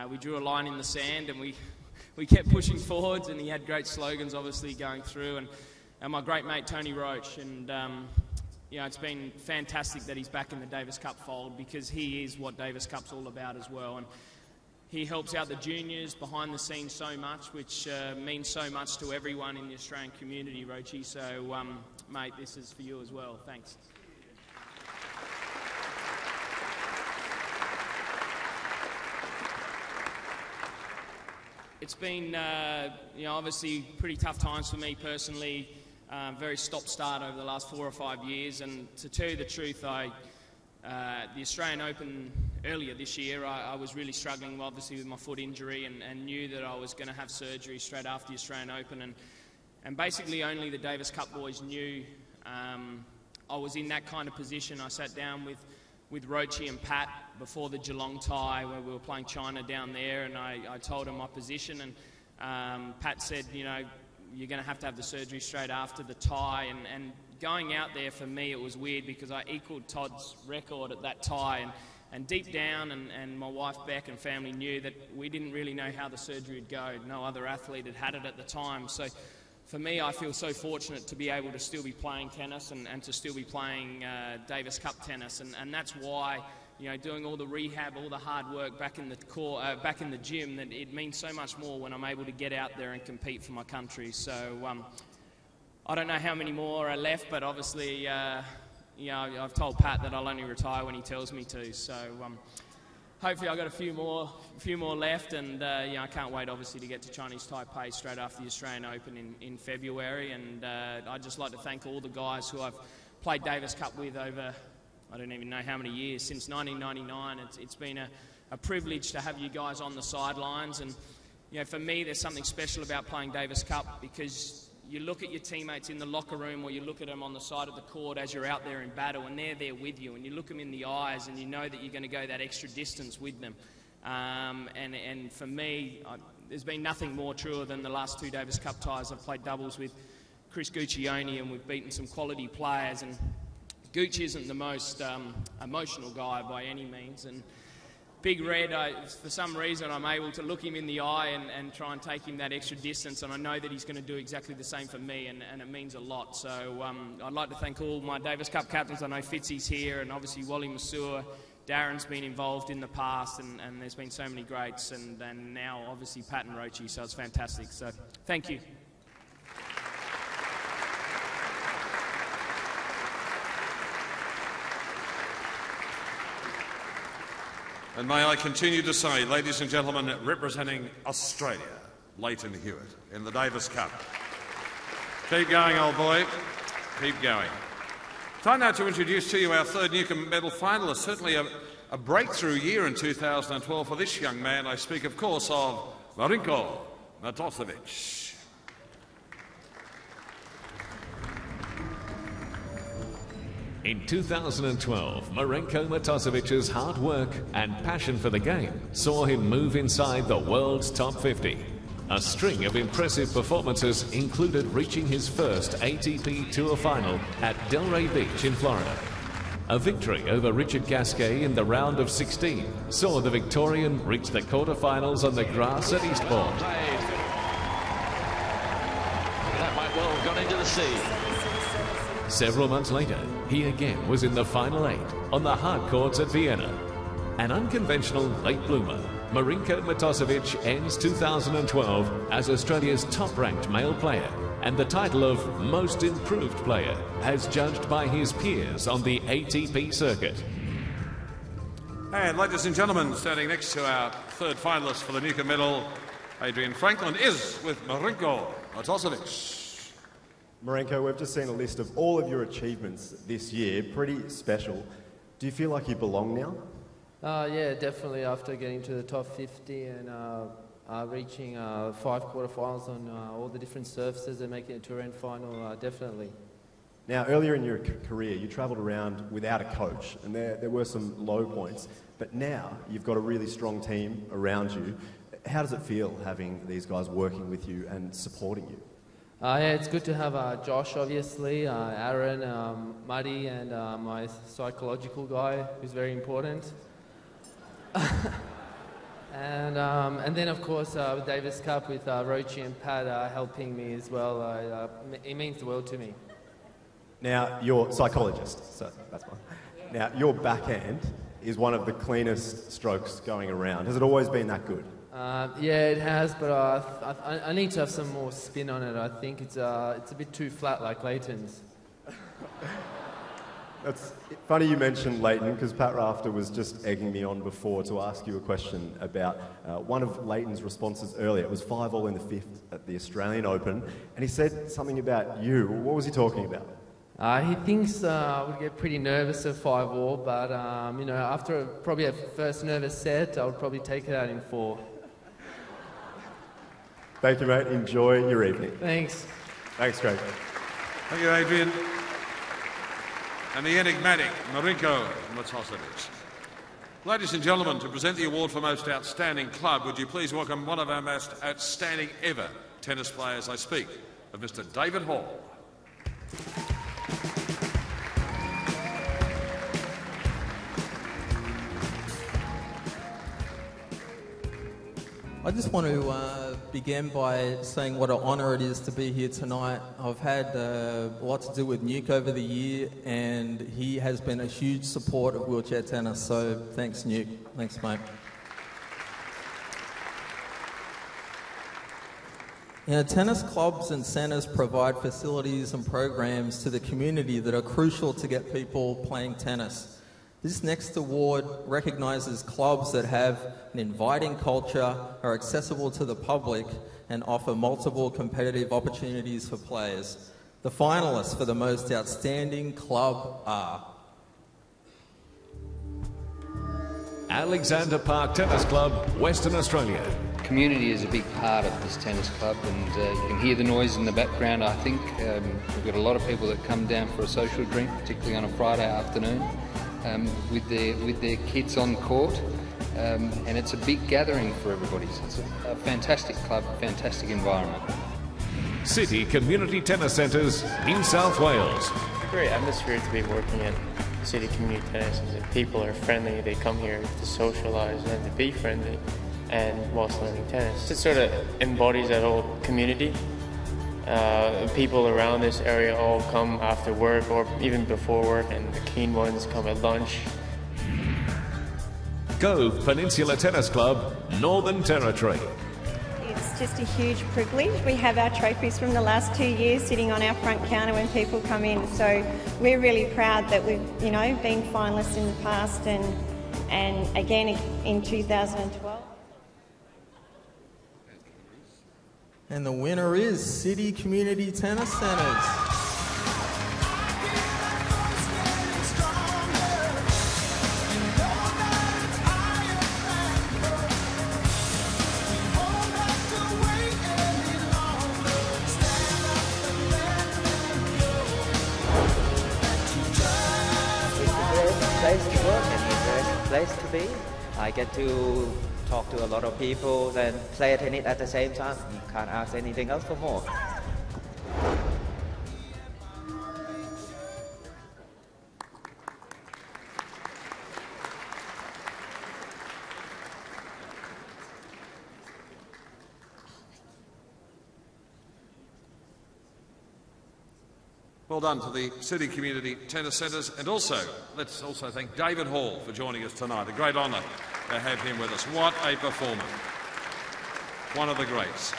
S22: We drew a line in the sand and we kept pushing forwards, and he had great slogans, obviously, going through. And my great mate, Tony Roach. And, it's been fantastic that he's back in the Davis Cup fold, because he is what Davis Cup's all about as well. And he helps out the juniors behind the scenes so much, which means so much to everyone in the Australian community, Roachy. So, mate, this is for you as well. Thanks. It's been, obviously pretty tough times for me personally. Very stop-start over the last 4 or 5 years. And to tell you the truth, the Australian Open earlier this year, I was really struggling, obviously, with my foot injury, and knew that I was going to have surgery straight after the Australian Open. And basically only the Davis Cup boys knew I was in that kind of position. I sat down with Roachy and Pat before the Geelong tie, where we were playing China down there, and I told him my position. And Pat said, you're going to have the surgery straight after the tie. And going out there, for me, it was weird, because I equalled Todd's record at that tie. And deep down, and my wife Beck and family knew that we didn't really know how the surgery would go. No other athlete had it at the time. So for me, I feel so fortunate to be able to still be playing tennis and to still be playing Davis Cup tennis. And that's why, doing all the rehab, all the hard work back in the back in the gym, that it means so much more when I'm able to get out there and compete for my country. So I don't know how many more are left, but obviously, I've told Pat that I'll only retire when he tells me to. So hopefully I've got a few more left, and I can't wait, obviously, to get to Chinese Taipei straight after the Australian Open in February. And I'd just like to thank all the guys who I've played Davis Cup with over, I don't even know how many years, since 1999. It's been a privilege to have you guys on the sidelines. And for me, there's something special about playing Davis Cup, because you look at your teammates in the locker room, or you look at them on the side of the court as you're out there in battle, and they're there with you, and you look them in the eyes, and you know that you're going to go that extra distance with them. And for me, there's been nothing more truer than the last 2 Davis Cup ties. I've played doubles with Chris Guccione, and we've beaten some quality players. And Gucci isn't the most emotional guy by any means, and Big Red, for some reason I'm able to look him in the eye and try and take him that extra distance, and I know that he's going to do exactly the same for me, and it means a lot. So I'd like to thank all my Davis Cup captains. I know Fitzy's here, and obviously Wally Masur. Darren's been involved in the past, and there's been so many greats, and now obviously Pat and Roche, so it's fantastic. So thank you.
S13: And may I continue to say, ladies and gentlemen, representing Australia, Leighton Hewitt in the Davis Cup. Keep going, old boy. Keep going. Time now to introduce to you our third Newcombe Medal finalist. Certainly a breakthrough year in 2012 for this young man. I speak, of course, of Marinko Matosevic.
S1: In 2012, Marinko Matosevic's hard work and passion for the game saw him move inside the world's top 50. A string of impressive performances included reaching his first ATP Tour final at Delray Beach in Florida. A victory over Richard Gasquet in the round of 16 saw the Victorian reach the quarterfinals on the grass at Eastbourne.
S2: That might well have gone into the sea.
S1: Several months later, he again was in the final 8 on the hard courts at Vienna. An unconventional late bloomer, Marinko Matosevic ends 2012 as Australia's top-ranked male player and the title of Most Improved Player, as judged by his peers on the ATP circuit.
S13: And ladies and gentlemen, standing next to our third finalist for the Newcombe Medal, Adrian Franklin, is with Marinko Matosevic.
S6: Marinko, we've just seen a list of all of your achievements this year, pretty special. Do you feel like you belong now?
S4: Yeah, definitely. After getting to the top 50 and reaching 5 quarterfinals on all the different surfaces and making a Tour final, definitely.
S6: Now, earlier in your career, you travelled around without a coach, and there were some low points, but now you've got a really strong team around you. How does it feel having these guys working with you and supporting you?
S4: Yeah, it's good to have Josh, obviously, Aaron, Muddy, and my psychological guy, who's very important. and then, of course, with Davis Cup with Roche and Pat helping me as well. It means the world to me.
S6: Now, you're a psychologist, so that's fine. Now, your backhand is one of the cleanest strokes going around. Has it always been that good?
S4: Yeah, it has, but I need to have some more spin on it. I think it's a bit too flat like Leighton's.
S6: It's funny you mentioned Leighton, because Pat Rafter was just egging me on before to ask you a question about one of Leighton's responses earlier. It was 5-all in the 5th at the Australian Open, and he said something about you. What was he talking about?
S4: He thinks I would get pretty nervous at 5-all, but you know, after probably a first nervous set, I would probably take it out in 4.
S6: Thank you, mate. Enjoy your evening.
S4: Thanks.
S6: Thanks, Craig.
S13: Thank you, Adrian. And the enigmatic Marinko Matosevic. Ladies and gentlemen, to present the award for Most Outstanding Club, would you please welcome one of our most outstanding ever tennis players. I speak of Mr. David Hall.
S8: I just want to begin by saying what an honour it is to be here tonight. I've had a lot to do with Nuke over the year, and he has been a huge support of wheelchair tennis, so thanks, Nuke. Thanks, mate. You know, tennis clubs and centres provide facilities and programs to the community that are crucial to get people playing tennis. This next award recognises clubs that have an inviting culture, are accessible to the public, and offer multiple competitive opportunities for players. The finalists for the Most Outstanding Club are
S1: Alexander Park Tennis Club, Western Australia.
S9: Community is a big part of this tennis club, and you can hear the noise in the background. I think we've got a lot of people that come down for a social drink, particularly on a Friday afternoon. With their kids on court, and it's a big gathering for everybody. So it's a fantastic club, fantastic environment.
S1: City Community Tennis Centres, New South Wales.
S11: Great atmosphere to be working in.
S3: City Community Tennis is that people are friendly, they come here to socialise and to be friendly, and whilst learning tennis. It sort of embodies that whole community. People around this area all come after work or even before work, and the keen ones come at lunch.
S1: Gove Peninsula Tennis Club, Northern Territory.
S10: It's just a huge privilege. We have our trophies from the last 2 years sitting on our front counter when people come in, so we're really proud that we've, been finalists in the past and again in 2012.
S8: And the winner is City Community Tennis Centres.
S11: Place to work and it's a great place to be. I get to talk to a lot of people and play tennis at the same time. You can't ask anything else for more.
S13: Well done to the City Community Tennis Centres, and let's also thank David Hall for joining us tonight. A great honour to have him with us. What a performer. One of the greats.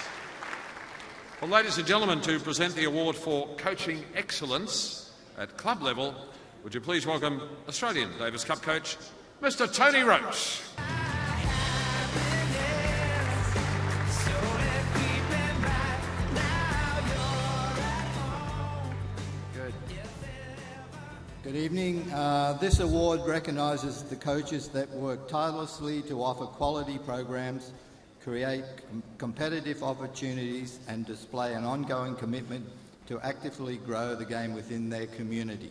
S13: Well, ladies and gentlemen, to present the award for coaching excellence at club level, would you please welcome Australian Davis Cup coach, Mr. Tony Roach.
S12: Good evening. This award recognises the coaches that work tirelessly to offer quality programs, create competitive opportunities and display an ongoing commitment to actively grow the game within their community.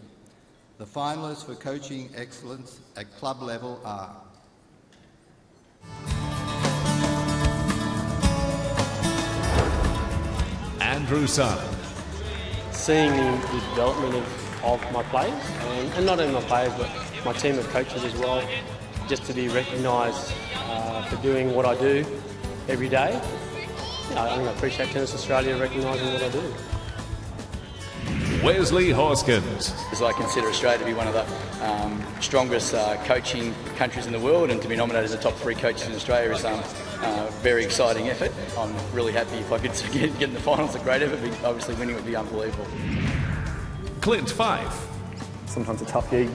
S12: The finalists for coaching excellence at club level are
S1: Andrew Sun.
S16: Seeing the development of my players, and not only my players but my team of coaches as well, just to be recognised for doing what I do every day. I think I appreciate Tennis Australia recognising what I do.
S1: Wesley Hoskins.
S17: As I consider Australia to be one of the strongest coaching countries in the world, and to be nominated as the top 3 coaches in Australia is a very exciting effort. I'm really happy if I could get in the finals. A great effort, but obviously winning would be unbelievable.
S1: Clint Fife.
S18: Sometimes a tough gig,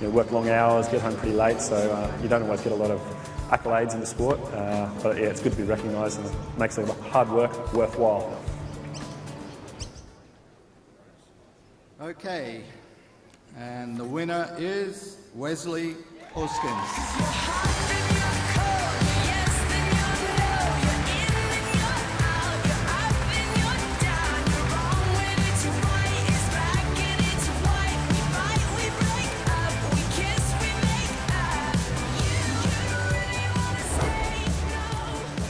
S18: work long hours, get home pretty late, so you don't always get a lot of accolades in the sport, but yeah, it's good to be recognised and it makes the hard work worthwhile.
S12: Okay, and the winner is Wesley Hoskins.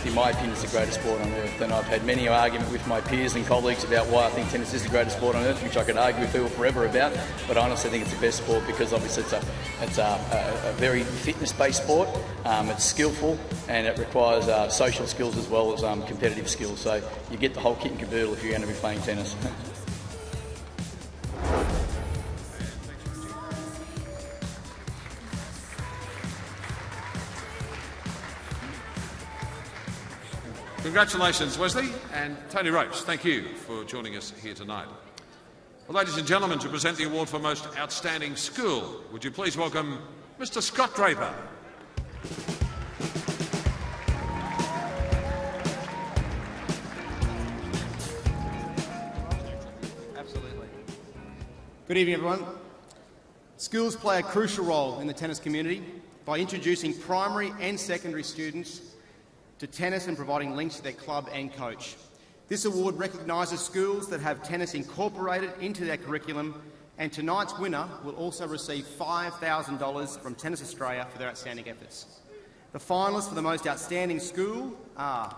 S17: In my opinion, it's the greatest sport on earth, and I've had many arguments with my peers and colleagues about why I think tennis is the greatest sport on earth, which I could argue with people forever about, but I honestly think it's the best sport because obviously it's a very fitness-based sport, it's skillful, and it requires social skills as well as competitive skills, so you get the whole kit and caboodle if you're going to be playing tennis.
S13: Congratulations, Wesley, and Tony Roach, thank you for joining us here tonight. Well, ladies and gentlemen, to present the award for Most Outstanding School, would you please welcome Mr. Scott Draper.
S19: Absolutely. Good evening, everyone. Schools play a crucial role in the tennis community by introducing primary and secondary students to tennis and providing links to their club and coach. This award recognises schools that have tennis incorporated into their curriculum, and tonight's winner will also receive $5,000 from Tennis Australia for their outstanding efforts. The finalists for the Most Outstanding School are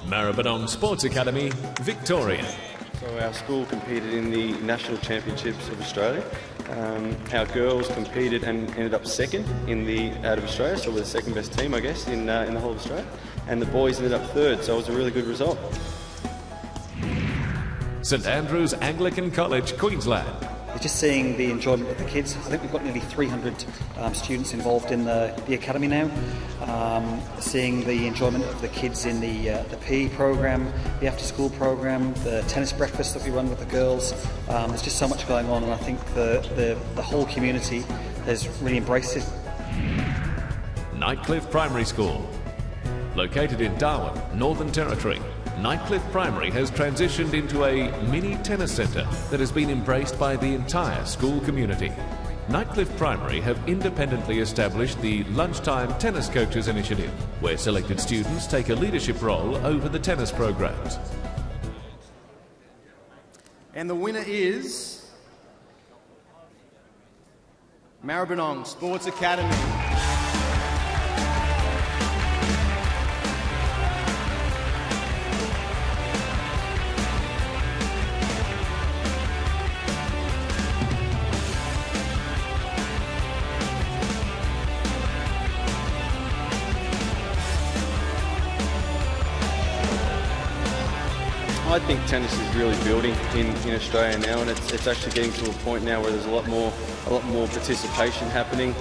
S1: Maribyrnong Sports Academy, Victoria.
S5: So our school competed in the National Championships of Australia. Our girls competed and ended up second out of Australia, so we're the second best team, I guess, in the whole of Australia. And the boys ended up third, so it was a really good result.
S1: St Andrews Anglican College, Queensland.
S7: Just seeing the enjoyment of the kids. I think we've got nearly 300 students involved in the academy now. Seeing the enjoyment of the kids in the PE program, the after-school program, the tennis breakfast that we run with the girls. There's just so much going on, and I think the whole community has really embraced it.
S1: Nightcliff Primary School. Located in Darwin, Northern Territory, Nightcliff Primary has transitioned into a mini tennis centre that has been embraced by the entire school community. Nightcliff Primary have independently established the Lunchtime Tennis Coaches Initiative, where selected students take a leadership role over the tennis programs.
S19: And the winner is Maribyrnong Sports Academy.
S5: I think tennis is really building in Australia now, and it's actually getting to a point now where there's a lot more participation happening.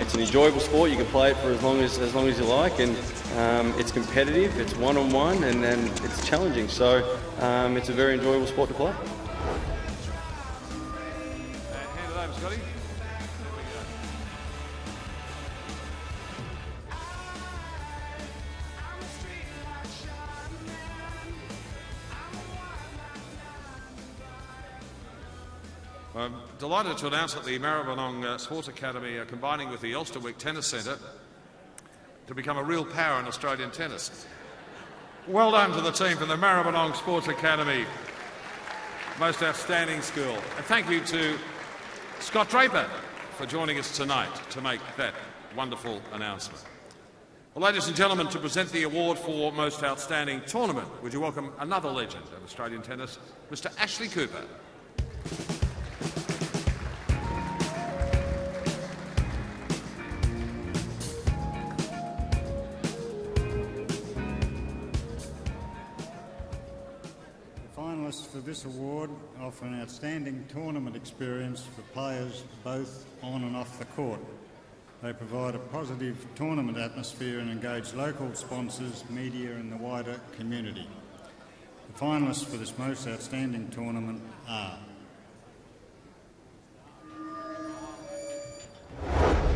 S5: It's an enjoyable sport. You can play it for as long as you like, and it's competitive. It's one-on-one, and it's challenging. So it's a very enjoyable sport to play.
S13: Hand it over, Scotty. I'm delighted to announce that the Maribyrnong Sports Academy are combining with the Ulsterwick Tennis Centre to become a real power in Australian tennis. Well done to the team from the Maribyrnong Sports Academy. Most outstanding school. And thank you to Scott Draper for joining us tonight to make that wonderful announcement. Well, ladies and gentlemen, to present the award for Most Outstanding Tournament, would you welcome another legend of Australian tennis, Mr. Ashley Cooper.
S14: For this award offer an outstanding tournament experience for players both on and off the court. They provide a positive tournament atmosphere and engage local sponsors, media and the wider community. The finalists for this most outstanding tournament are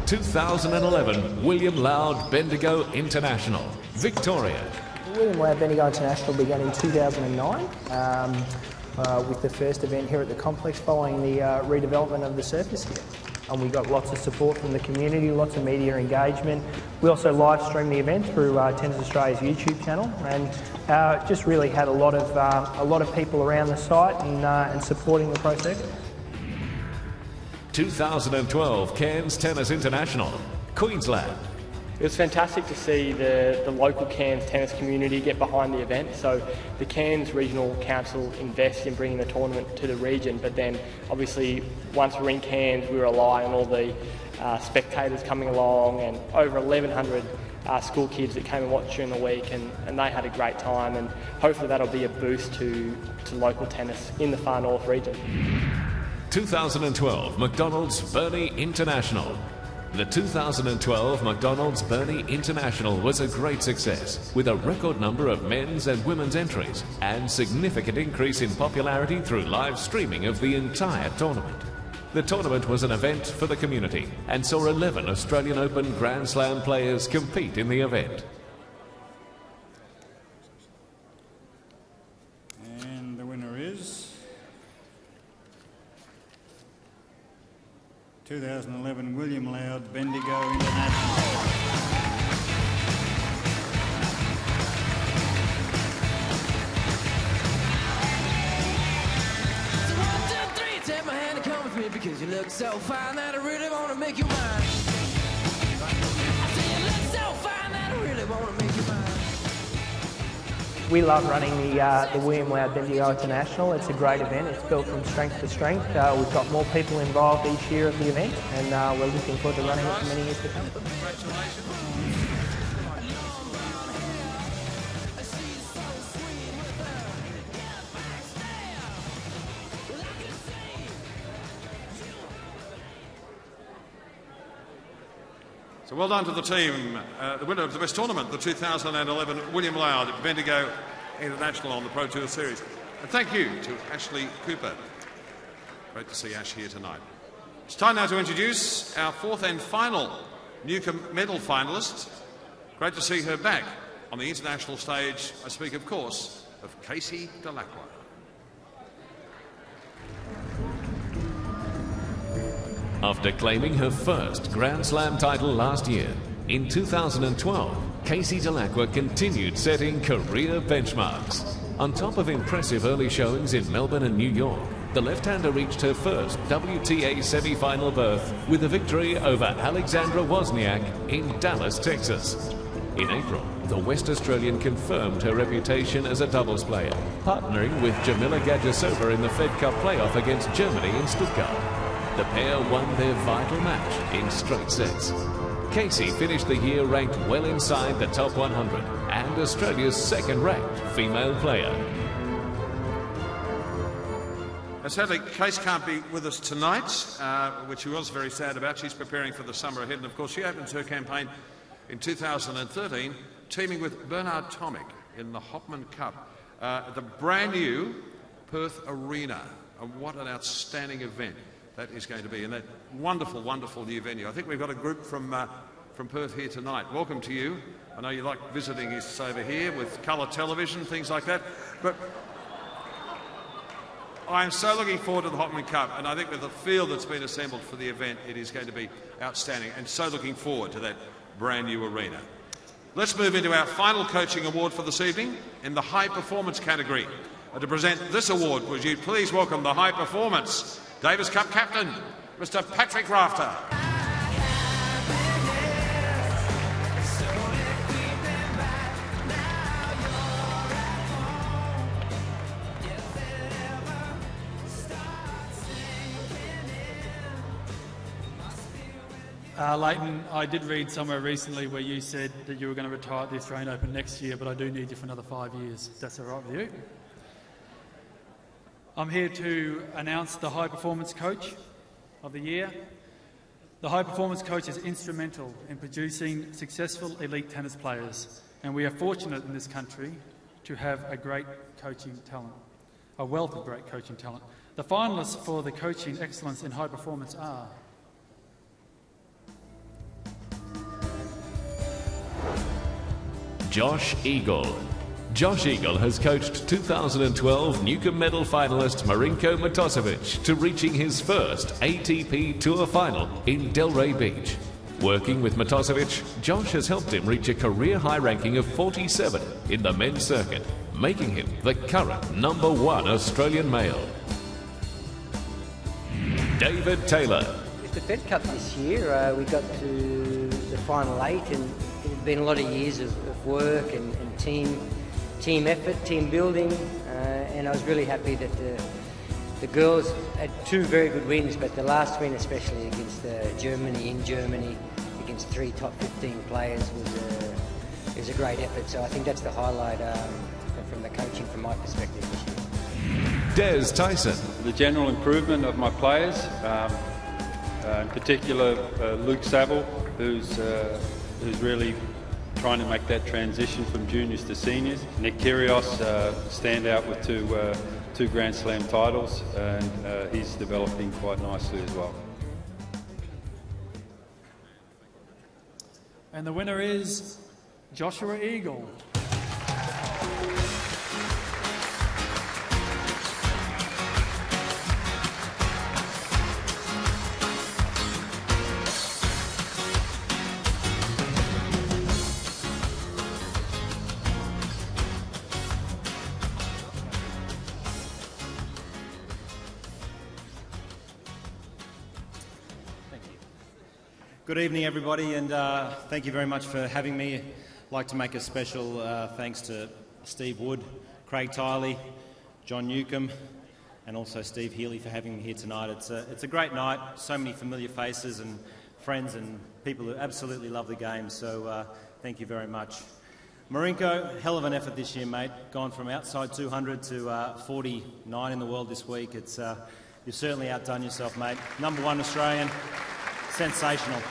S1: 2011 William Loud Bendigo International, Victoria.
S15: William Loud Bendigo International began in 2009 with the first event here at the complex following the redevelopment of the surface here. And we got lots of support from the community, lots of media engagement. We also live streamed the event through Tennis Australia's YouTube channel, and just really had a lot of people around the site and supporting the process.
S1: 2012 Cairns Tennis International, Queensland.
S22: It was fantastic to see the local Cairns tennis community get behind the event. So the Cairns Regional Council invests in bringing the tournament to the region, but then obviously once we're in Cairns we rely on all the spectators coming along, and over 1,100 school kids that came and watched during the week, and they had a great time, and hopefully that'll be a boost to local tennis in the far north region.
S1: 2012 McDonald's Burnie International. The 2012 McDonald's Burnie International was a great success, with a record number of men's and women's entries and significant increase in popularity through live streaming of the entire tournament. The tournament was an event for the community and saw 11 Australian Open Grand Slam players compete in the event.
S14: And the winner is 2011 William Loud Bendigo International.
S20: So 1, 2, 3, take my hand and come with me, because you look so fine that I really want to make you mine. I say you look so fine that I really want to make you mine.
S15: We love running the William Loud Bendigo International. It's a great event. It's built from strength to strength. We've got more people involved each year of the event, and we're looking forward to running it for many years to come.
S13: So well done to the team, the winner of the best tournament, the 2011 William Loud Bendigo International on the Pro Tour Series. And thank you to Ashley Cooper. Great to see Ash here tonight. It's time now to introduce our fourth and final Newcombe Medal finalist. Great to see her back on the international stage. I speak, of course, of Casey Delacroix.
S1: After claiming her first Grand Slam title last year, in 2012, Casey Delacroix continued setting career benchmarks. On top of impressive early showings in Melbourne and New York, the left-hander reached her first WTA semi-final berth with a victory over Alexandra Wozniak in Dallas, Texas. In April, the West Australian confirmed her reputation as a doubles player, partnering with Jamila Gadjasova in the Fed Cup playoff against Germany in Stuttgart. The pair won their vital match in straight sets. Casey finished the year ranked well inside the top 100 and Australia's second-ranked female player.
S13: Sadly, Case can't be with us tonight, which she was very sad about. She's preparing for the summer ahead, and of course she opens her campaign in 2013, teaming with Bernard Tomic in the Hopman Cup, the brand new Perth Arena. And what an outstanding event that is going to be in that wonderful, wonderful new venue. I think we've got a group from Perth here tonight. Welcome to you. I know you like visiting us over here with colour television, things like that. But I am so looking forward to the Hopman Cup, and I think with the field that's been assembled for the event, it is going to be outstanding, and so looking forward to that brand new arena. Let's move into our final coaching award for this evening in the high performance category. And to present this award, would you please welcome the high performance Davis Cup captain, Mr. Patrick Rafter.
S2: Leighton, I did read somewhere recently where you said that you were going to retire at the Australian Open next year, but I do need you for another 5 years. That's all right with you? I'm here to announce the High Performance Coach of the Year. The High Performance Coach is instrumental in producing successful elite tennis players, and we are fortunate in this country to have a great coaching talent, a wealth of great coaching talent. The finalists for the Coaching Excellence in High Performance are
S1: Josh Eagle. Josh Eagle has coached 2012 Newcombe Medal finalist Marinko Matosevic to reaching his first ATP Tour final in Delray Beach. Working with Matosevic, Josh has helped him reach a career-high ranking of 47 in the men's circuit, making him the current #1 Australian male. David Taylor.
S21: With the Fed Cup this year, we got to the final 8, and it's been a lot of years of work and team effort, team building, and I was really happy that the girls had 2 very good wins, but the last win, especially against Germany, against 3 top 15 players, was a great effort. So I think that's the highlight from the coaching from my perspective this year.
S1: Des Tyson.
S23: The general improvement of my players, in particular Luke Saville, who's really trying to make that transition from juniors to seniors. Nick Kyrgios stand out with two Grand Slam titles, and he's developing quite nicely as well.
S2: And the winner is Joshua Eagle.
S24: Good evening, everybody, and thank you very much for having me. I'd like to make a special thanks to
S3: Steve Wood, Craig Tiley, John Newcombe, and also Steve Healy for having me here tonight. It's a great night, so many familiar faces and friends and people who absolutely love the game, so thank you very much. Marinko, hell of an effort this year, mate. Gone from outside 200 to 49 in the world this week. You've certainly outdone yourself, mate. Number 1 Australian, sensational.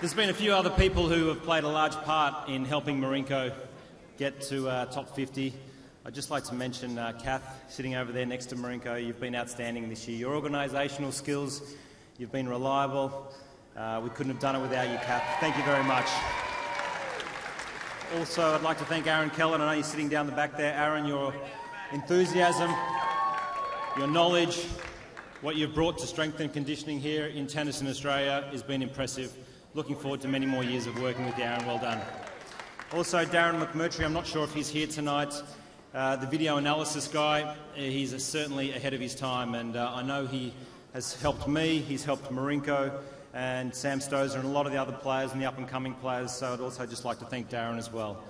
S3: There's been a few other people who have played a large part in helping Marinko get to top 50. I'd just like to mention Kath, sitting over there next to Marinko. You've been outstanding this year. Your organisational skills, you've been reliable. We couldn't have done it without you, Kath. Thank you very much. Also, I'd like to thank Aaron Keller. I know you're sitting down the back there. Aaron, your enthusiasm, your knowledge, what you've brought to strength and conditioning here in tennis in Australia has been impressive. Looking forward to many more years of working with you, Aaron. Well done. Also, Darren McMurtry, I'm not sure if he's here tonight. The video analysis guy, he's certainly ahead of his time, and I know he has helped me, he's helped Marinko and Sam Stozer and a lot of the other players and the up-and-coming players, so I'd also just like to thank Darren as well.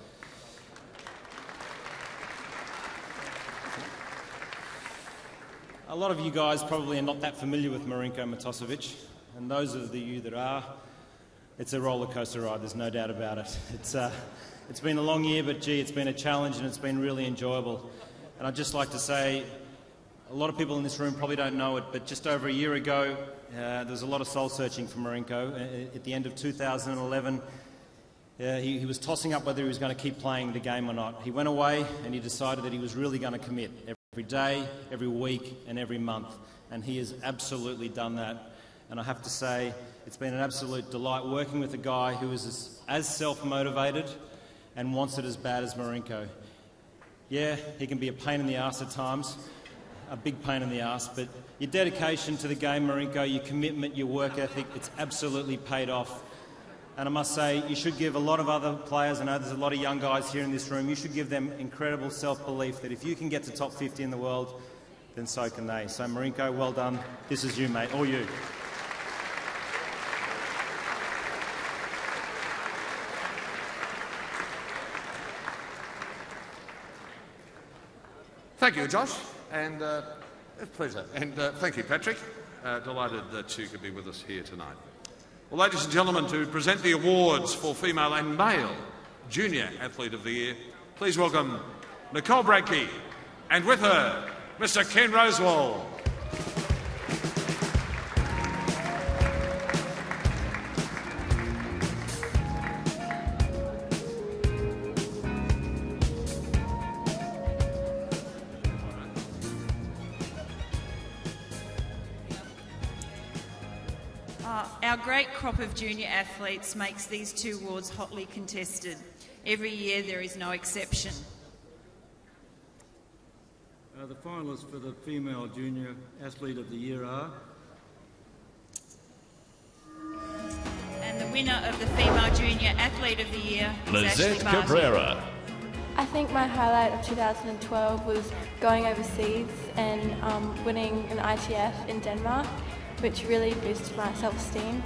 S3: A lot of you guys probably are not that familiar with Marinko Matosevic, and those of you that are, it's a roller coaster ride, there's no doubt about it. It's been a long year, but gee, it's been a challenge and it's been really enjoyable. And I'd just like to say, a lot of people in this room probably don't know it, but just over a year ago, there was a lot of soul-searching for Marinko. At the end of 2011, he was tossing up whether he was going to keep playing the game or not. He went away and he decided that he was really going to commit every day, every week and every month. And he has absolutely done that. And I have to say, it's been an absolute delight working with a guy who is as self-motivated and wants it as bad as Marinko. Yeah, he can be a pain in the arse at times, a big pain in the arse, but your dedication to the game, Marinko, your commitment, your work ethic, it's absolutely paid off. And I must say, you should give a lot of other players, I know there's a lot of young guys here in this room, you should give them incredible self-belief that if you can get to top 50 in the world, then so can they. So Marinko, well done. This is you, mate, all you.
S13: Thank you, Josh, and a pleasure. And thank you, Patrick. Delighted that you could be with us here tonight. Well, ladies and gentlemen, to present the awards for female and male Junior Athlete of the Year, please welcome Nicole Bradke, and with her, Mr. Ken Rosewall.
S4: Our great crop of junior athletes makes these two awards hotly contested. Every year there is no exception.
S6: The finalists for the Female Junior Athlete of the Year are...
S4: And the winner of the Female Junior Athlete of the Year is
S1: Lizette
S4: Ashley Barty.
S1: Cabrera.
S9: I think my highlight of 2012 was going overseas and winning an ITF in Denmark, which really boosted my self-esteem.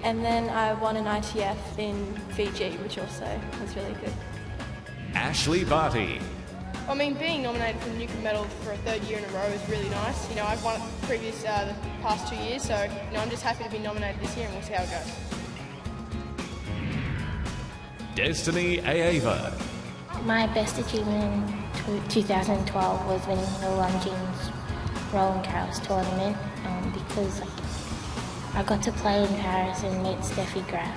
S9: And then I won an ITF in Fiji, which also was really good.
S1: Ashley Barty.
S25: I mean, being nominated for the Newcombe Medal for a third year in a row is really nice. You know, I've won it the past 2 years, so you know, I'm just happy to be nominated this year, and we'll see how it goes.
S1: Destiny Aeva.
S26: My best achievement in 2012 was winning the Longines Roland Garros tournament because I got to play in Paris and meet Steffi Graf.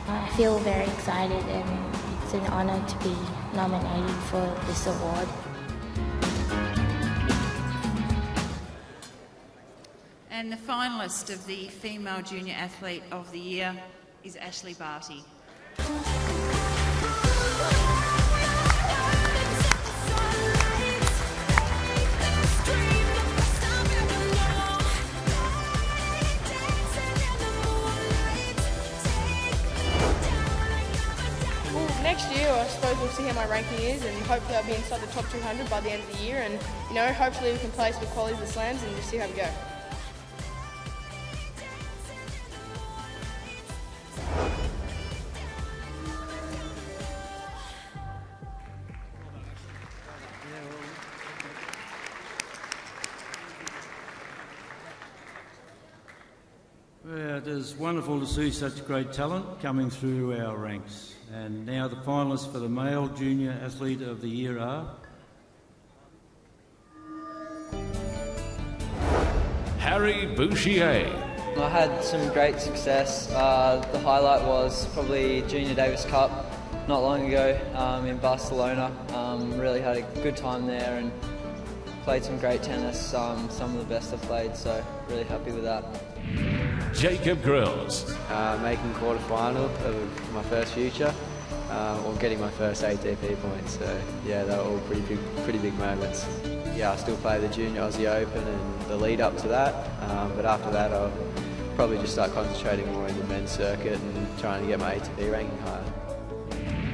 S26: I feel very excited and it's an honour to be nominated for this award.
S4: And the finalist of the Female Junior Athlete of the Year is Ashley Barty.
S25: Next year, I suppose we'll see how my ranking is, and hopefully I'll be inside the top 200 by the end of the year, and you know, hopefully we can place with quality of the slams and just see how we go.
S6: Well, it is wonderful to see such great talent coming through our ranks. And now the finalists for the Male Junior Athlete of the Year are...
S1: Harry Bouchier.
S8: I had some great success. The highlight was probably Junior Davis Cup not long ago in Barcelona. Really had a good time there and played some great tennis, some of the best I've played, so really happy with that.
S1: Jacob Grills.
S10: Making quarter-final of my first future, or getting my first ATP points, so yeah, they were all pretty big moments. Yeah, I still play the Junior Aussie Open and the lead up to that, but after that I'll probably just start concentrating more in the men's circuit and trying to get my ATP ranking higher.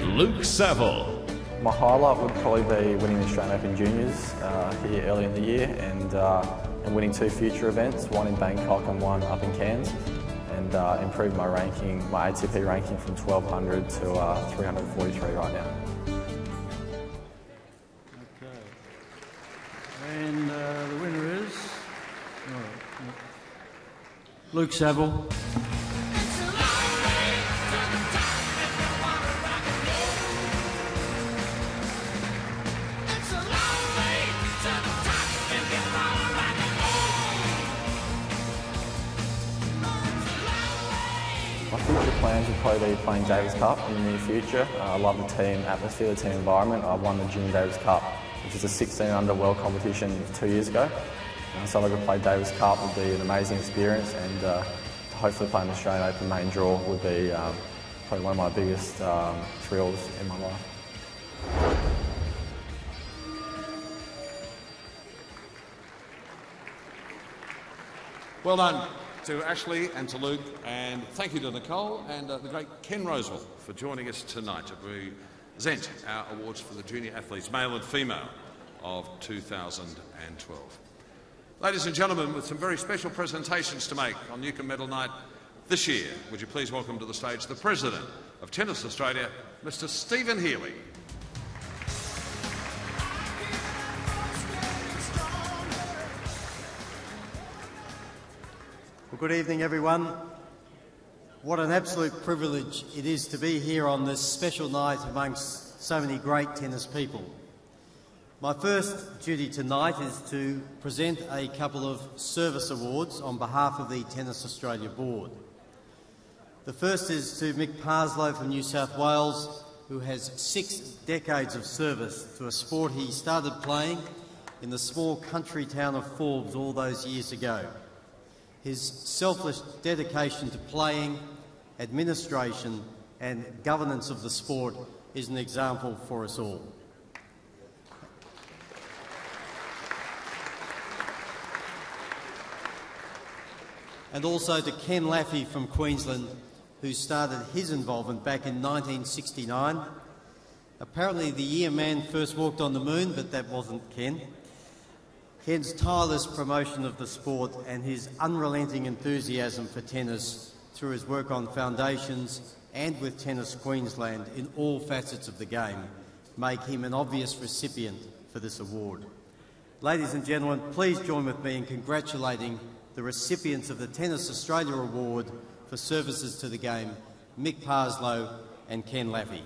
S1: Luke Saville.
S11: My highlight would probably be winning the Australian Open Juniors here early in the year and winning 2 future events, one in Bangkok and one up in Cairns, and improved my ranking, my ATP ranking from 1200 to 343 right now.
S6: Okay. And the winner is... Luke Saville.
S11: My future plans would probably be playing Davis Cup in the near future. I love the team atmosphere, the team environment. I won the Junior Davis Cup, which is a 16 under world competition 2 years ago. So if I could play Davis Cup would be an amazing experience, and to hopefully play an Australian Open main draw would be probably one of my biggest thrills in my life.
S13: Well done to Ashley and to Luke, and thank you to Nicole and the great Ken Rosewell for joining us tonight to present our awards for the junior athletes, male and female, of 2012. Ladies and gentlemen, with some very special presentations to make on Newcombe Medal Night this year, would you please welcome to the stage the President of Tennis Australia, Mr. Stephen Healy.
S12: Well, good evening, everyone. What an absolute privilege it is to be here on this special night amongst so many great tennis people. My first duty tonight is to present a couple of service awards on behalf of the Tennis Australia Board. The first is to Mick Parslow from New South Wales, who has 6 decades of service to a sport he started playing in the small country town of Forbes all those years ago. His selfless dedication to playing, administration and governance of the sport is an example for us all. And also to Ken Laffey from Queensland, who started his involvement back in 1969. Apparently the year man first walked on the moon, but that wasn't Ken. Ken's tireless promotion of the sport and his unrelenting enthusiasm for tennis through his work on foundations and with Tennis Queensland in all facets of the game make him an obvious recipient for this award. Ladies and gentlemen, please join with me in congratulating the recipients of the Tennis Australia Award for services to the game, Mick Parslow and Ken Laffey.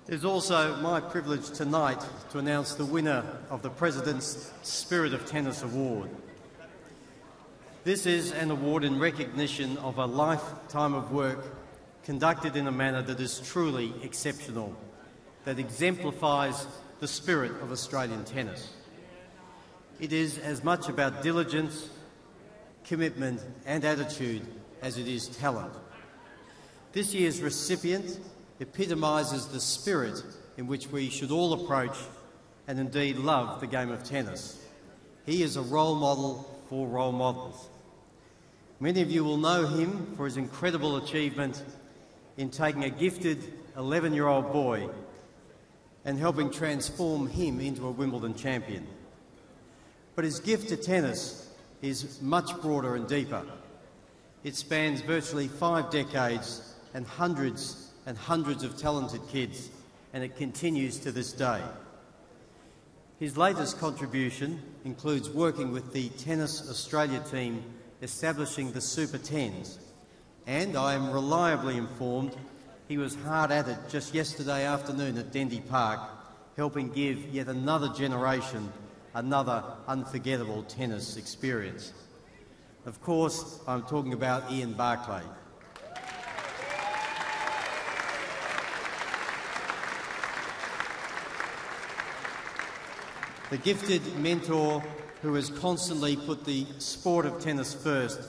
S12: It is also my privilege tonight to announce the winner of the President's Spirit of Tennis Award. This is an award in recognition of a lifetime of work conducted in a manner that is truly exceptional, that exemplifies the spirit of Australian tennis. It is as much about diligence, commitment and attitude as it is talent. This year's recipient epitomises the spirit in which we should all approach and indeed love the game of tennis. He is a role model for role models. Many of you will know him for his incredible achievement in taking a gifted 11-year-old boy and helping transform him into a Wimbledon champion. But his gift to tennis is much broader and deeper. It spans virtually 5 decades and hundreds of talented kids, and it continues to this day. His latest contribution includes working with the Tennis Australia team establishing the Super 10s, and I am reliably informed he was hard at it just yesterday afternoon at Dendy Park, helping give yet another generation another unforgettable tennis experience. Of course, I'm talking about Ian Barclay. The gifted mentor who has constantly put the sport of tennis first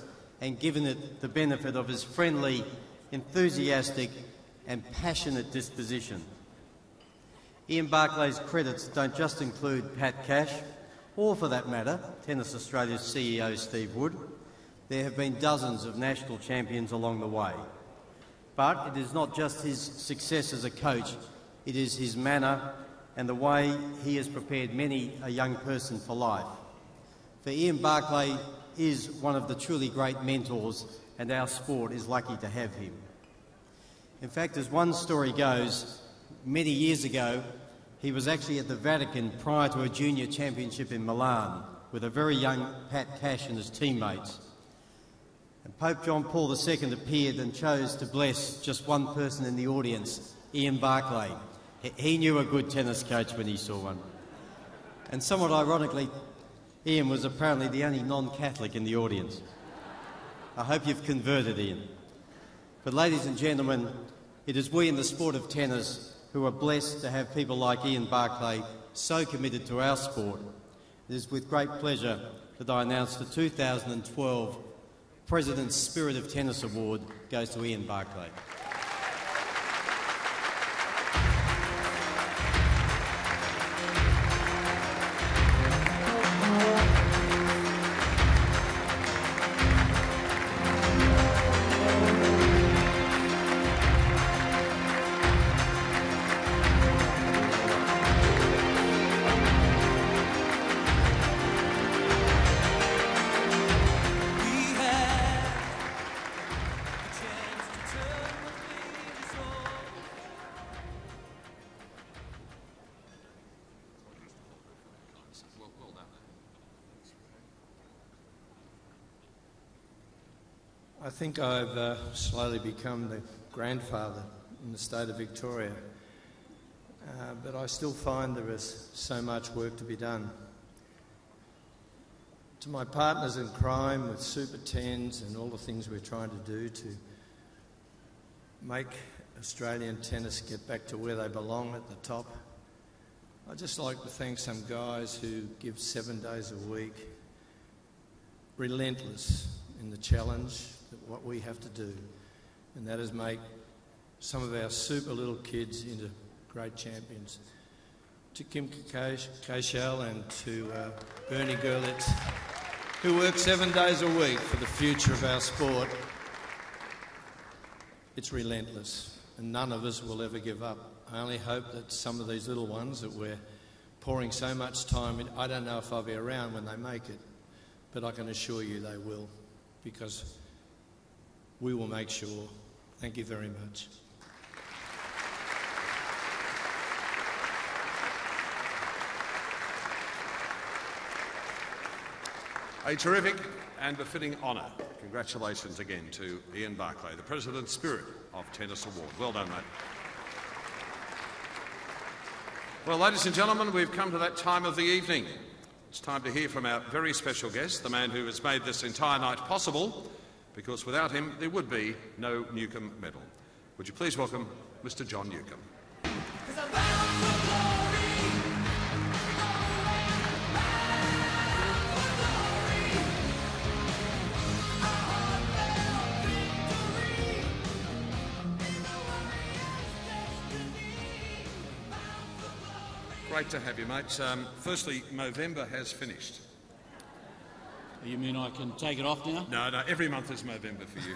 S12: and given it the benefit of his friendly, enthusiastic and passionate disposition. Ian Barclay's credits don't just include Pat Cash, or for that matter, Tennis Australia's CEO Steve Wood. There have been dozens of national champions along the way. But it is not just his success as a coach, it is his manner and the way he has prepared many a young person for life. For Ian Barclay is one of the truly great mentors, and our sport is lucky to have him. In fact, as one story goes, many years ago, he was actually at the Vatican prior to a junior championship in Milan with a very young Pat Cash and his teammates. And Pope John Paul II appeared and chose to bless just one person in the audience, Ian Barclay. He knew a good tennis coach when he saw one. And somewhat ironically, Ian was apparently the only non-Catholic in the audience. I hope you've converted, Ian. But ladies and gentlemen, it is we in the sport of tennis who are blessed to have people like Ian Barclay so committed to our sport. It is with great pleasure that I announce the 2012 President's Spirit of Tennis Award goes to Ian Barclay.
S5: I think I've slowly become the grandfather in the state of Victoria, but I still find there is so much work to be done. To my partners in crime with Super 10s and all the things we're trying to do to make Australian tennis get back to where they belong at the top, I'd just like to thank some guys who give 7 days a week, relentless in the challenge that what we have to do, and that is make some of our super little kids into great champions. To Kim Kashal and to Bernie Gerlitz, who work 7 days a week for the future of our sport. It's relentless, and none of us will ever give up. I only hope that some of these little ones that we're pouring so much time in, I don't know if I'll be around when they make it, but I can assure you they will, because we will make sure. Thank you very much.
S13: A terrific and befitting honour. Congratulations again to Ian Barclay, the President's Spirit of Tennis Award. Well done, mate. Well, ladies and gentlemen, we've come to that time of the evening. It's time to hear from our very special guest, the man who has made this entire night possible, because without him there would be no Newcombe Medal. Would you please welcome Mr. John Newcombe. Great to have you, mate. Firstly, Movember has finished.
S7: You mean I can take it off now?
S13: No, every month is Movember for you.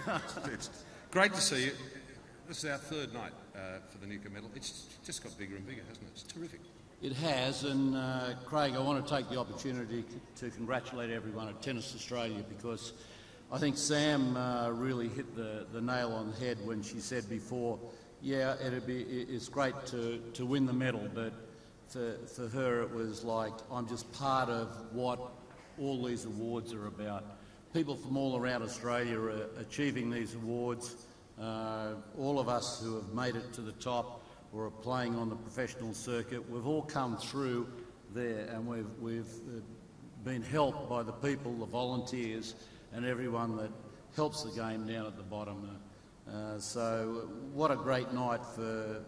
S13: It's great to see you. This is our third night for the Newcombe Medal. It's just got bigger and bigger, hasn't it? It's terrific.
S7: It has, and Craig, I want to take the opportunity to congratulate everyone at Tennis Australia, because I think Sam really hit the nail on the head when she said before, yeah, it's great to win the medal, but for her it was like, I'm just part of what all these awards are about. People from all around Australia are achieving these awards. All of us who have made it to the top or are playing on the professional circuit, we've all come through there, and we've been helped by the people, the volunteers, and everyone that helps the game down at the bottom. So what a great night for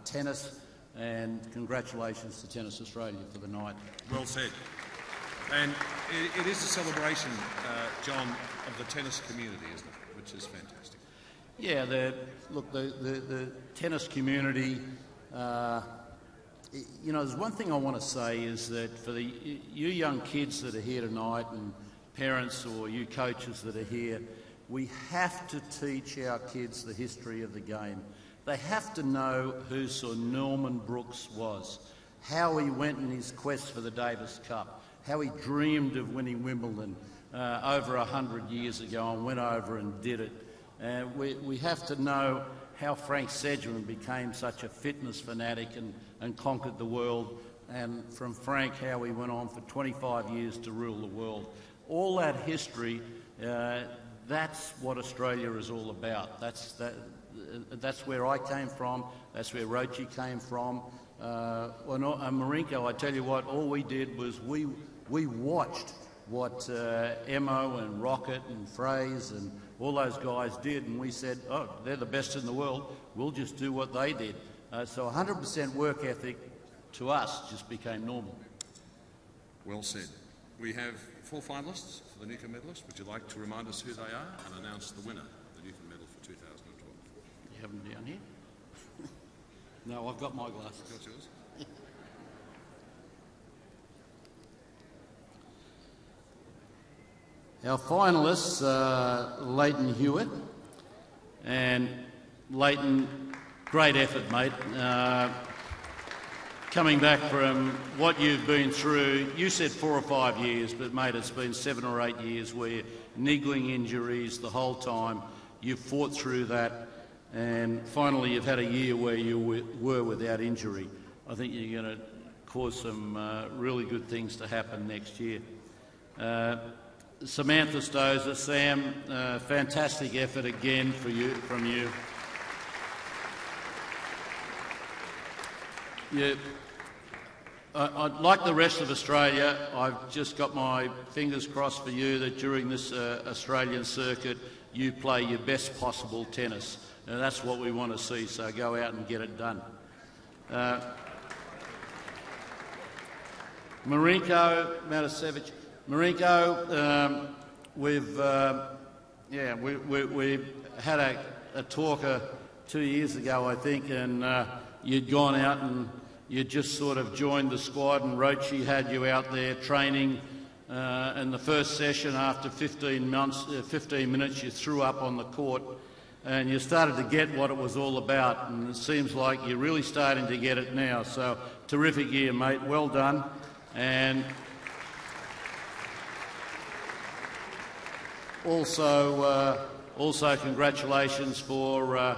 S7: tennis, and congratulations to Tennis Australia for the night.
S13: Well said. And it is a celebration, John, of the tennis community, isn't it? Which is fantastic.
S7: Yeah, the tennis community, you know, there's one thing I want to say is that for you young kids that are here tonight, and parents or you coaches that are here, we have to teach our kids the history of the game. They have to know who Sir Norman Brooks was, how he went in his quest for the Davis Cup, how he dreamed of winning Wimbledon over 100 years ago and went over and did it. We have to know how Frank Sedgman became such a fitness fanatic and conquered the world, and from Frank how he went on for 25 years to rule the world. All that history, that's what Australia is all about. That's where I came from, that's where Roche came from. Marinko, I tell you what, all we did was we watched what Emo and Rocket and Fraze and all those guys did, and we said, oh, they're the best in the world, we'll just do what they did. So 100% work ethic to us just became normal.
S13: Well said. We have 4 finalists for the Newcombe Medalist. Would you like to remind us who they are and announce the winner of the Newcombe Medal for 2012?
S7: You have them down here? No, I've got my glasses.
S13: Got yours?
S7: Our finalists are Leighton Hewitt, and Leighton, great effort, mate. Coming back from what you've been through, you said 4 or 5 years, but mate, it's been 7 or 8 years where niggling injuries the whole time. You've fought through that, and finally you've had a year where you were without injury. I think you're going to cause some really good things to happen next year. Samantha Stozer, Sam, fantastic effort again from you. Like the rest of Australia, I've just got my fingers crossed for you that during this Australian circuit you play your best possible tennis. And that's what we want to see, so go out and get it done. Marinko Matasevic. Marinko, we've had a talk 2 years ago, I think, and you'd gone out and you just sort of joined the squad, and Roche had you out there training. In the first session, after 15 minutes, you threw up on the court, and you started to get what it was all about. And it seems like you're really starting to get it now. So terrific year, mate. Well done. And also congratulations for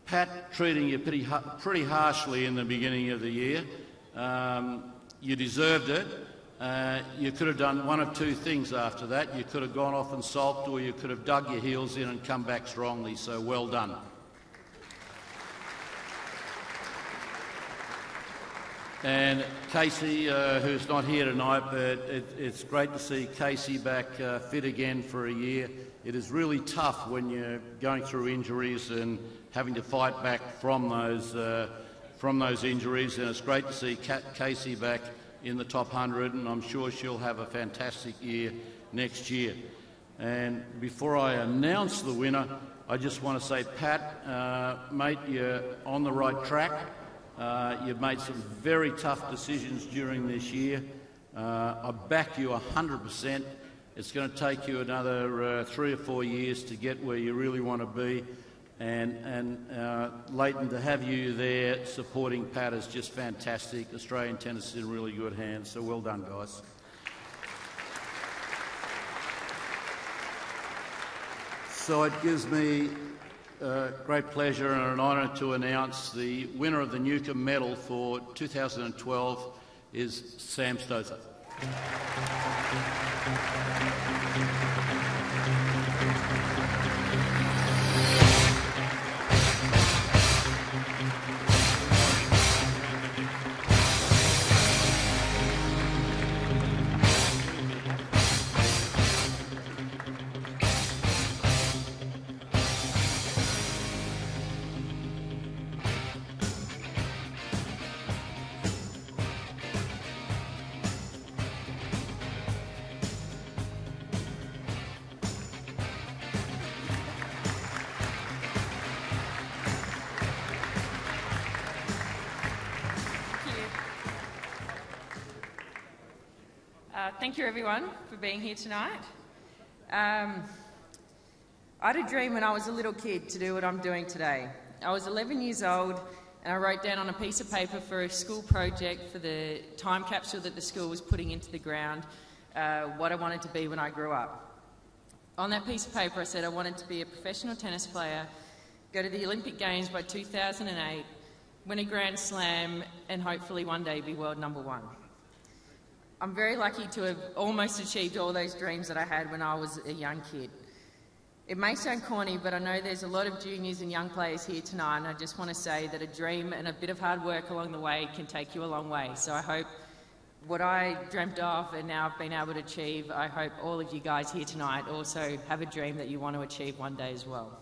S7: Pat treating you pretty harshly in the beginning of the year. You deserved it. You could have done one of 2 things after that. You could have gone off and sulked, or you could have dug your heels in and come back strongly, so well done. And Casey, who's not here tonight, but it's great to see Casey back fit again for a year. It is really tough when you're going through injuries and having to fight back from those injuries, and it's great to see Casey back in the top 100, and I'm sure she'll have a fantastic year next year. And before I announce the winner, I just want to say, Pat, mate, you're on the right track. You've made some very tough decisions during this year. I back you 100%. It's going to take you another 3 or 4 years to get where you really want to be. And Leighton, to have you there supporting Pat is just fantastic. Australian tennis is in really good hands, so well done, guys. So it gives me great pleasure and an honour to announce the winner of the Newcombe Medal for 2012 is Sam Stother.
S14: Thank you everyone for being here tonight. I had a dream when I was a little kid to do what I'm doing today. I was 11 years old and I wrote down on a piece of paper for a school project for the time capsule that the school was putting into the ground what I wanted to be when I grew up. On that piece of paper I said I wanted to be a professional tennis player, go to the Olympic Games by 2008, win a Grand Slam and hopefully one day be world #1. I'm very lucky to have almost achieved all those dreams that I had when I was a young kid. It may sound corny, but I know there's a lot of juniors and young players here tonight, and I just want to say that a dream and a bit of hard work along the way can take you a long way. So I hope what I dreamt of and now I've been able to achieve, I hope all of you guys here tonight also have a dream that you want to achieve one day as well.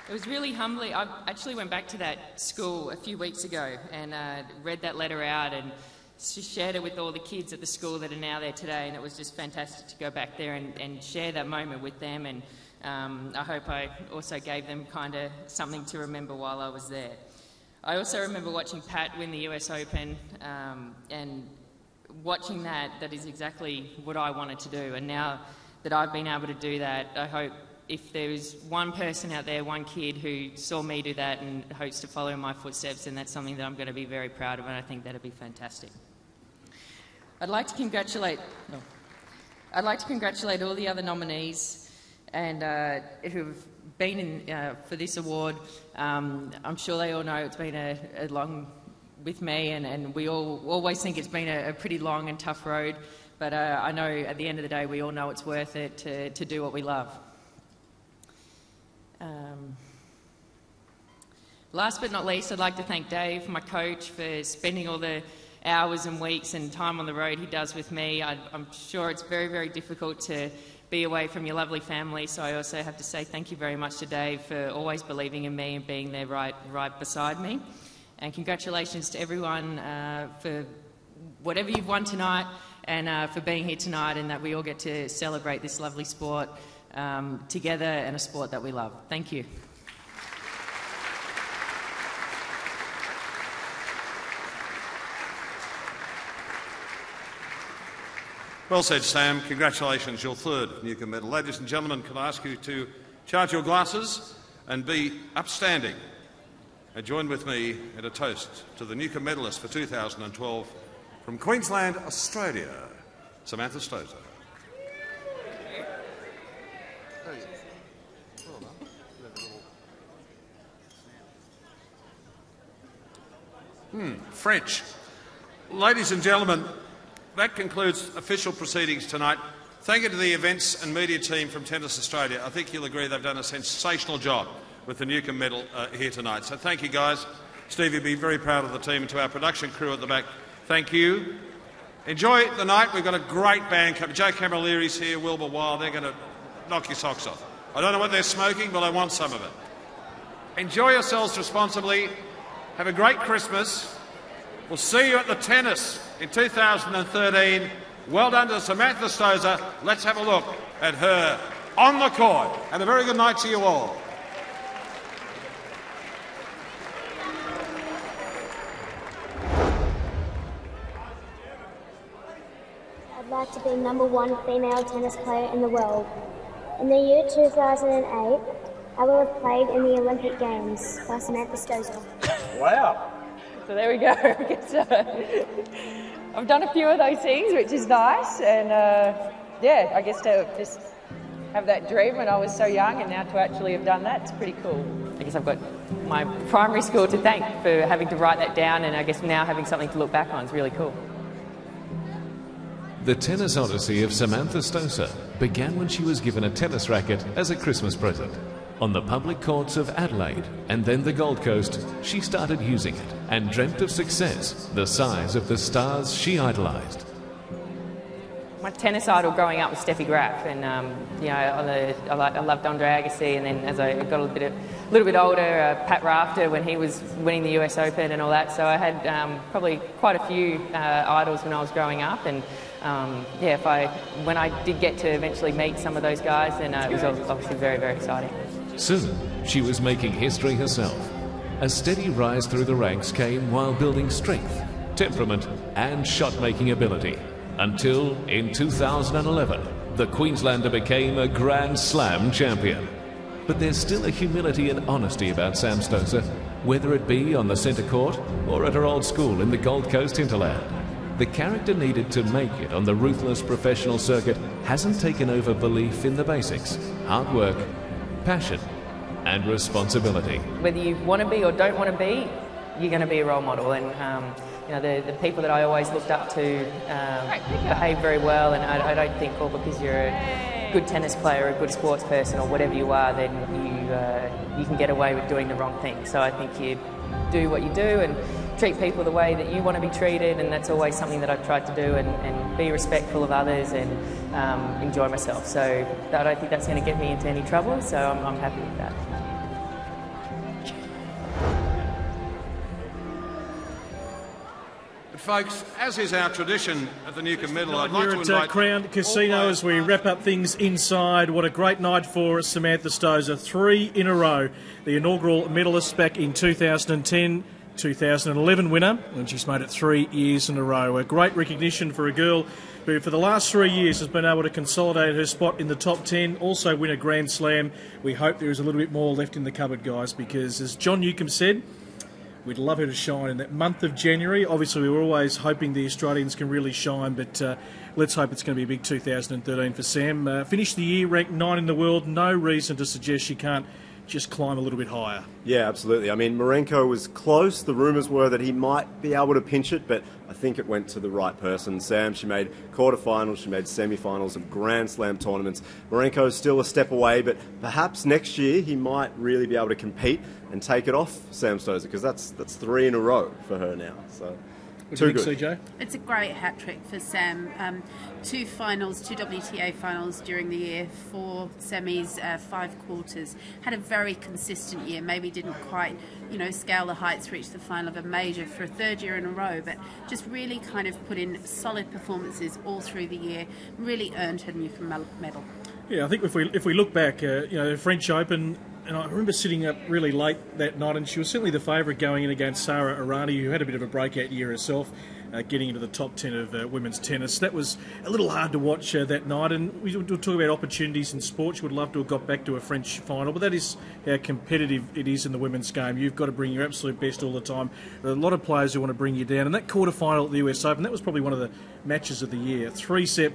S14: It was really humbling. I actually went back to that school a few weeks ago and read that letter out and shared it with all the kids at the school that are now there today, and it was just fantastic to go back there and share that moment with them, and I hope I also gave them kind of something to remember while I was there. I also remember watching Pat win the US Open and watching that is exactly what I wanted to do, and now that I've been able to do that, I hope if there is one person out there, one kid who saw me do that and hopes to follow in my footsteps, then that's something that I'm going to be very proud of, and I think that'd be fantastic. I'd like to congratulate all the other nominees and who've been in for this award. I'm sure they all know it's been a long with me, and we all always think it's been a pretty long and tough road, but I know at the end of the day we all know it's worth it to do what we love. Last but not least, I'd like to thank Dave, my coach, for spending all the hours and weeks and time on the road he does with me. I'm sure it's very, very difficult to be away from your lovely family, so I also have to say thank you very much to Dave for always believing in me and being there right beside me. And congratulations to everyone for whatever you've won tonight and for being here tonight, and that we all get to celebrate this lovely sport together, and a sport that we love. Thank you.
S13: Well said, Sam. Congratulations, your third Newcombe Medal. Ladies and gentlemen, can I ask you to charge your glasses and be upstanding and join with me in a toast to the Newcombe medalist for 2012 from Queensland, Australia, Samantha Stother. French. Ladies and gentlemen, that concludes official proceedings tonight. thank you to the events and media team from Tennis Australia. I think you'll agree they've done a sensational job with the Newcombe Medal here tonight. So thank you, guys. Steve, you'll be very proud of the team, and to our production crew at the back, thank you. Enjoy the night. We've got a great band coming. Joe Camilleri's here, Wilbur Wild. They're going to knock your socks off. I don't know what they're smoking, but I want some of it. Enjoy yourselves responsibly. Have a great Christmas. We'll see you at the tennis in 2013. Well done to Samantha Stosur. Let's have a look at her on the court. And a very good night to you all.
S16: I'd like to be #1 female tennis player in the world. In the year 2008, I will have played in the Olympic Games by Samantha Stosur.
S14: Wow. So there we go. I've done a few of those things, which is nice, and yeah, I guess to just have that dream when I was so young, and now to actually have done that, it's pretty cool. I guess I've got my primary school to thank for having to write that down, and I guess now having something to look back on is really cool.
S1: The tennis odyssey of Samantha Stosur began when she was given a tennis racket as a Christmas present. On the public courts of Adelaide and then the Gold Coast, she started using it and dreamt of success the size of the stars she idolised.
S14: My tennis idol growing up was Steffi Graf, and you know, I loved Andre Agassi, and then as I got a little bit older, Pat Rafter when he was winning the US Open and all that. So I had probably quite a few idols when I was growing up, and yeah, when I did get to eventually meet some of those guys, then it was obviously very, very exciting.
S1: Soon, she was making history herself. A steady rise through the ranks came while building strength, temperament and shot-making ability. Until, in 2011, the Queenslander became a Grand Slam champion. But there's still a humility and honesty about Sam Stosur, whether it be on the centre court or at her old school in the Gold Coast hinterland. The character needed to make it on the ruthless professional circuit hasn't taken over belief in the basics: hard work, passion and responsibility.
S14: Whether you want to be or don't want to be, you're going to be a role model, and you know, the people that I always looked up to behave very well, and I don't think, well, because you're a good tennis player or a good sports person or whatever you are, then you can get away with doing the wrong thing. So I think you do what you do and treat people the way that you want to be treated, and that's always something that I've tried to do, and be respectful of others and enjoy myself. So I don't think that's going to get me into any trouble, so I'm happy with that.
S13: Folks, as is our tradition at the Newcombe Medal, I'd like
S17: here
S13: to invite
S17: at Crown Casino as we wrap up things inside. What a great night for Samantha Stosur. 3 in a row. The inaugural medalist back in 2010, 2011 winner, and she's made it 3 years in a row. A great recognition for a girl who for the last 3 years has been able to consolidate her spot in the top 10, also win a Grand Slam. We hope there is a little bit more left in the cupboard, guys, because as John Newcombe said, we'd love her to shine in that month of January. Obviously, we were always hoping the Australians can really shine, but let's hope it's going to be a big 2013 for Sam. Finished the year ranked 9 in the world. No reason to suggest she can't just climb a little bit higher.
S18: Yeah, absolutely. I mean, Marenko was close. The rumours were that he might be able to pinch it, but I think it went to the right person. Sam, she made quarterfinals, she made semi-finals of Grand Slam tournaments. Marenko's still a step away, but perhaps next year he might really be able to compete and take it off Sam Stosur, because that's 3 in a row for her now. So,
S17: what do you think, CJ?
S19: It's a great hat trick for Sam. 2 finals, 2 WTA finals during the year, 4 semis, 5 quarters. Had a very consistent year. Maybe didn't quite, scale the heights, reach the final of a major for a 3rd year in a row, but just really kind of put in solid performances all through the year. Really earned her Newcombe Medal.
S17: Yeah, I think if we look back, the French Open. And I remember sitting up really late that night, and she was certainly the favourite going in against Sara Errani, who had a bit of a breakout year herself, getting into the top 10 of women's tennis. That was a little hard to watch that night, and we talk about opportunities in sport. She would love to have got back to a French final, but that is how competitive it is in the women's game. You've got to bring your absolute best all the time. There are a lot of players who want to bring you down, and that quarter final at the US Open, that was probably one of the matches of the year. 3-set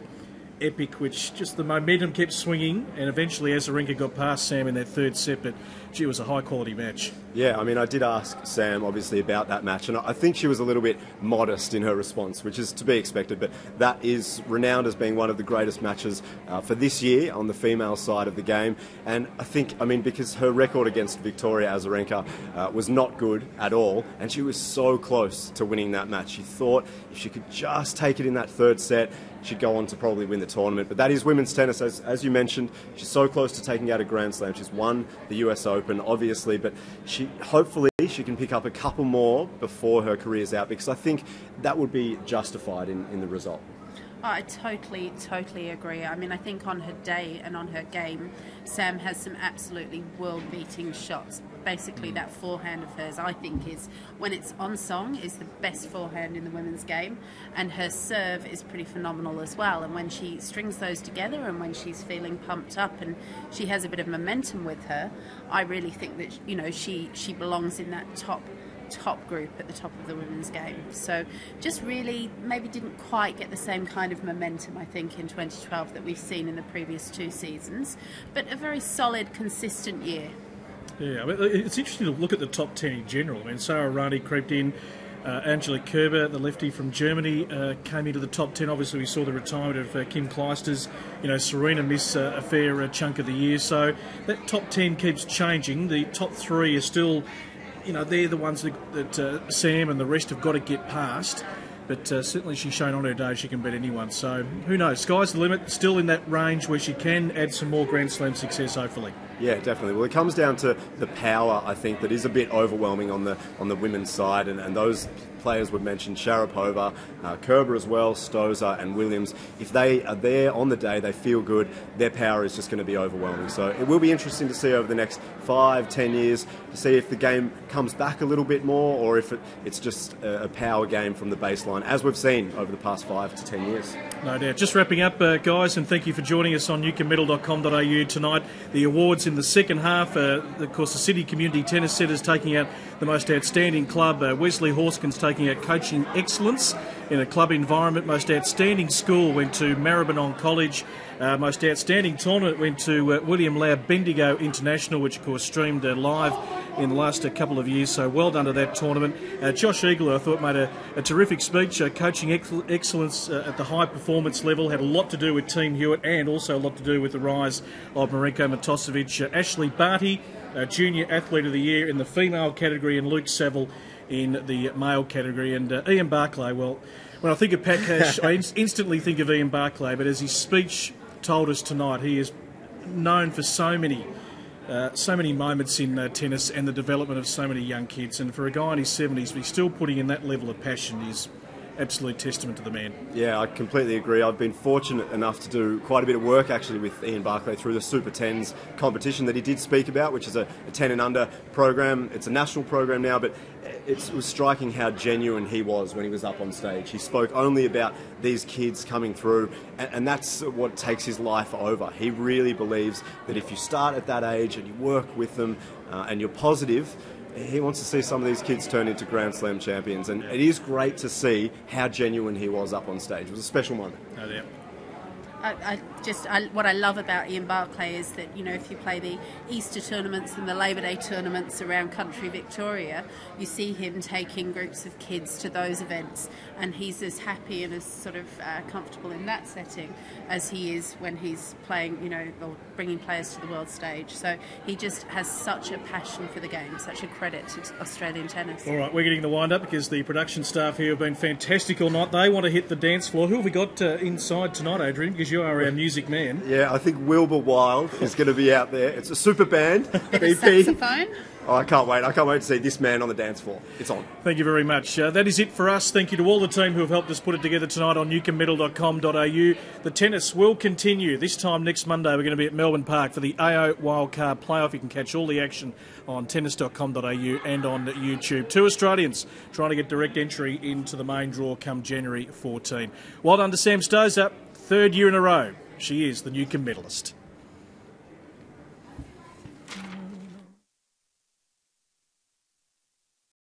S17: epic, which just the momentum kept swinging, and eventually Azarenka got past Sam in that third set, but gee, it was a high-quality match.
S18: Yeah, I mean, I did ask Sam, obviously, about that match, and I think she was a little bit modest in her response, which is to be expected, but that is renowned as being one of the greatest matches for this year on the female side of the game, and I think, I mean, because her record against Victoria Azarenka was not good at all, and she was so close to winning that match. She thought if she could just take it in that third set, she'd go on to probably win the tournament. But that is women's tennis, as you mentioned. She's so close to taking out a Grand Slam. She's won the US Open, obviously, but hopefully she can pick up a couple more before her career's out, because I think that would be justified in the result.
S19: Oh, I totally agree. I mean, I think on her day and on her game, Sam has some absolutely world-beating shots. Basically, that forehand of hers, I think, is, when it's on song, is the best forehand in the women's game. And her serve is pretty phenomenal as well. And when she strings those together and when she's feeling pumped up and she has a bit of momentum with her, I really think that, you know, she belongs in that top group at the top of the women's game. So just really maybe didn't quite get the same kind of momentum, I think, in 2012 that we've seen in the previous two seasons, but a very solid, consistent year.
S17: Yeah, I mean, it's interesting to look at the top 10 in general. I mean, Sarah Rani crept in, Angela Kerber, the lefty from Germany, came into the top 10. Obviously, we saw the retirement of Kim Clijsters. You know, Serena missed a fair chunk of the year. So that top 10 keeps changing. The top 3 are still, you know, they're the ones that Sam and the rest have got to get past. But certainly she's shown on her day she can beat anyone. So who knows? Sky's the limit. Still in that range where she can add some more Grand Slam success, hopefully.
S18: Yeah, definitely. Well, it comes down to the power, I think, that is a bit overwhelming on the women's side, and those players we've mentioned, Sharapova, Kerber as well, Stosur and Williams, if they are there on the day, they feel good, their power is just going to be overwhelming. So it will be interesting to see over the next 5-10 years to see if the game comes back a little bit more, or if it's just a power game from the baseline, as we've seen over the past 5 to 10 years.
S17: No doubt. Just wrapping up, guys, and thank you for joining us on newcombemedal.com.au tonight. The awards in the second half, of course, the City Community Tennis Centre is taking out the most outstanding club. Wesley Horskin's taking out coaching excellence in a club environment. Most outstanding school went to Maribyrnong College. Most outstanding tournament went to William Lau Bendigo International, which of course streamed live in the last couple of years, so well done to that tournament. Josh Eagler, I thought, made a terrific speech. Coaching excellence at the high performance level had a lot to do with Team Hewitt and also a lot to do with the rise of Marinko Matosevic. Ashley Barty, Junior Athlete of the Year in the female category, and Luke Saville in the male category. And Ian Barclay, well, when I think of Pat Cash, I instantly think of Ian Barclay, but as his speech told us tonight, he is known for so many moments in tennis and the development of so many young kids. And for a guy in his 70s to be still putting in that level of passion is absolute testament to the man. Yeah, I completely agree. I've been fortunate enough to do quite a bit of work actually with Ian Barclay through the Super 10s competition that he did speak about, which is a 10 and under program. It's a national program now, but it was striking how genuine he was when he was up on stage. He spoke only about these kids coming through, and that's what takes his life over. He really believes that if you start at that age and you work with them and you're positive, he wants to see some of these kids turn into Grand Slam champions, and it is great to see how genuine he was up on stage. It was a special moment. No doubt. What I love about Ian Barclay is that, you know, if you play the Easter tournaments and the Labor Day tournaments around country Victoria, you see him taking groups of kids to those events, and he's as happy and as sort of comfortable in that setting as he is when he's playing, you know, or bringing players to the world stage. So he just has such a passion for the game, such a credit to Australian tennis. All right, we're getting the wind up because the production staff here have been fantastic all night. They want to hit the dance floor. Who have we got inside tonight, Adrian? Because you are our music man. Yeah, I think Wilbur Wilde is going to be out there. It's a super band. BP. Saxophone. Oh, I can't wait. I can't wait to see this man on the dance floor. It's on. Thank you very much. That is it for us. Thank you to all the team who have helped us put it together tonight on newcombemedal.com.au. The tennis will continue. This time next Monday we're going to be at Melbourne Park for the AO Wildcard Playoff. You can catch all the action on tennis.com.au and on YouTube. 2 Australians trying to get direct entry into the main draw come January 14. Well done to Sam Stosur. 3rd year in a row. She is the Newcombe medalist.